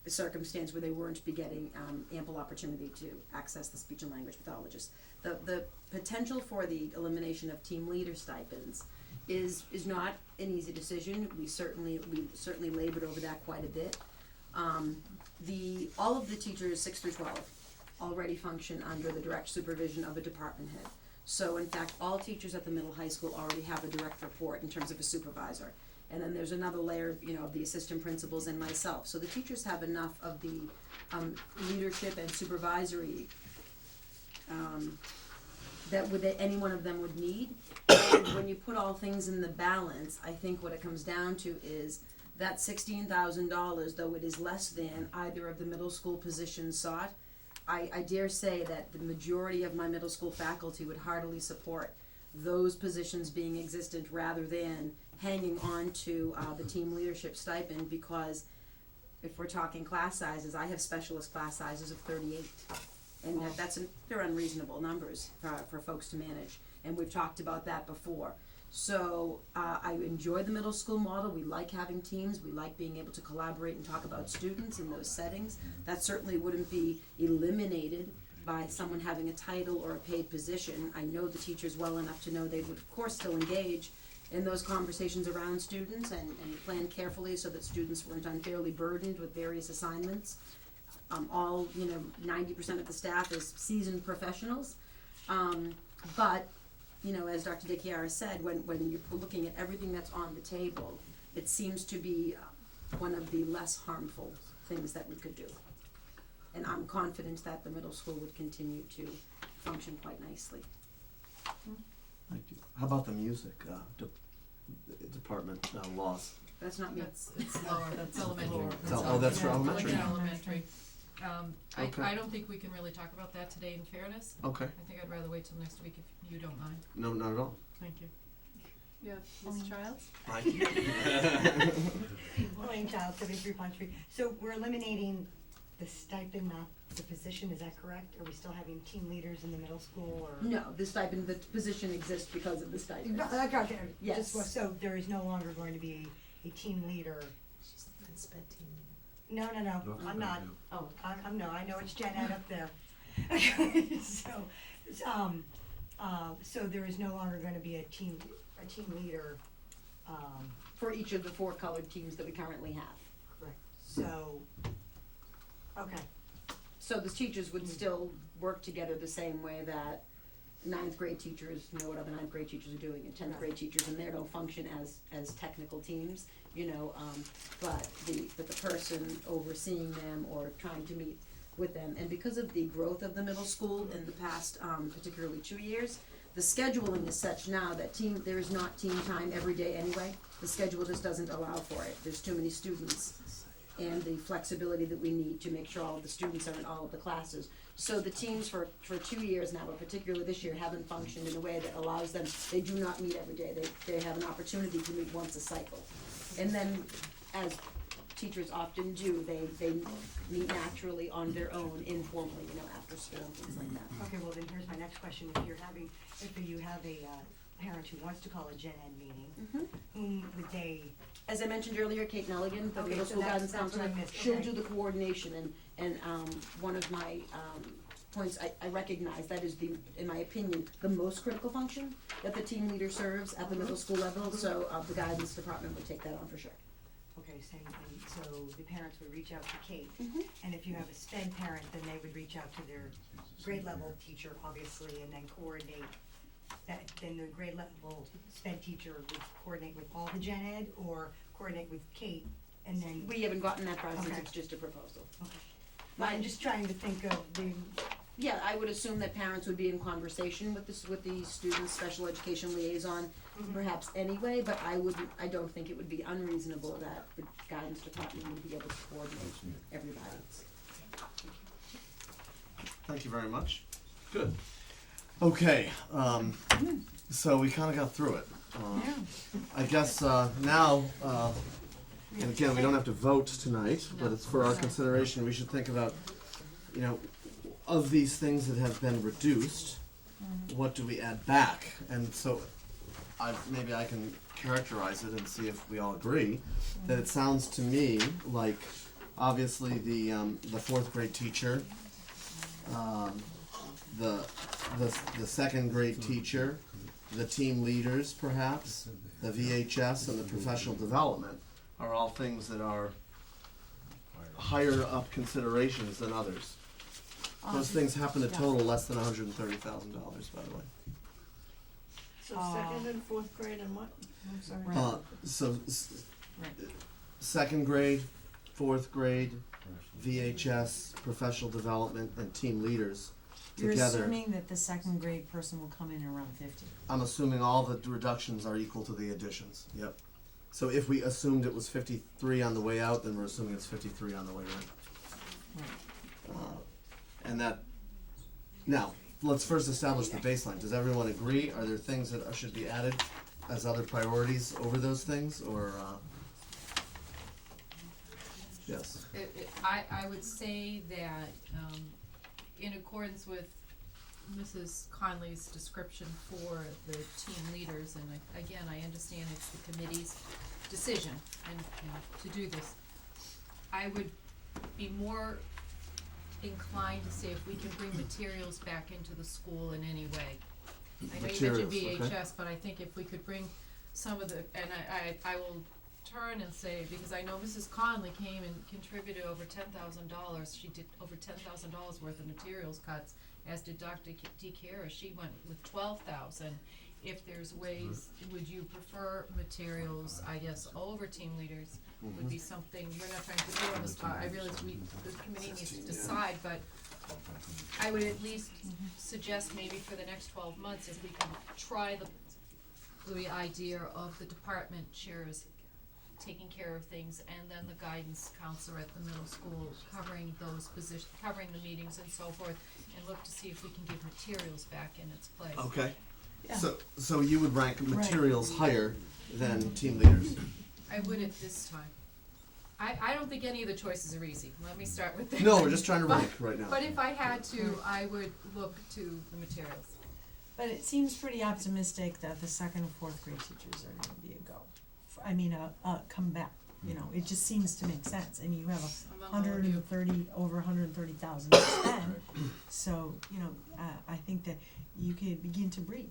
S9: circumstance where they weren't be getting ample opportunity to access the speech and language pathologist. The potential for the elimination of team leader stipends is not an easy decision. We certainly labored over that quite a bit. All of the teachers, 6 through 12, already function under the direct supervision of a department head. So in fact, all teachers at the middle high school already have a direct report in terms of a supervisor. And then there's another layer, of the assistant principals and myself. So the teachers have enough of the leadership and supervisory that any one of them would need. And when you put all things in the balance, I think what it comes down to is that $16,000, though it is less than either of the middle school positions sought, I dare say that the majority of my middle school faculty would heartily support those positions being existent rather than hanging on to the team leadership stipend, because if we're talking class sizes, I have specialist class sizes of 38. And they're unreasonable numbers for folks to manage, and we've talked about that before. So I enjoy the middle school model. We like having teams. We like being able to collaborate and talk about students in those settings. That certainly wouldn't be eliminated by someone having a title or a paid position. I know the teachers well enough to know they would, of course, still engage in those conversations around students and plan carefully so that students weren't unfairly burdened with various assignments. 90% of the staff is seasoned professionals. But as Dr. DeChiara said, when you're looking at everything that's on the table, it seems to be one of the less harmful things that we could do. And I'm confident that the middle school would continue to function quite nicely.
S1: Thank you. How about the music department loss?
S9: That's not me.
S3: It's lower, that's elementary.
S1: That's for elementary.
S3: Elementary.
S1: Okay.
S3: I don't think we can really talk about that today in fairness.
S1: Okay.
S3: I think I'd rather wait till next week if you don't mind.
S1: No, not at all.
S3: Thank you.
S6: You have Ms. Childs?
S15: Elaine Child, 73 Pond Street. So we're eliminating the stipend, not the position, is that correct? Are we still having team leaders in the middle school, or?
S9: No, the position exists because of the stipend.
S15: No, I got you.
S9: Yes.
S15: So there is no longer going to be a team leader?
S17: She's been sped team.
S15: No, I'm not.
S17: Oh,
S15: I know it's Gen Ed up there. So there is no longer gonna be a team leader,
S9: For each of the 4 colored teams that we currently have.
S15: correct, so, okay,
S9: So the teachers would still work together the same way that 9th grade teachers know what other 9th grade teachers are doing, and 10th grade teachers, and they don't function as technical teams, but the person overseeing them or trying to meet with them. And because of the growth of the middle school in the past, particularly 2 years, the scheduling is such now that there is not team time every day anyway. The schedule just doesn't allow for it. There's too many students, and the flexibility that we need to make sure all of the students are in all of the classes. So the teams for 2 years now, but particularly this year, haven't functioned in a way that allows them, they do not meet every day. They have an opportunity to meet once a cycle. And then, as teachers often do, they meet naturally on their own, informally, after school and things like that.
S15: okay, well then here's my next question, if you have a parent who wants to call a Gen Ed meeting, whom would they?
S9: As I mentioned earlier, Kate Nelligan, the
S15: Okay,
S9: middle
S15: so
S9: school
S15: that's-
S9: guidance
S15: that's what I
S9: counselor,
S15: missed,
S9: she'll
S15: okay.
S9: do the coordination, and one of my points I recognize, that is in my opinion, the most critical function that the team leader serves at the middle school level, so the guidance department would take that on for sure.
S15: Okay, and so the parents would reach out to Kate, and if you have a SPED parent, then they would reach out to their grade level teacher, obviously, and then coordinate that, then the grade level SPED teacher would coordinate with all the Gen Ed, or coordinate with Kate, and then.
S9: We haven't gotten that far, since
S15: Okay.
S9: it's just a proposal.
S15: Okay. I'm just trying to think of the,
S9: Yeah, I would assume that parents would be in conversation with the student's special education liaison, perhaps anyway, but I don't think it would be unreasonable that the guidance department would be able to coordinate everybody.
S1: Thank you very much. Good. Okay, so we kinda got through it. I guess, now, and again, we don't have to vote tonight, but it's for our consideration, we should think about, of these things that have been reduced, what do we add back? And so, maybe I can characterize it and see if we all agree, that it sounds to me like, obviously, the 4th grade teacher, the 2nd grade teacher, the team leaders perhaps, the VHS and the professional development are all things that are higher up considerations than others. Those things happen to total less than $130,000, by the way.
S2: So second and fourth grade and what? I'm sorry.
S5: Right. Right.
S1: Second grade, fourth grade, VHS, professional development, and team leaders
S5: You're
S1: together.
S5: assuming that the second grade person will come in around 50.
S1: I'm assuming all the reductions are equal to the additions, yep. So if we assumed it was 53 on the way out, then we're assuming it's 53 on the way in.
S5: Right.
S1: And that, now, let's first establish the baseline. Does everyone agree? Are there things that should be added as other priorities over those things, or, yes?
S3: I would say that, in accordance with Mrs. Conley's description for the team leaders, and again, I understand it's the committee's decision and to do this. I would be more inclined to say if we can bring materials back into the school in any way. I know you mentioned
S1: Materials, okay.
S3: VHS, but I think if we could bring some of the, and I will turn and say, because I know Mrs. Conley came and contributed over $10,000, she did over $10,000 worth of materials cuts, as did Dr. DeCara, she went with $12,000. If there's ways, would you prefer materials, I guess, over team leaders, would be something, we're not trying to put you on the spot, I realize the committee needs to decide, but I would at least suggest maybe for the next 12 months, if we can try the idea of the department chairs taking care of things, and then the guidance counselor at the middle school covering those positions, covering the meetings and so forth, and look to see if we can get materials back in its place.
S1: Okay.
S5: Yeah.
S1: So you would rank materials higher than team leaders?
S3: I would at this time. I don't think any of the choices are easy, let me start with that.
S1: No, we're just trying to
S3: But-
S1: rank right now.
S3: But if I had to, I would look to the materials.
S5: But it seems pretty optimistic that the second and fourth grade teachers are gonna be a go. I mean, come back, you know, it just seems to make sense. I mean, you have over $130,000 to spend. So, you know, I think that you could begin to breathe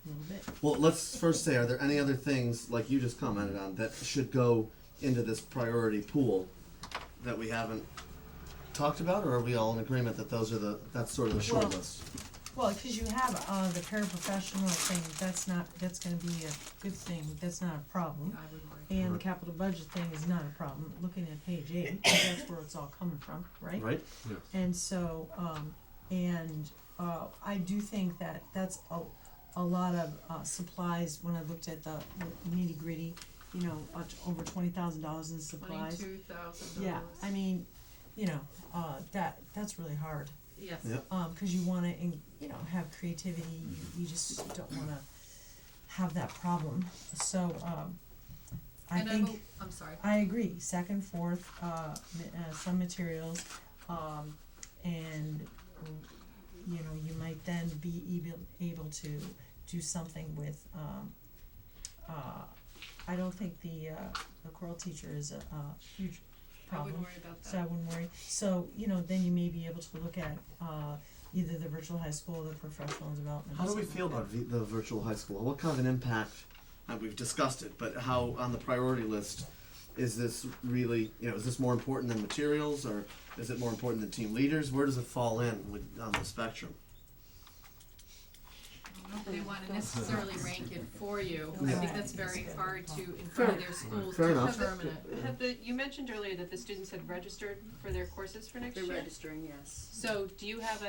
S5: a little bit.
S1: Well, let's first say, are there any other things, like you just commented on, that should go into this priority pool that we haven't talked about, or are we all in agreement that that's sort of the short
S5: Well,
S1: list?
S5: Well, cause you have, the paraprofessional thing, that's gonna be a good thing, that's not a problem.
S3: I would worry.
S5: And the capital budget thing is not a problem, looking at page 8, 'cause that's where it's all coming from, right?
S1: Right?
S8: Yes.
S5: And so, I do think that that's a lot of, supplies, when I looked at the nitty gritty, you know, over $20,000 in supplies.
S3: $22,000.
S5: Yeah, I mean, you know, that's really hard.
S3: Yes.
S1: Yep.
S5: 'Cause you wanna, you know, have creativity, you just don't wanna have that problem, so, I
S3: And
S5: think.
S3: I'm sorry.
S5: I agree, second, fourth, some materials, and, you know, you might then be able to do something with, I don't think the choral teacher is a huge
S3: I
S5: problem.
S3: wouldn't worry about that.
S5: So I wouldn't worry, so, you know, then you may be able to look at, either the virtual high school or the professional development.
S1: How
S5: or
S1: do we
S5: something
S1: feel
S5: like
S1: about the virtual high school? What kind of an impact, we've discussed it, but how, on the priority list, is this really, you know, is this more important than materials, or is it more important than team leaders? Where does it fall in on the spectrum?
S3: I don't know if they wanna necessarily rank it for you, I
S1: Yeah.
S3: think that's very hard to, in front of their schools,
S1: Fair
S3: to
S1: enough.
S3: determine it.
S6: You mentioned earlier that the students had registered for their courses for next year?
S9: They're registering, yes.
S6: So do you have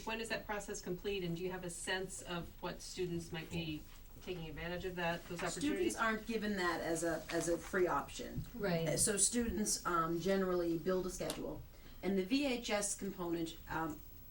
S6: when is that process complete, and do you have a sense of what students might be taking advantage of those opportunities?
S9: Students aren't given that as a free option.
S3: Right.
S9: So students generally build a schedule, and the VHS component,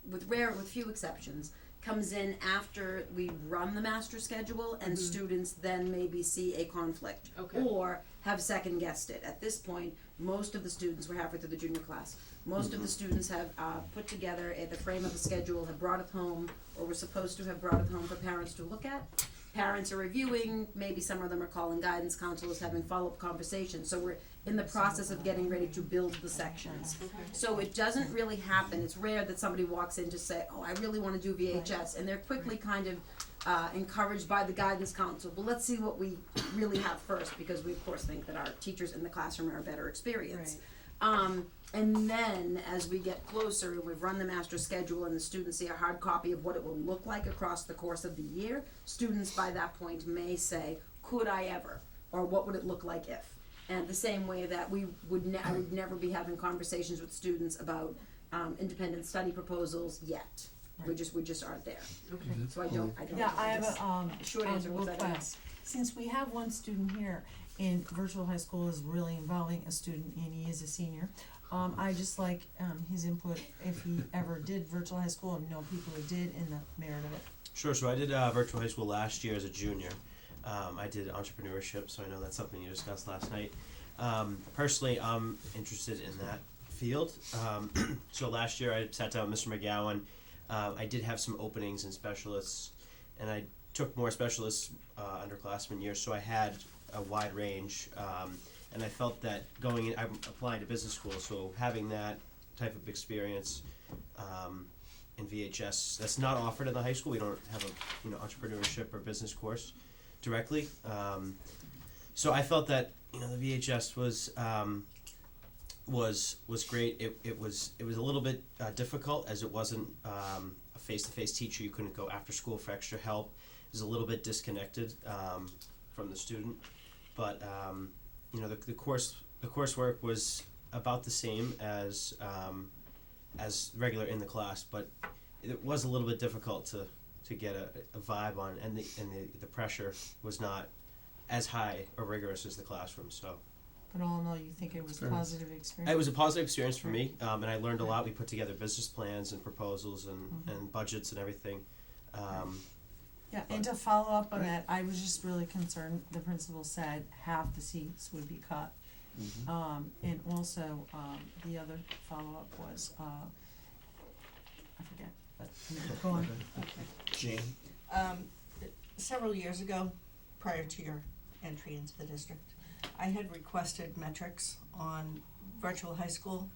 S9: with few exceptions, comes in after we run the master schedule, and students then maybe see a conflict.
S6: Okay.
S9: Or have second guessed it. At this point, most of the students, we're halfway through the junior class, most of the students have put together the frame of a schedule, have brought it home, or were supposed to have brought it home for parents to look at. Parents are reviewing, maybe some of them are calling guidance counselors, having follow-up conversations, so we're in the process of getting ready to build the sections. So it doesn't really happen, it's rare that somebody walks in to say, oh, I really wanna do VHS, and they're quickly kind of encouraged by the guidance counsel, but let's see what we really have first, because we of course think that our teachers in the classroom are a better experience. And then, as we get closer, we've run the master schedule and the students see a hard copy of what it will look like across the course of the year. Students by that point may say, could I ever? Or what would it look like if? And the same way that I would never be having conversations with students about independent study proposals yet. We just aren't there.
S2: Okay.
S9: So I don't.
S5: Yeah, I have a,
S9: Short answer was I don't know.
S5: request. Since we have one student here, and virtual high school is really involving a student, and he is a senior, I just like, his input if he ever did virtual high school, and know people who did, and the merit of it.
S7: Sure. So I did virtual high school last year as a junior. I did entrepreneurship, so I know that's something you discussed last night. Personally, I'm interested in that field. So last year I sat down with Mr. McGowan. I did have some openings in specialists, and I took more specialists underclassmen years, so I had a wide range. And I felt that going in, I'm applying to business school, so having that type of experience in VHS, that's not offered in the high school. We don't have a entrepreneurship or business course directly. So I felt that the VHS was great. It was a little bit difficult, as it wasn't a face-to-face teacher. You couldn't go after school for extra help. It was a little bit disconnected from the student, but the coursework was about the same as regular in the class, but it was a little bit difficult to get a vibe on, and the pressure was not as high or rigorous as the classroom. So.
S5: But all in all, you think it was a positive experience?
S7: It was a positive experience for me, and I learned a lot. We put together business plans and proposals and budgets and everything.
S5: Yeah, and to follow up on that, I was just really concerned, the principal said half the seats would be cut. And also, the other follow-up was, I forget, but go on.
S1: Jean?
S2: Several years ago, prior to your entry into the district, I had requested metrics on virtual high school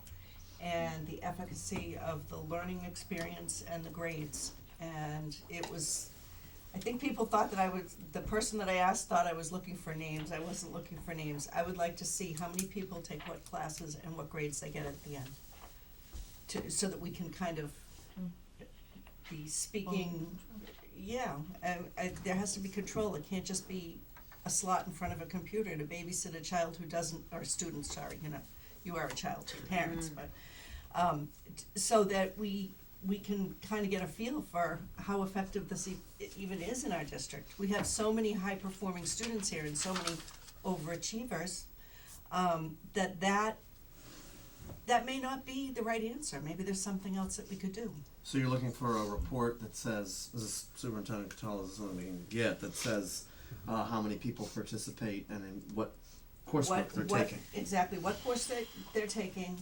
S2: and the efficacy of the learning experience and the grades. And it was, I think people thought that the person that I asked thought I was looking for names. I wasn't looking for names. I would like to see how many people take what classes and what grades they get at the end, so that we can kind of be speaking, there has to be control. It can't just be a slot in front of a computer to babysit a child who doesn't, or a student, sorry, you are a child to your parents, but, so that we can kind of get a feel for how effective this even is in our district. We have so many high-performing students here and so many overachievers, that may not be the right answer. Maybe there's something else that we could do.
S1: So you're looking for a report that says, this is Superintendent Catala, this is something we can get, that says how many people participate and in what coursework they're taking.
S2: Exactly, what course they're taking,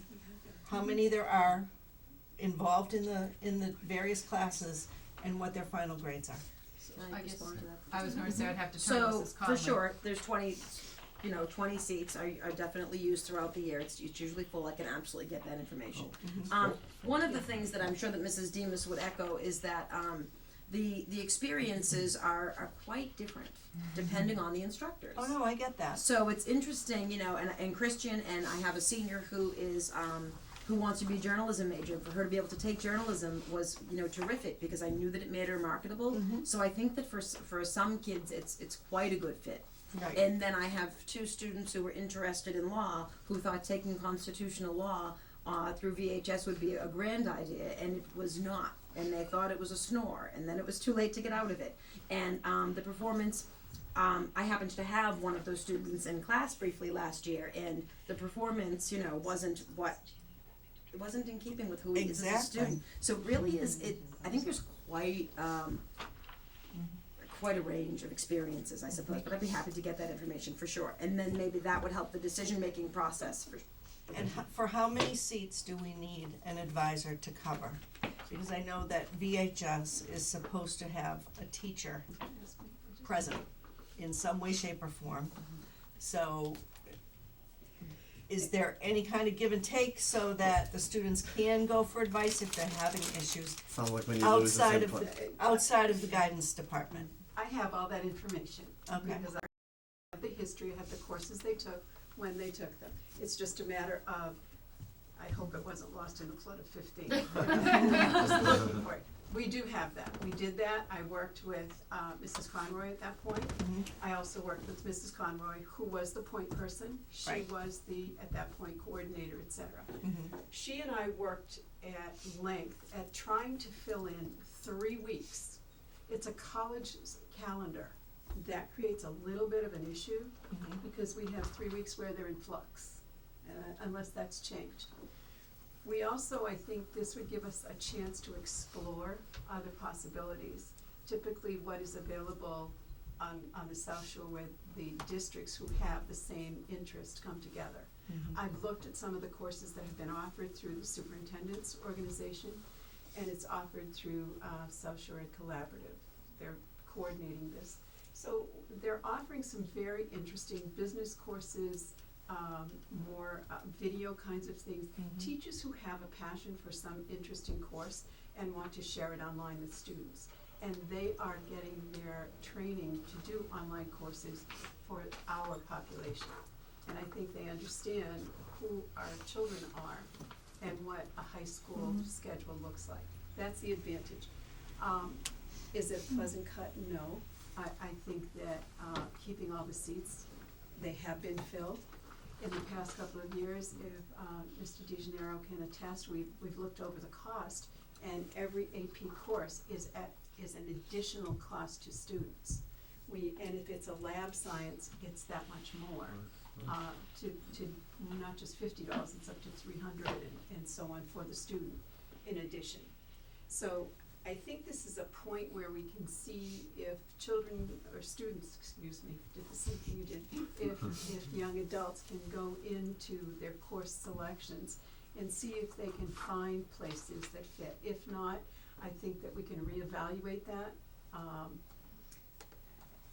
S2: how many there are involved in the various classes, and what their final grades are.
S3: I guess I was going to say I'd have to turn to Mrs. Conley.
S9: For sure, there's 20 seats are definitely used throughout the year. It's usually full. I can absolutely get that information. One of the things that I'm sure that Mrs. Demas would echo is that the experiences are quite different depending on the instructors.
S2: Oh no, I get that.
S9: So it's interesting, and Christian, and I have a senior who is who wants to be a journalism major. For her to be able to take journalism was, terrific, because I knew that it made her marketable. So I think that for some kids, it's quite a good fit.
S2: Right.
S9: And then I have two students who were interested in law who thought taking constitutional law through VHS would be a grand idea, and it was not. And they thought it was a snore, and then it was too late to get out of it. And the performance, I happened to have one of those students in class briefly last year, and the performance, it wasn't in keeping with who he is as a student. So it really is, I think there's quite a range of experiences, I suppose, but I'd be happy to get that information for sure. And then maybe that would help the decision-making process.
S2: And for how many seats do we need an advisor to cover? Because I know that VHS is supposed to have a teacher present in some way, shape, or form. So is there any kind of give and take so that the students can go for advice if they're having issues
S1: Sounds like we need to lose this input.
S2: outside of the guidance department?
S11: I have all that information.
S2: Okay.
S11: Because I have the history, I have the courses they took, when they took them. It's just a matter of I hope it wasn't lost in a flood of 15. Just looking for it. We do have that. We did that. I worked with Mrs. Conroy at that point. I also worked with Mrs. Conroy, who was the point person. She
S2: Right.
S11: was the, at that point, coordinator, et cetera.
S2: Mhm.
S11: She and I worked at length at trying to fill in 3 weeks. It's a college calendar. That creates a little bit of an issue
S2: Mhm.
S11: because we have 3 weeks where they're in flux, unless that's changed. We also, I think this would give us a chance to explore other possibilities. Typically, what is available on the South Shore where the districts who have the same interest come together.
S2: Mhm.
S11: I've looked at some of the courses that have been offered through the superintendent's organization, and it's offered through South Shore Ed Collaborative. They're coordinating this. So they're offering some very interesting business courses, more video kinds of things.
S2: Mhm.
S11: Teachers who have a passion for some interesting course and want to share it online with students. And they are getting their training to do online courses for our population. And I think they understand who our children are and what a high school schedule looks like. That's the advantage. Is it pleasant cut? No. I think that keeping all the seats, they have been filled. In the past couple of years, if Mr. DeGenero can attest, we've looked over the cost, and every AP course is an additional cost to students. And if it's a lab science, it's that much more. To not just $50, it's up to $300 and so on for the student in addition. So I think this is a point where we can see if children, or students, excuse me, did the same thing you did, if young adults can go into their course selections and see if they can find places that fit. If not, I think that we can reevaluate that. I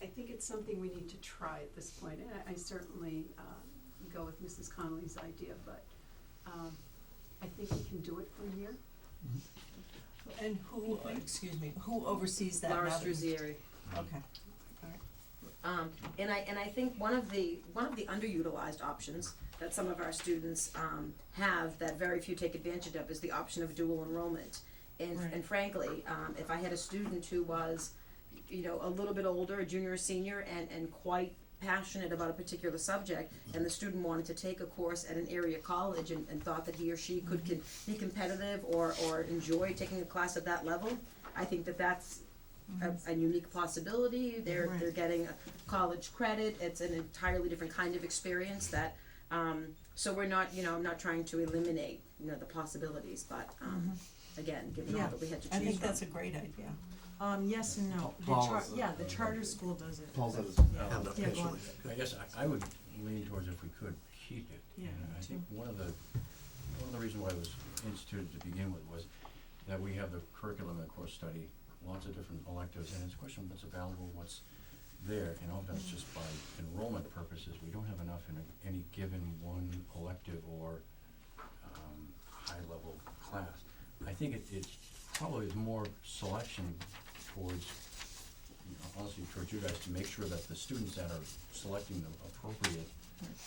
S11: think it's something we need to try at this point, and I certainly go with Mrs. Connolly's idea, but I think we can do it for a year.
S2: And who, excuse me, who oversees that now?
S9: Laura
S2: that you-
S9: Struzzieri.
S2: Okay, alright.
S9: And I think one of the underutilized options that some of our students have that very few take advantage of is the option of dual enrollment. And frankly, if I had a student who was, a little bit older, a junior or senior, and quite passionate about a particular subject, and the student wanted to take a course at an area college and thought that he or she could be competitive or enjoy taking a class at that level, I think that that's a unique possibility. They're getting a college credit. It's an entirely different kind of experience that, so we're not, I'm not trying to eliminate, the possibilities, but, again, given all that we had to choose
S2: I think
S9: from.
S2: that's a great idea.
S5: Yes and no. The charter school does it.
S1: Paul's at his
S5: Yeah.
S1: hand up
S5: Yeah, go on.
S1: patiently.
S4: I guess I would lean towards if we could keep it.
S5: Yeah,
S4: And I
S5: me
S4: think one of the reasons why it was instituted to begin with was that we have the curriculum and course study, lots of different electives, and it's a question of what's available, what's there, and oftentimes just by enrollment purposes, we don't have enough in any given one elective or high-level class. I think it probably is more selection towards, honestly, towards you guys to make sure that the students that are selecting the appropriate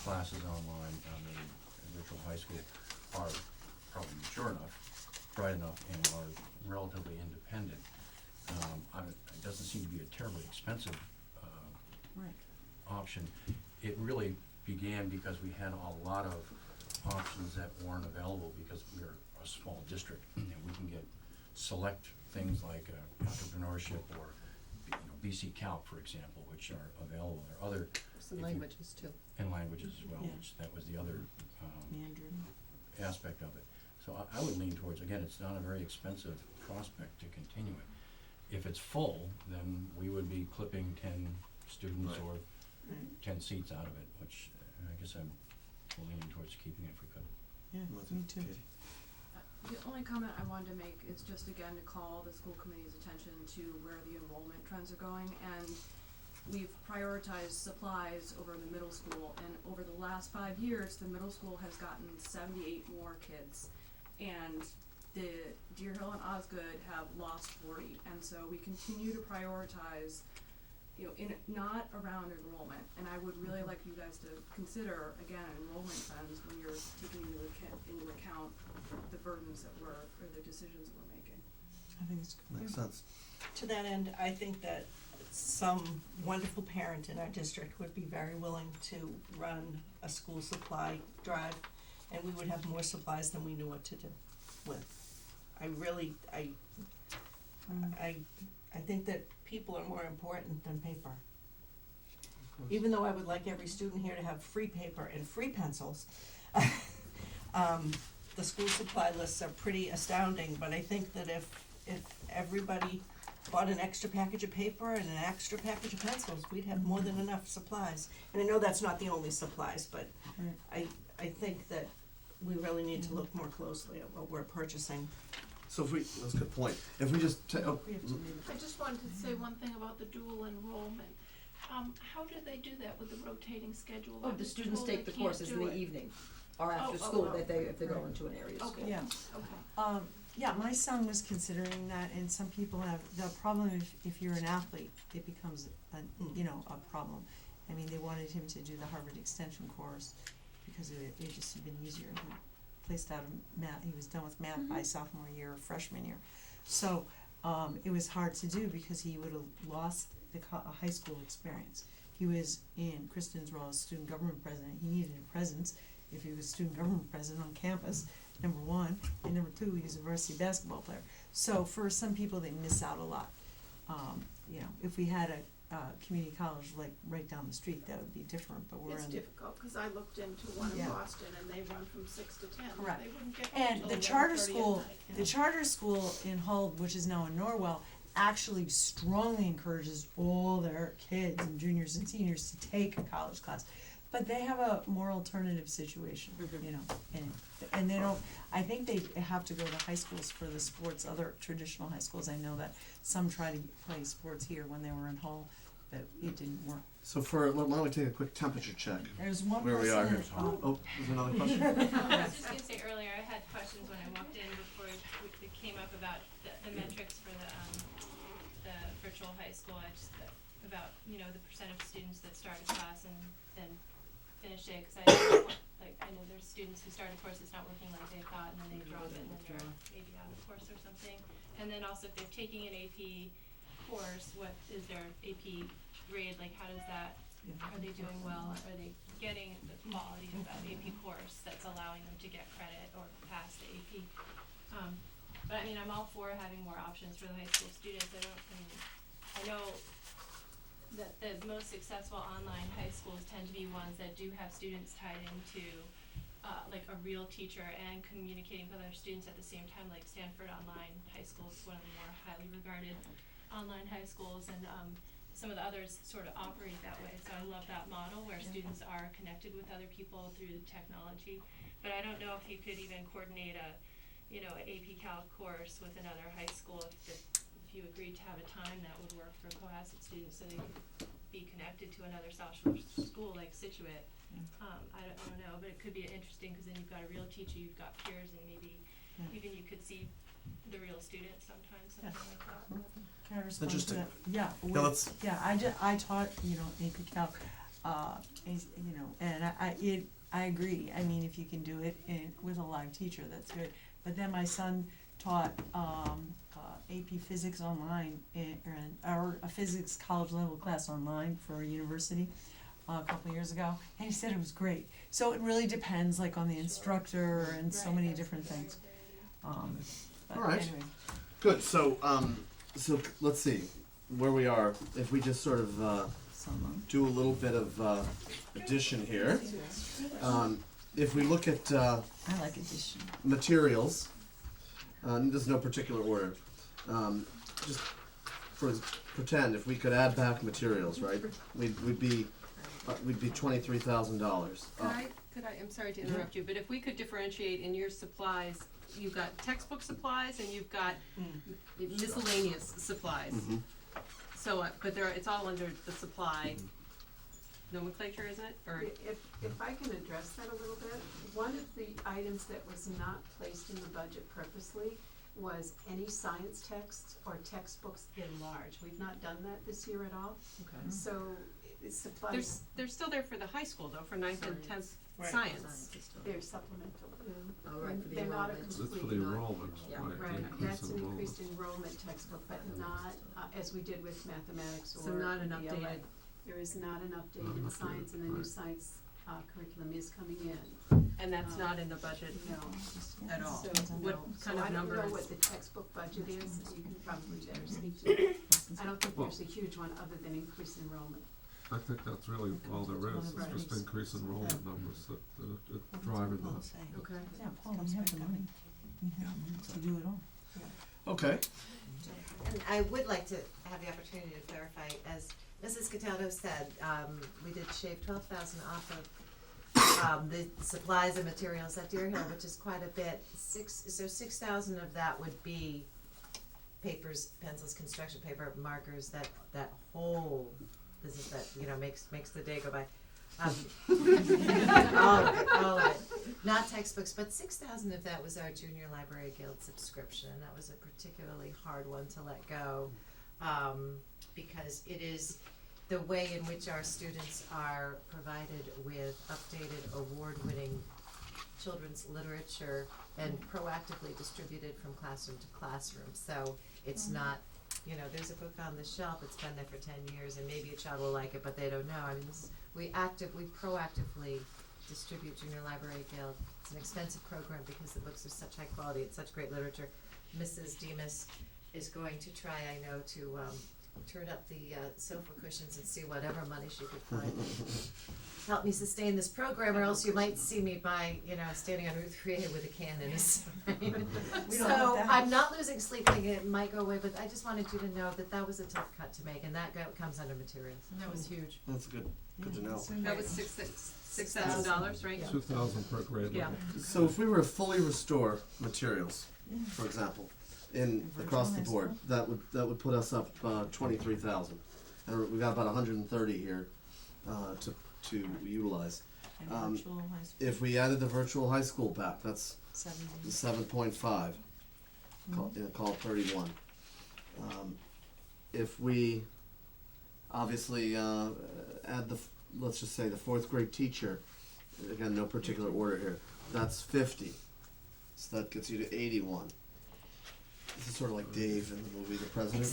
S4: classes online on the virtual high school are probably mature enough, bright enough, and are relatively independent. It doesn't seem to be a terribly expensive option. It really began because we had a lot of options that weren't available because we're a small district and we can get select things like entrepreneurship or BC Calc, for example, which are available. There are other
S6: Some languages too.
S4: and languages as well,
S2: Yeah.
S4: which that was the other
S2: Mandarin.
S4: aspect of it. So I would lean towards, again, it's not a very expensive prospect to continue it. If it's full, then we would be clipping 10 students
S1: Right.
S4: or 10 seats out of it, which I guess I'm leaning towards keeping it if we could.
S2: Yeah,
S1: Was
S2: me
S1: it
S2: too.
S1: Katie?
S10: The only comment I wanted to make is just again to call the school committee's attention to where the enrollment trends are going, and we've prioritized supplies over the middle school, and over the last 5 years, the middle school has gotten 78 more kids, and the Deer Hill and Osgood have lost 40, and so we continue to prioritize not around enrollment, and I would really like you guys to consider, again, enrollment trends when you're taking into account the burdens that or the decisions we're making.
S5: I think it's good.
S1: Makes sense.
S2: To that end, I think that some wonderful parent in our district would be very willing to run a school supply drive, and we would have more supplies than we knew what to do with. I think that people are more important than paper. Even though I would like every student here to have free paper and free pencils, the school supply lists are pretty astounding, but I think that if everybody bought an extra package of paper and an extra package of pencils, we'd have more than enough supplies. And I know that's not the only supplies, but I think that we really need to look more closely at what we're purchasing.
S1: So if we, that's a good point. If we just
S2: We have to
S12: I just wanted to say one thing about the dual enrollment. How do they do that with the rotating schedule? I
S9: Oh, the
S12: was
S9: students
S12: told
S9: take
S12: they
S9: the
S12: can't
S9: courses in
S12: do
S9: the
S12: it.
S9: evening, or after
S12: Oh,
S9: school,
S12: oh,
S9: if they go into an area of school.
S12: Okay.
S5: Yeah.
S12: Okay.
S5: Yeah, my son was considering that, and some people have, the problem if you're an athlete, it becomes a problem. I mean, they wanted him to do the Harvard Extension course because it just had been easier. He placed out of math, he was done with math by sophomore year or freshman year. So, it was hard to do because he would have lost the high school experience. He was in Kristen's role as student government president. He needed a presence if he was student government president on campus, number one, and number two, he was a varsity basketball player. So for some people, they miss out a lot. If we had a community college like right down the street, that would be different, but we're
S12: It's
S5: in.
S12: difficult, cause I looked into one in
S5: Yeah.
S12: Boston and they run from 6 to 10.
S5: Correct.
S12: They wouldn't get home
S5: And
S12: till
S5: the
S12: 11:30
S5: charter
S12: at
S5: school,
S12: night.
S5: the charter school in Hull, which is now in Norwell, actually strongly encourages all their kids and juniors and seniors to take a college class. But they have a more alternative situation, and they don't, I think they have to go to high schools for the sports, other traditional high schools. I know that some try to play sports here when they were in Hull, but it didn't work.
S1: So why don't we take a quick temperature check?
S5: There's one
S1: Where we are
S5: person
S1: here.
S5: that,
S1: Oh, there's another question?
S14: I was just gonna say earlier, I had questions when I walked in before it came up about the metrics for the virtual high school, about, the percent of students that start a class and then finish it, cause I know there's students who start a course that's not working like they thought, and then they drop it, and then they're maybe out of course or something. And then also if they're taking an AP course, what is their AP grade, like how does that, are they doing well, are they getting the quality of that AP course that's allowing them to get credit or pass the AP? But I mean, I'm all for having more options for the high school students. I know that the most successful online high schools tend to be ones that do have students tied into like a real teacher and communicating with other students at the same time, like Stanford Online High School is one of the more highly regarded online high schools, and some of the others sort of operate that way. So I love that model where students are connected with other people through technology. But I don't know if you could even coordinate an AP Calc course with another high school if you agreed to have a time that would work for Cohasset students so they could be connected to another South Shore school like Situate. I don't know, but it could be interesting because then you've got a real teacher, you've got peers, and maybe even you could see the real students sometimes, something like that.
S5: can I respond to
S1: Interesting.
S5: that? Yeah,
S1: let's-
S5: I taught, AP Calc, and I agree. I mean, if you can do it with a live teacher, that's good. But then my son taught, AP Physics online, or a physics college level class online for a university a couple years ago, and he said it was great. So it really depends, like, on the instructor and so many different things. But
S1: All right.
S5: anyway.
S1: Good, so let's see where we are. If we just sort of do a little bit of addition here. If we look at
S5: I like addition.
S1: materials, there's no particular order. Just pretend if we could add back materials, right? We'd be $23,000.
S6: I'm sorry to interrupt you, but if we could differentiate in your supplies, you've got textbook supplies and you've got miscellaneous supplies.
S1: Mhm.
S6: So, but it's all under the supply nomenclature, is it? Or
S11: If I can address that a little bit, one of the items that was not placed in the budget purposely was any science texts or textbooks in large. We've not done that this year at all,
S2: Okay.
S11: so supplies,
S6: They're still there for the high school though, for ninth and tenth
S2: Right.
S6: science.
S11: they're supplemental.
S2: Oh, right, for the
S11: They're not a
S2: enrollment.
S8: That's for
S11: complete,
S8: the enrollment,
S9: Yeah.
S8: right, the
S11: right,
S8: increase
S11: that's
S8: in
S11: an
S8: enrollment.
S11: increased enrollment textbook, but not, as we did with mathematics or
S2: So not an
S11: the
S2: updated,
S11: There is not an update in science, and the new
S8: Right.
S11: science curriculum is coming in.
S6: And that's not in the budget
S11: No.
S6: at all.
S11: So,
S6: What
S11: no.
S6: kind
S11: So
S6: of number
S11: I don't
S6: is?
S11: know what the textbook budget is, you can probably better speak to it. I don't think there's a huge one other than increased enrollment.
S8: I think that's really all there is,
S11: Right.
S8: it's just increase enrollment numbers that, that driving that.
S2: okay.
S5: Yeah, Paul, we have the money. We have the money to do it all.
S1: Okay.
S17: And I would like to have the opportunity to clarify, as Mrs. Cataldo said, we did shave 12,000 off of the supplies and materials at Deer Hill, which is quite a bit. 6,000 of that would be papers, pencils, construction paper, markers, that whole business that, you know, makes the day go by. All of it. Not textbooks, but 6,000 of that was our Junior Library Guild subscription, and that was a particularly hard one to let go, because it is the way in which our students are provided with updated, award-winning children's literature and proactively distributed from classroom to classroom. So it's not, you know, there's a book on the shelf, it's been there for 10 years, and maybe a child will like it, but they don't know. I mean, we proactively distribute Junior Library Guild. It's an expensive program because the books are such high quality, it's such great literature. Mrs. Demas is going to try, I know, to turn up the sofa cushions and see whatever money she could find. Help me sustain this program, or else you might see me standing on Route 3A with a can in a sign. So I'm not losing sleep thinking it might go away, but I just wanted you to know that was a tough cut to make, and that comes under materials.
S3: And that was huge.
S1: That's good to know.
S6: That was $6,000, right?
S8: 2,000 per grade
S6: Yeah.
S8: level.
S1: So if we were to fully restore materials, for example, across the board, that would put us up 23,000, and we got about 130 here to utilize.
S5: And virtual high school,
S1: If we added the virtual high school back, that's
S5: 70.
S1: 7.5. Call it 31. If we obviously add let's just say the fourth grade teacher, again, no particular order here, that's 50. So that gets you to 81. This is sort of like Dave in the movie The President.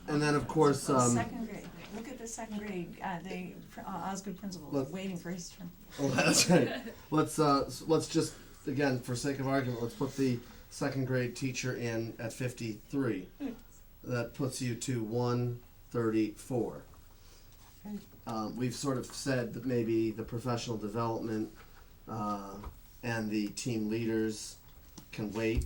S1: And then of course
S5: Second grade, look at the second grade, Osgood principal,
S1: Look.
S5: waiting for his turn.
S1: oh, that's right. Let's just again, for sake of argument, let's put the second grade teacher in at 53. That puts you to 134. We've sort of said that maybe the professional development and the team leaders can wait.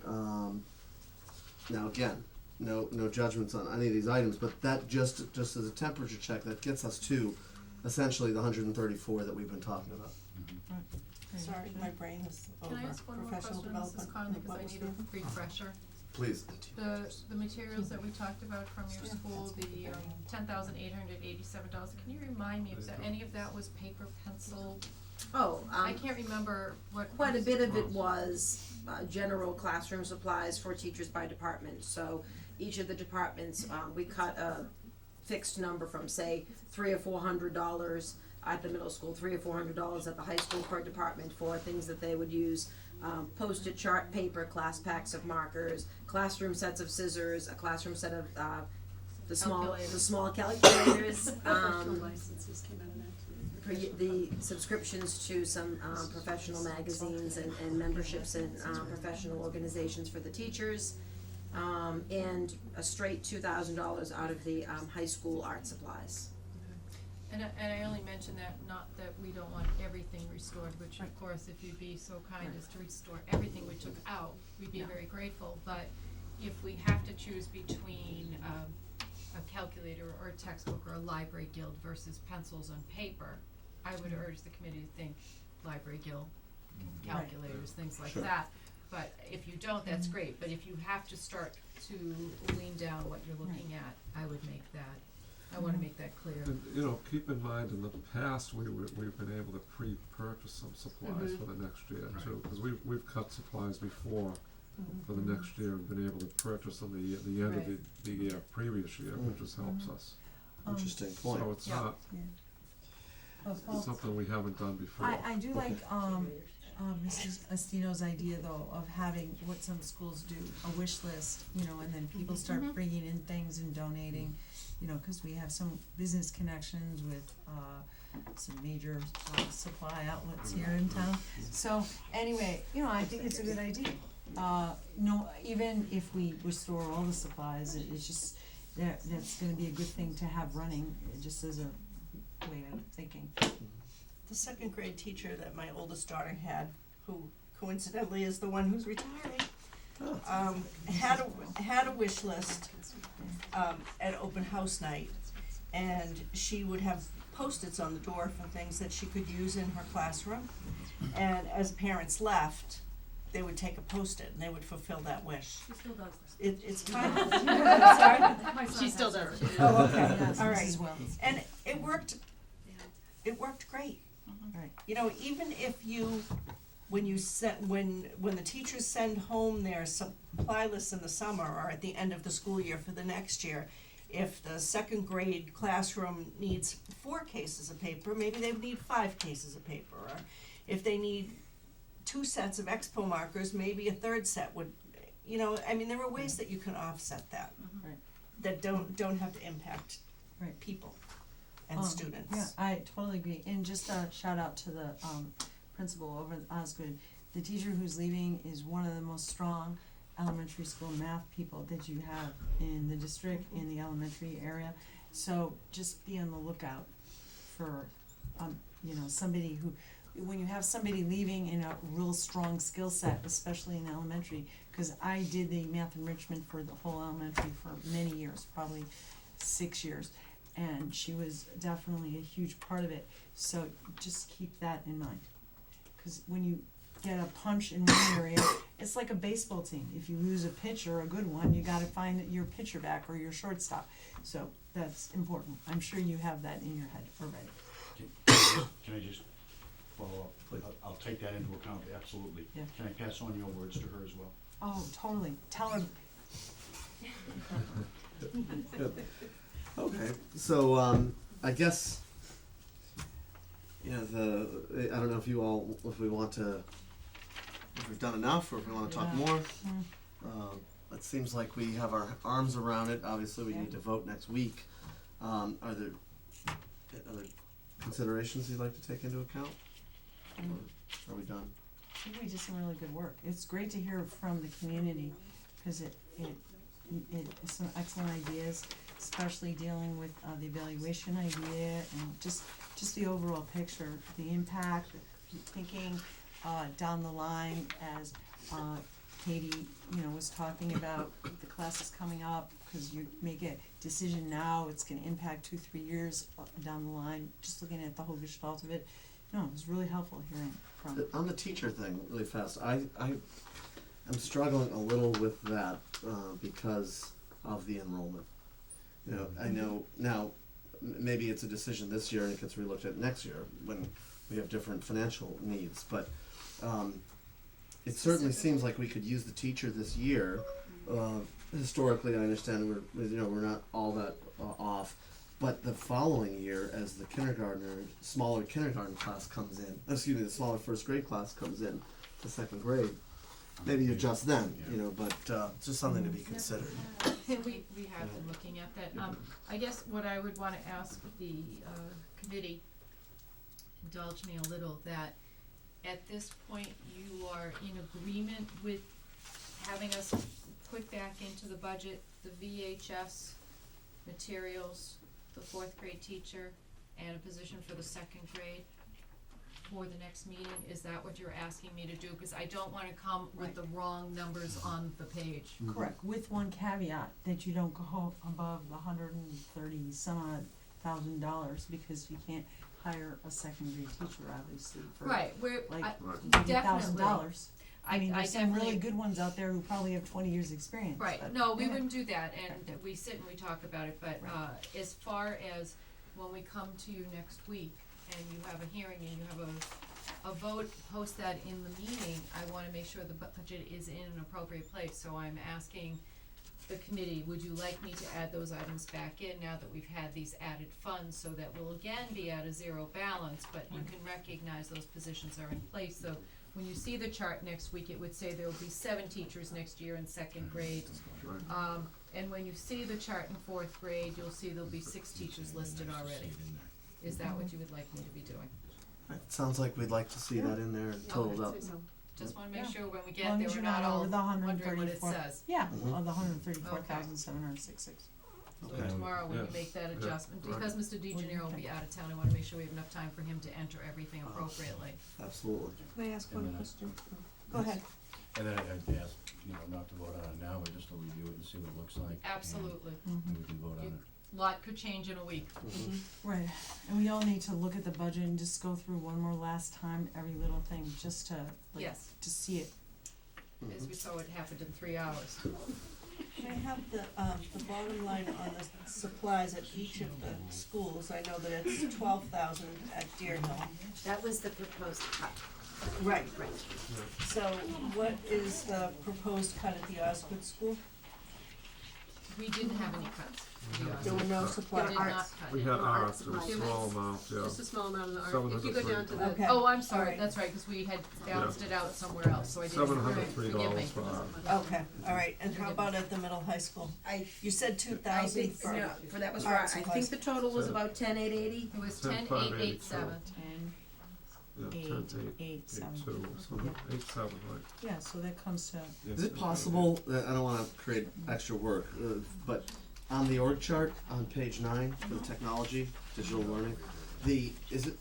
S1: Now again, no judgments on any of these items, but that just as a temperature check, that gets us to essentially the 134 that we've been talking about.
S2: Sorry, my brain is over.
S3: Can I ask one more
S2: Professional
S3: question, Mrs.
S2: development.
S3: Conley, because I need a refresher?
S1: Please.
S3: The materials that we talked about from your school, the $10,887, can you remind me if any of that was paper, pencil?
S9: Oh,
S3: I can't remember what.
S9: quite a bit of it was general classroom supplies for teachers by department. So each of the departments, we cut a fixed number from, say, $300 or $400 at the middle school, $300 or $400 at the high school per department for things that they would use. Posted chart paper, class packs of markers, classroom sets of scissors, a classroom set of the small calculators.
S11: Professional licenses came out of that too.
S9: The subscriptions to some professional magazines and memberships in professional organizations for the teachers, and a straight $2,000 out of the high school art supplies.
S3: And I only mention that, not that we don't want everything restored, which of course, if you'd be so kind as to restore everything we took out, we'd be very grateful, but if we have to choose between a calculator or a textbook or a library guild versus pencils and paper, I would urge the committee to think library guild, calculators, things like
S1: Sure.
S3: that. But if you don't, that's great, but if you have to start to lean down what you're looking at, I would make that I wanna make that clear.
S8: And, keep in mind, in the past, we've been able to pre-purchase some supplies for the next year too, because we've cut supplies before for the next year and been able to purchase them the end of the previous year, which just helps us.
S1: Interesting point.
S8: So it's
S3: Yeah.
S8: not
S5: Paul,
S8: something we haven't done before.
S5: I do like, Mrs. Estino's idea though of having what some schools do, a wish list, and then people start bringing in things and donating, cause we have some business connections with, some major, supply outlets here in town. So, anyway, I think it's a good idea. No, even if we restore all the supplies, it's just, that's gonna be a good thing to have running, just as a way of thinking.
S2: The second grade teacher that my oldest daughter had, who coincidentally is the one who's retiring, had a wish list at open house night, and she would have Post-its on the door for things that she could use in her classroom. And as parents left, they would take a Post-it and they would fulfill that wish.
S10: She still does
S2: It's kind of sorry.
S10: My son
S17: She still
S10: has
S17: does
S10: her.
S17: it.
S2: Oh, okay,
S5: Yes,
S2: all right.
S5: Mrs. Wells.
S2: And it worked.
S10: Yeah.
S2: It worked great.
S5: Right.
S2: Even if when the teachers send home their supply lists in the summer or at the end of the school year for the next year, if the second grade classroom needs 4 cases of paper, maybe they would need 5 cases of paper. Or if they need 2 sets of expo markers, maybe a third set would, there are ways that you can offset that.
S5: Right.
S2: That don't have to impact
S5: Right.
S2: people and students.
S5: Yeah, I totally agree, and just a shout out to the, principal over at Osgood. The teacher who's leaving is one of the most strong elementary school math people that you have in the district, in the elementary area. So just be on the lookout for, somebody who, when you have somebody leaving in a real strong skill set, especially in elementary, cause I did the math enrichment for the whole elementary for many years, probably 6 years. And she was definitely a huge part of it, so just keep that in mind. Cause when you get a punch in one area, it's like a baseball team. If you lose a pitcher, a good one, you gotta find your pitcher back or your shortstop. So that's important. I'm sure you have that in your head already.
S16: Can I just follow up? I'll take that into account, absolutely.
S5: Yeah.
S16: Can I pass on your words to her as well?
S5: Oh, totally. Tell her.
S1: Okay, so I guess I don't know if we want to, if we've done enough, or if we want to talk
S5: Yeah.
S1: more. It seems like we have our arms around it. Obviously, we need to vote next week. Are there other considerations you'd like to take into account? Or are we done?
S5: I think we did some really good work. It's great to hear from the community, cause it's some excellent ideas, especially dealing with the evaluation idea and just the overall picture, the impact, thinking down the line as Katie, was talking about the classes coming up, cause you make a decision now, it's gonna impact 2-3 years down the line, just looking at the whole gestalt of it. No, it was really helpful hearing from.
S1: On the teacher thing, really fast, I am struggling a little with that because of the enrollment. I know now maybe it's a decision this year and it gets relooked at next year when we have different financial needs, but it certainly seems like we could use the teacher this year. Historically, I understand we're not all that off, but the following year, as the smaller kindergarten class comes in, the smaller first grade class comes in to second grade, maybe adjust then, but it's just something to be considered.
S3: We have been looking at that. I guess what I would wanna ask the committee, indulge me a little, that at this point you are in agreement with having us put back into the budget the VHS materials, the 4th grade teacher, and a position for the 2nd grade for the next meeting? Is that what you're asking me to do? Cause I don't wanna come with the wrong numbers on the page.
S5: Correct, with one caveat, that you don't go above the $130,000 because you can't hire a second grade teacher, obviously, for
S3: Right, we're,
S5: like
S3: I,
S5: $80,000. I mean, there's some really
S3: definitely-
S5: good ones out there who probably have 20 years' experience.
S3: Right,
S5: but-
S3: no, we
S5: yeah.
S3: wouldn't do that, and we sit and we talk about it, but, as far as when we come to you next week, and you have a hearing and you have a vote, post that in the meeting, I wanna make sure the budget is in an appropriate place, so I'm asking the committee, would you like me to add those items back in now that we've had these added funds, so that we'll again be at a zero balance, but you can recognize those positions are in place, so when you see the chart next week, it would say there will be 7 teachers next year in second grade.
S8: Right.
S3: And when you see the chart in 4th grade, you'll see there'll be 6 teachers listed already. Is that what you would like me to be doing?
S1: It sounds like we'd like to see that in there and totaled up.
S3: Just wanna make
S5: Yeah.
S3: sure when we
S5: As
S3: get
S5: long
S3: there,
S5: as
S3: we're
S5: you're
S3: not
S5: not
S3: all
S5: over the
S3: wondering what it
S5: 134.
S3: says.
S5: Yeah,
S1: Mhm.
S5: of the 134,766.
S3: So
S1: Okay.
S3: tomorrow, when
S8: Yeah.
S3: you make that
S8: Yeah.
S3: adjustment,
S8: Right.
S3: because Mr. DeGenero will be out of town, I wanna make sure we have enough time for him to enter everything appropriately.
S1: Absolutely.
S2: Can I ask one
S4: And then-
S2: question? Go ahead.
S4: And then I'd ask, not to vote on it now, but just to review it and see what it looks like.
S3: Absolutely.
S4: And we can vote on it.
S3: Lot could change in a week.
S5: Right, and we all need to look at the budget and just go through one more last time, every little thing, just to, like,
S3: Yes.
S5: to see it.
S3: As we saw it happened in 3 hours.
S2: Can I have the bottom line on the supplies at each of the schools? I know that it's 12,000 at Deer Hill.
S17: That was the proposed cut.
S2: Right. So what is the proposed cut at the Osgood School?
S3: We didn't have any cuts. to be honest.
S2: There were no
S3: We
S2: supplies.
S3: did not cut
S8: We
S3: it.
S8: had
S6: Art
S8: ours, it was a
S6: supplies.
S8: small amount, yeah.
S6: Just a small amount in the art,
S8: $703.
S6: if you go down to the.
S2: Okay.
S3: Oh, I'm sorry,
S2: Alright.
S3: that's right, cause we had balanced it out somewhere else, so I didn't,
S8: $703
S3: forgive me.
S8: for ours.
S2: Okay, all right, and how about at the middle high school? You said 2,000
S9: I think,
S2: for
S9: no, for that was
S2: art
S9: right, I think
S2: supplies.
S9: the total was about 10,880.
S3: It was
S8: 10,582.
S3: 10,887.
S5: 10,
S8: Yeah,
S5: 8,
S8: 10, 8,
S5: 8, 7.
S8: 2, something, 8, 7, right.
S5: Yeah, so that comes to,
S1: Is it possible, I don't wanna create extra work, but on the org chart on page 9 for the technology, digital learning, is it,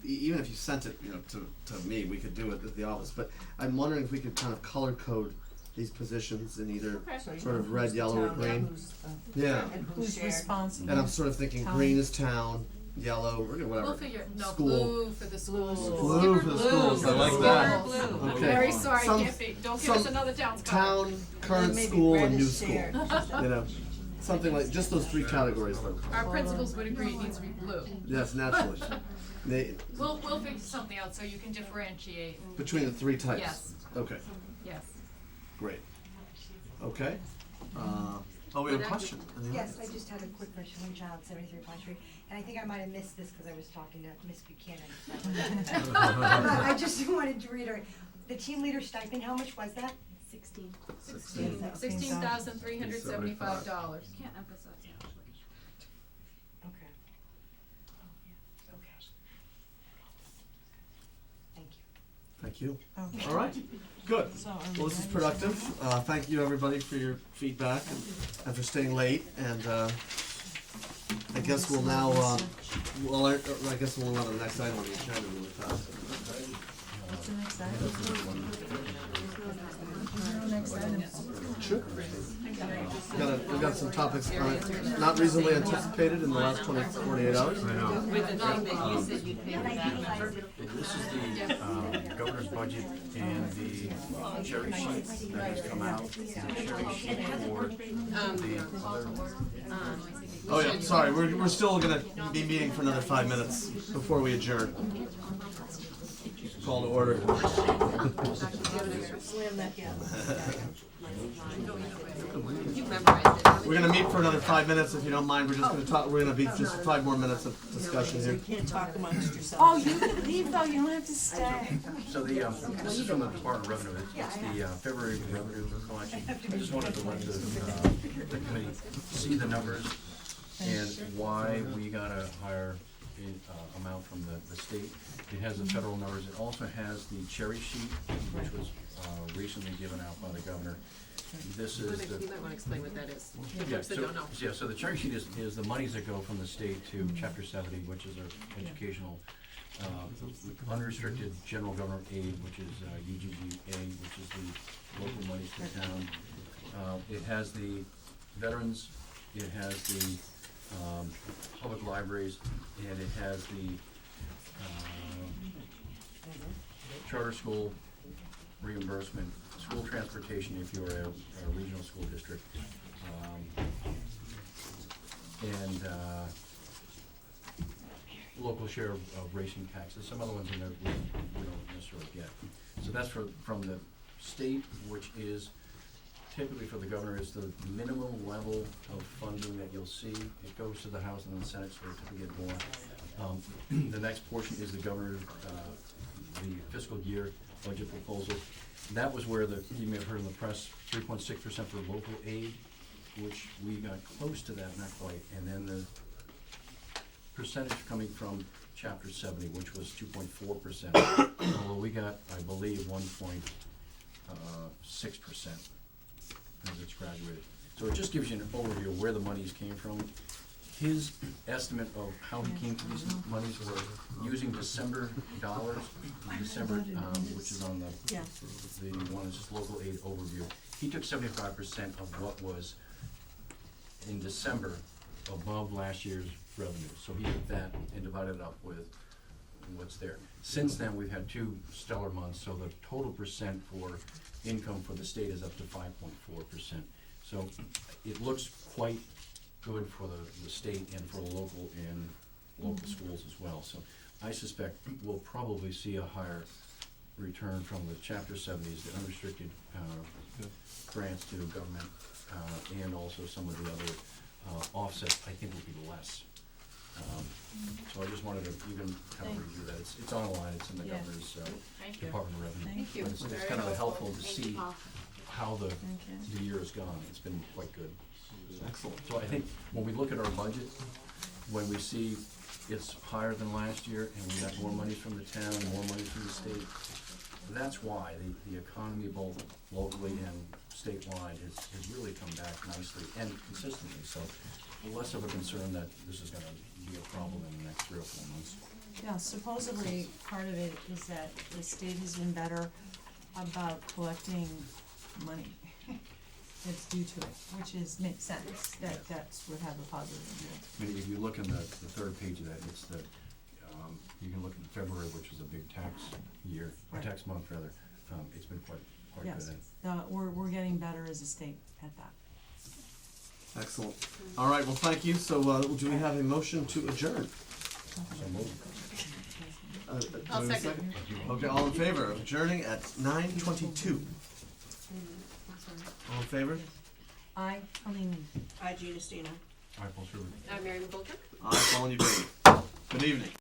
S1: even if you sent it, to me, we could do it at the office, but I'm wondering if we could kind of color code these positions in either
S2: So you
S1: sort
S2: know
S1: of red,
S2: who's the
S1: yellow, or
S2: town,
S1: green.
S2: who's the-
S1: Yeah,
S2: And who's
S5: who's
S2: shared.
S5: responsible?
S1: and I'm sort of thinking
S5: Town.
S1: green is town, yellow, or whatever.
S3: We'll figure, no,
S1: School.
S3: blue for the schools.
S1: Blue for the schools, I like that.
S3: Blue. I'm
S1: Okay.
S3: very sorry,
S1: Some-
S3: can't be, don't give us
S1: some
S3: another town's color.
S1: Town, current
S2: maybe
S1: school,
S2: red
S1: and new
S2: is
S1: school,
S2: shared.
S1: something like, just those 3 categories though.
S3: Our principals would agree it needs to be blue.
S1: Yes, naturally.
S3: We'll figure something out so you can differentiate and.
S1: Between the 3 types?
S3: Yes,
S1: Okay,
S3: yes.
S1: great. Okay. We have a question. in the
S15: Yes,
S1: audience.
S15: I just had a quick question, one child, 73 Pine Street, and I think I might have missed this because I was talking to Miss Buchanan. But I just wanted to reiterate, the team leader stipend, how much was that?
S11: 16.
S3: $16,375.
S10: Can't emphasize that.
S15: Okay. Okay. Thank you.
S1: Thank you.
S5: Okay.
S1: All right, good.
S5: So are we
S1: Well, this is
S5: ready?
S1: productive. Thank you, everybody, for your feedback and for staying late. And I guess we'll now, I guess we'll move on to the next item on the agenda really fast.
S5: What's the next item? Is there a next item?
S1: Sure. We've got some topics not reasonably anticipated in the last 48 hours.
S8: I know.
S17: With the thing that you said you'd pay for that, remember?
S4: This is the governor's budget and the cherry sheet that has come out. The cherry sheet for the other.
S1: Oh yeah, sorry, we're still gonna be meeting for another 5 minutes before we adjourn. Call to order.
S2: Slam that down.
S17: You memorized it.
S1: We're gonna meet for another 5 minutes, if you don't mind. We're just gonna talk, we're gonna be just 5 more minutes of discussion here.
S2: You can't talk amongst yourselves.
S5: Oh, you can leave though, you don't have to stay.
S4: So this is from the Department of Revenue, it's the February revenue collection. I just wanted to let the committee see the numbers and why we got a higher amount from the state. It has the federal numbers, it also has the cherry sheet, which was recently given out by the governor. This is the.
S6: You might wanna explain what that is, for
S4: Yeah,
S6: folks that
S4: so,
S6: don't know.
S4: yeah, so the cherry sheet is the monies that go from the state to chapter 70, which is our educational, unrestricted general government aid, which is UGGA, which is the local monies to town. It has the veterans, it has the public libraries, and it has the charter school reimbursement, school transportation if you're a regional school district, and local share of racing taxes, some other ones in there we don't necessarily get. So that's from the state, which is typically for the governor is the minimum level of funding that you'll see. It goes to the House and the Senate, so we typically get more. The next portion is the governor's, the fiscal year budget proposal. That was where you may have heard in the press, 3.6% for local aid, which we got close to that, not quite. And then the percentage coming from Chapter 70, which was 2.4%, although we got, I believe, 1.6% as it's graduated. So it just gives you an overview of where the monies came from. His estimate of how he came to these monies were using December dollars, December, which is on the one that's just local aid overview. He took 75% of what was in December above last year's revenue. So he took that and divided it up with what's there. Since then, we've had 2 stellar months, so the total percent for income for the state is up to 5.4%. So it looks quite good for the state and for local schools as well. So I suspect we'll probably see a higher return from the Chapter 70s, the unrestricted grants to government, and also some of the other offsets, I think will be less. So I just wanted to even have a review that. It's online, it's in the governor's Department of Revenue.
S5: Thank you.
S4: But it's kind of helpful to see how the year has gone. It's been quite good.
S1: Excellent.
S4: So I think when we look at our budget, when we see it's higher than last year and we got more money from the town, more money from the state, that's why the economy both locally and statewide has really come back nicely and consistently. So less of a concern that this is gonna be a problem in the next 3 or 4 months.
S5: Yeah, supposedly part of it is that the state has been better about collecting money that's due to it, which makes sense, that's would have a positive impact.
S4: I mean, if you look in the third page of that, it's you can look in February, which is a big tax year, or tax month rather. It's been quite
S5: Yes,
S4: good.
S5: we're getting better as a state at that.
S1: Excellent. All right, well, thank you. So do we have a motion to adjourn?
S4: So moved.
S1: Do
S6: I'll
S1: we have a
S6: second.
S1: Okay, all in favor of adjourning at 9:22? All in favor?
S5: Colleen.
S2: Gina Stino.
S4: All right, Paul Schubert.
S6: I'm Mary McGoldrick.
S1: Aye, Colin, you Good evening.